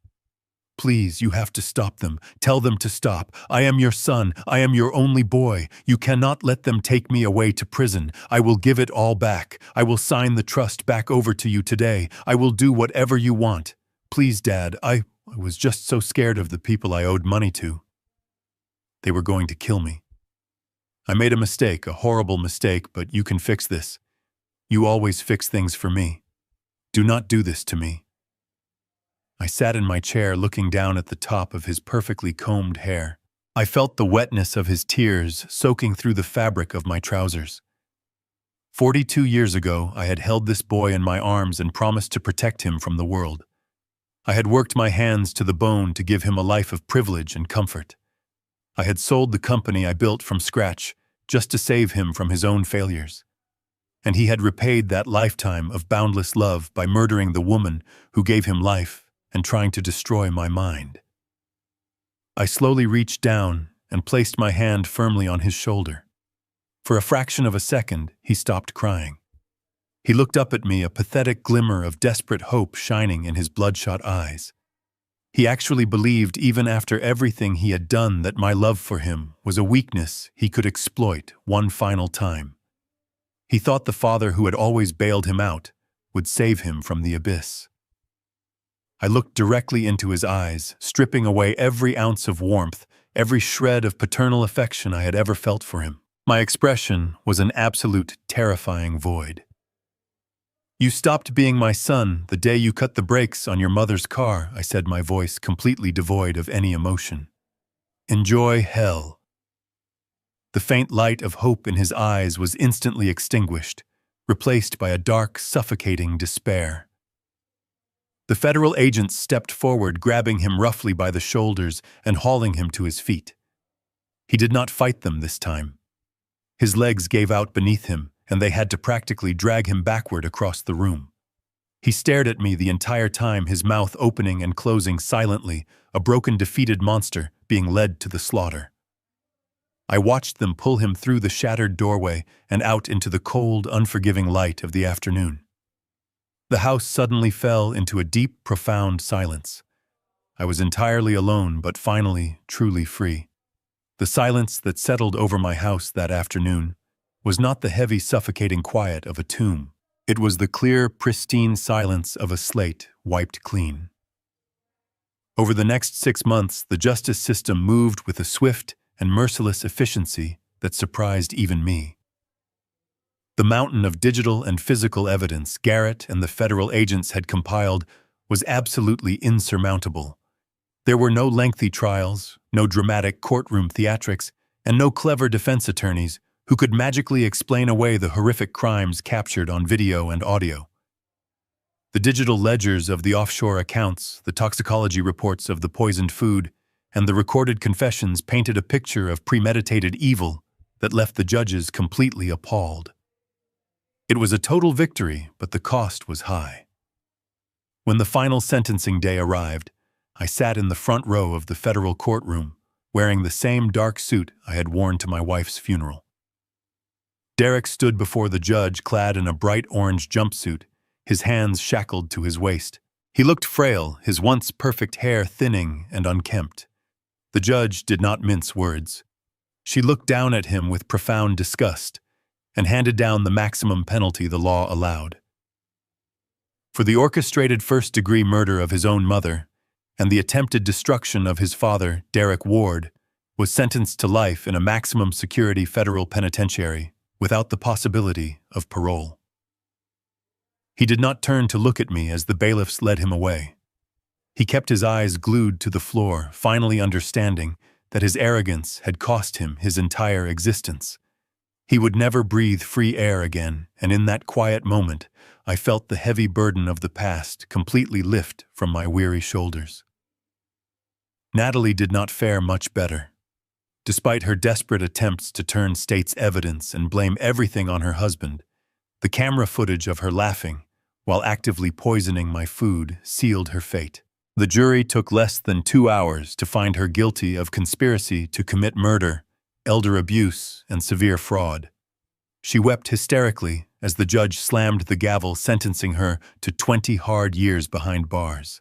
[SPEAKER 1] "Please, you have to stop them. Tell them to stop. I am your son. I am your only boy. You cannot let them take me away to prison. I will give it all back. I will sign the trust back over to you today. I will do whatever you want." Please, Dad, I was just so scared of the people I owed money to. They were going to kill me. I made a mistake, a horrible mistake, but you can fix this. You always fix things for me. Do not do this to me. I sat in my chair looking down at the top of his perfectly combed hair. I felt the wetness of his tears soaking through the fabric of my trousers. 42 years ago, I had held this boy in my arms and promised to protect him from the world. I had worked my hands to the bone to give him a life of privilege and comfort. I had sold the company I built from scratch just to save him from his own failures. And he had repaid that lifetime of boundless love by murdering the woman who gave him life and trying to destroy my mind. I slowly reached down and placed my hand firmly on his shoulder. For a fraction of a second, he stopped crying. He looked up at me, a pathetic glimmer of desperate hope shining in his bloodshot eyes. He actually believed, even after everything he had done, that my love for him was a weakness he could exploit one final time. He thought the father who had always bailed him out would save him from the abyss. I looked directly into his eyes, stripping away every ounce of warmth, every shred of paternal affection I had ever felt for him. My expression was an absolute, terrifying void. You stopped being my son the day you cut the brakes on your mother's car, I said, my voice completely devoid of any emotion. Enjoy hell. The faint light of hope in his eyes was instantly extinguished, replaced by a dark, suffocating despair. The federal agents stepped forward, grabbing him roughly by the shoulders and hauling him to his feet. He did not fight them this time. His legs gave out beneath him, and they had to practically drag him backward across the room. He stared at me the entire time, his mouth opening and closing silently, a broken, defeated monster being led to the slaughter. I watched them pull him through the shattered doorway and out into the cold, unforgiving light of the afternoon. The house suddenly fell into a deep, profound silence. I was entirely alone, but finally, truly free. The silence that settled over my house that afternoon was not the heavy, suffocating quiet of a tomb. It was the clear, pristine silence of a slate wiped clean. Over the next 6 months, the justice system moved with a swift and merciless efficiency that surprised even me. The mountain of digital and physical evidence Garrett and the federal agents had compiled was absolutely insurmountable. There were no lengthy trials, no dramatic courtroom theatrics, and no clever defense attorneys who could magically explain away the horrific crimes captured on video and audio. The digital ledgers of the offshore accounts, the toxicology reports of the poisoned food, and the recorded confessions painted a picture of premeditated evil that left the judges completely appalled. It was a total victory, but the cost was high. When the final sentencing day arrived, I sat in the front row of the federal courtroom, wearing the same dark suit I had worn to my wife's funeral. Derek stood before the judge clad in a bright orange jumpsuit, his hands shackled to his waist. He looked frail, his once perfect hair thinning and unkempt. The judge did not mince words. She looked down at him with profound disgust and handed down the maximum penalty the law allowed. For the orchestrated first-degree murder of his own mother and the attempted destruction of his father, Derek Ward, was sentenced to life in a maximum security federal penitentiary without the possibility of parole. He did not turn to look at me as the bailiffs led him away. He kept his eyes glued to the floor, finally understanding that his arrogance had cost him his entire existence. He would never breathe free air again, and in that quiet moment, I felt the heavy burden of the past completely lift from my weary shoulders. Natalie did not fare much better. Despite her desperate attempts to turn state's evidence and blame everything on her husband, the camera footage of her laughing while actively poisoning my food sealed her fate. The jury took less than 2 hours to find her guilty of conspiracy to commit murder, elder abuse, and severe fraud. She wept hysterically as the judge slammed the gavel, sentencing her to 20 hard years behind bars.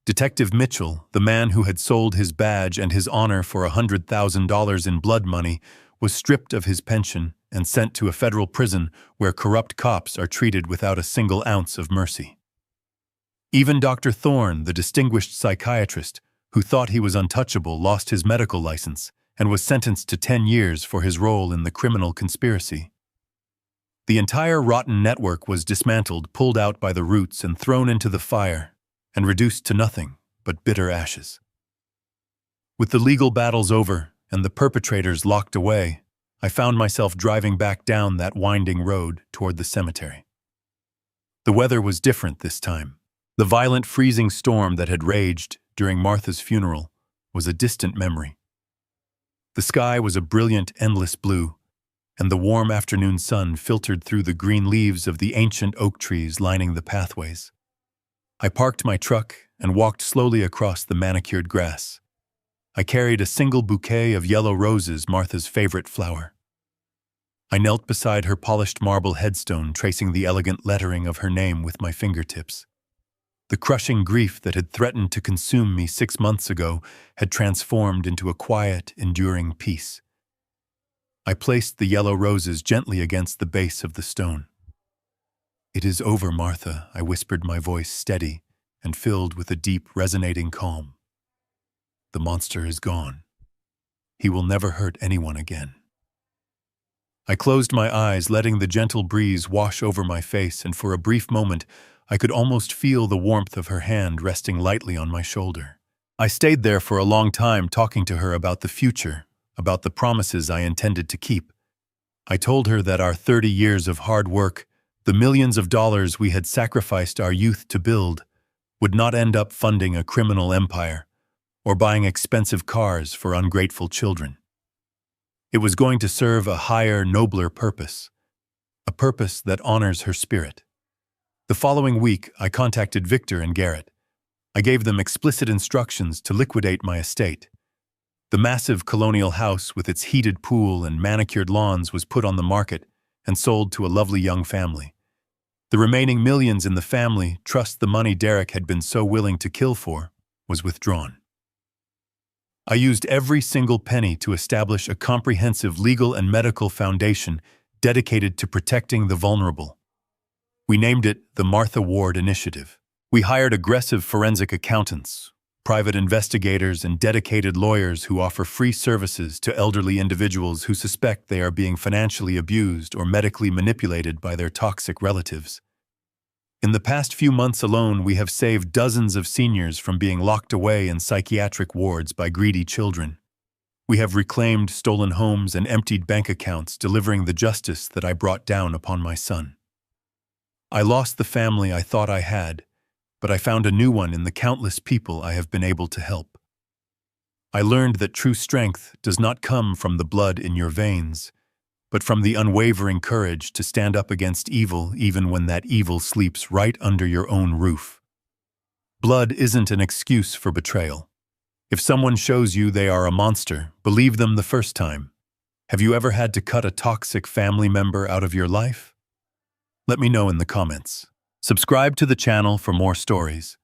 [SPEAKER 1] Detective Mitchell, the man who had sold his badge and his honor for $100,000 in blood money, was stripped of his pension and sent to a federal prison where corrupt cops are treated without a single ounce of mercy. Even Dr. Thorne, the distinguished psychiatrist, who thought he was untouchable, lost his medical license and was sentenced to 10 years for his role in the criminal conspiracy. The entire rotten network was dismantled, pulled out by the roots and thrown into the fire, and reduced to nothing but bitter ashes. With the legal battles over and the perpetrators locked away, I found myself driving back down that winding road toward the cemetery. The weather was different this time. The violent freezing storm that had raged during Martha's funeral was a distant memory. The sky was a brilliant, endless blue, and the warm afternoon sun filtered through the green leaves of the ancient oak trees lining the pathways. I parked my truck and walked slowly across the manicured grass. I carried a single bouquet of yellow roses, Martha's favorite flower. I knelt beside her polished marble headstone, tracing the elegant lettering of her name with my fingertips. The crushing grief that had threatened to consume me 6 months ago had transformed into a quiet, enduring peace. I placed the yellow roses gently against the base of the stone. "It is over, Martha," I whispered, my voice steady and filled with a deep, resonating calm. "The monster is gone. He will never hurt anyone again." I closed my eyes, letting the gentle breeze wash over my face, and for a brief moment, I could almost feel the warmth of her hand resting lightly on my shoulder. I stayed there for a long time, talking to her about the future, about the promises I intended to keep. I told her that our 30 years of hard work, the millions of dollars we had sacrificed our youth to build, would not end up funding a criminal empire or buying expensive cars for ungrateful children. It was going to serve a higher, nobler purpose, a purpose that honors her spirit. The following week, I contacted Victor and Garrett. I gave them explicit instructions to liquidate my estate. The massive colonial house with its heated pool and manicured lawns was put on the market and sold to a lovely young family. The remaining millions in the family trust, the money Derek had been so willing to kill for, was withdrawn. I used every single penny to establish a comprehensive legal and medical foundation dedicated to protecting the vulnerable. We named it the Martha Ward Initiative. We hired aggressive forensic accountants, private investigators, and dedicated lawyers who offer free services to elderly individuals who suspect they are being financially abused or medically manipulated by their toxic relatives. In the past few months alone, we have saved dozens of seniors from being locked away in psychiatric wards by greedy children. We have reclaimed stolen homes and emptied bank accounts, delivering the justice that I brought down upon my son. I lost the family I thought I had, but I found a new one in the countless people I have been able to help. I learned that true strength does not come from the blood in your veins, but from the unwavering courage to stand up against evil even when that evil sleeps right under your own roof. Blood isn't an excuse for betrayal. If someone shows you they are a monster, believe them the first time. Have you ever had to cut a toxic family member out of your life? Let me know in the comments. Subscribe to the channel for more stories.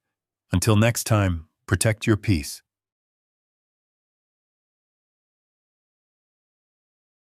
[SPEAKER 1] Until next time, protect your peace.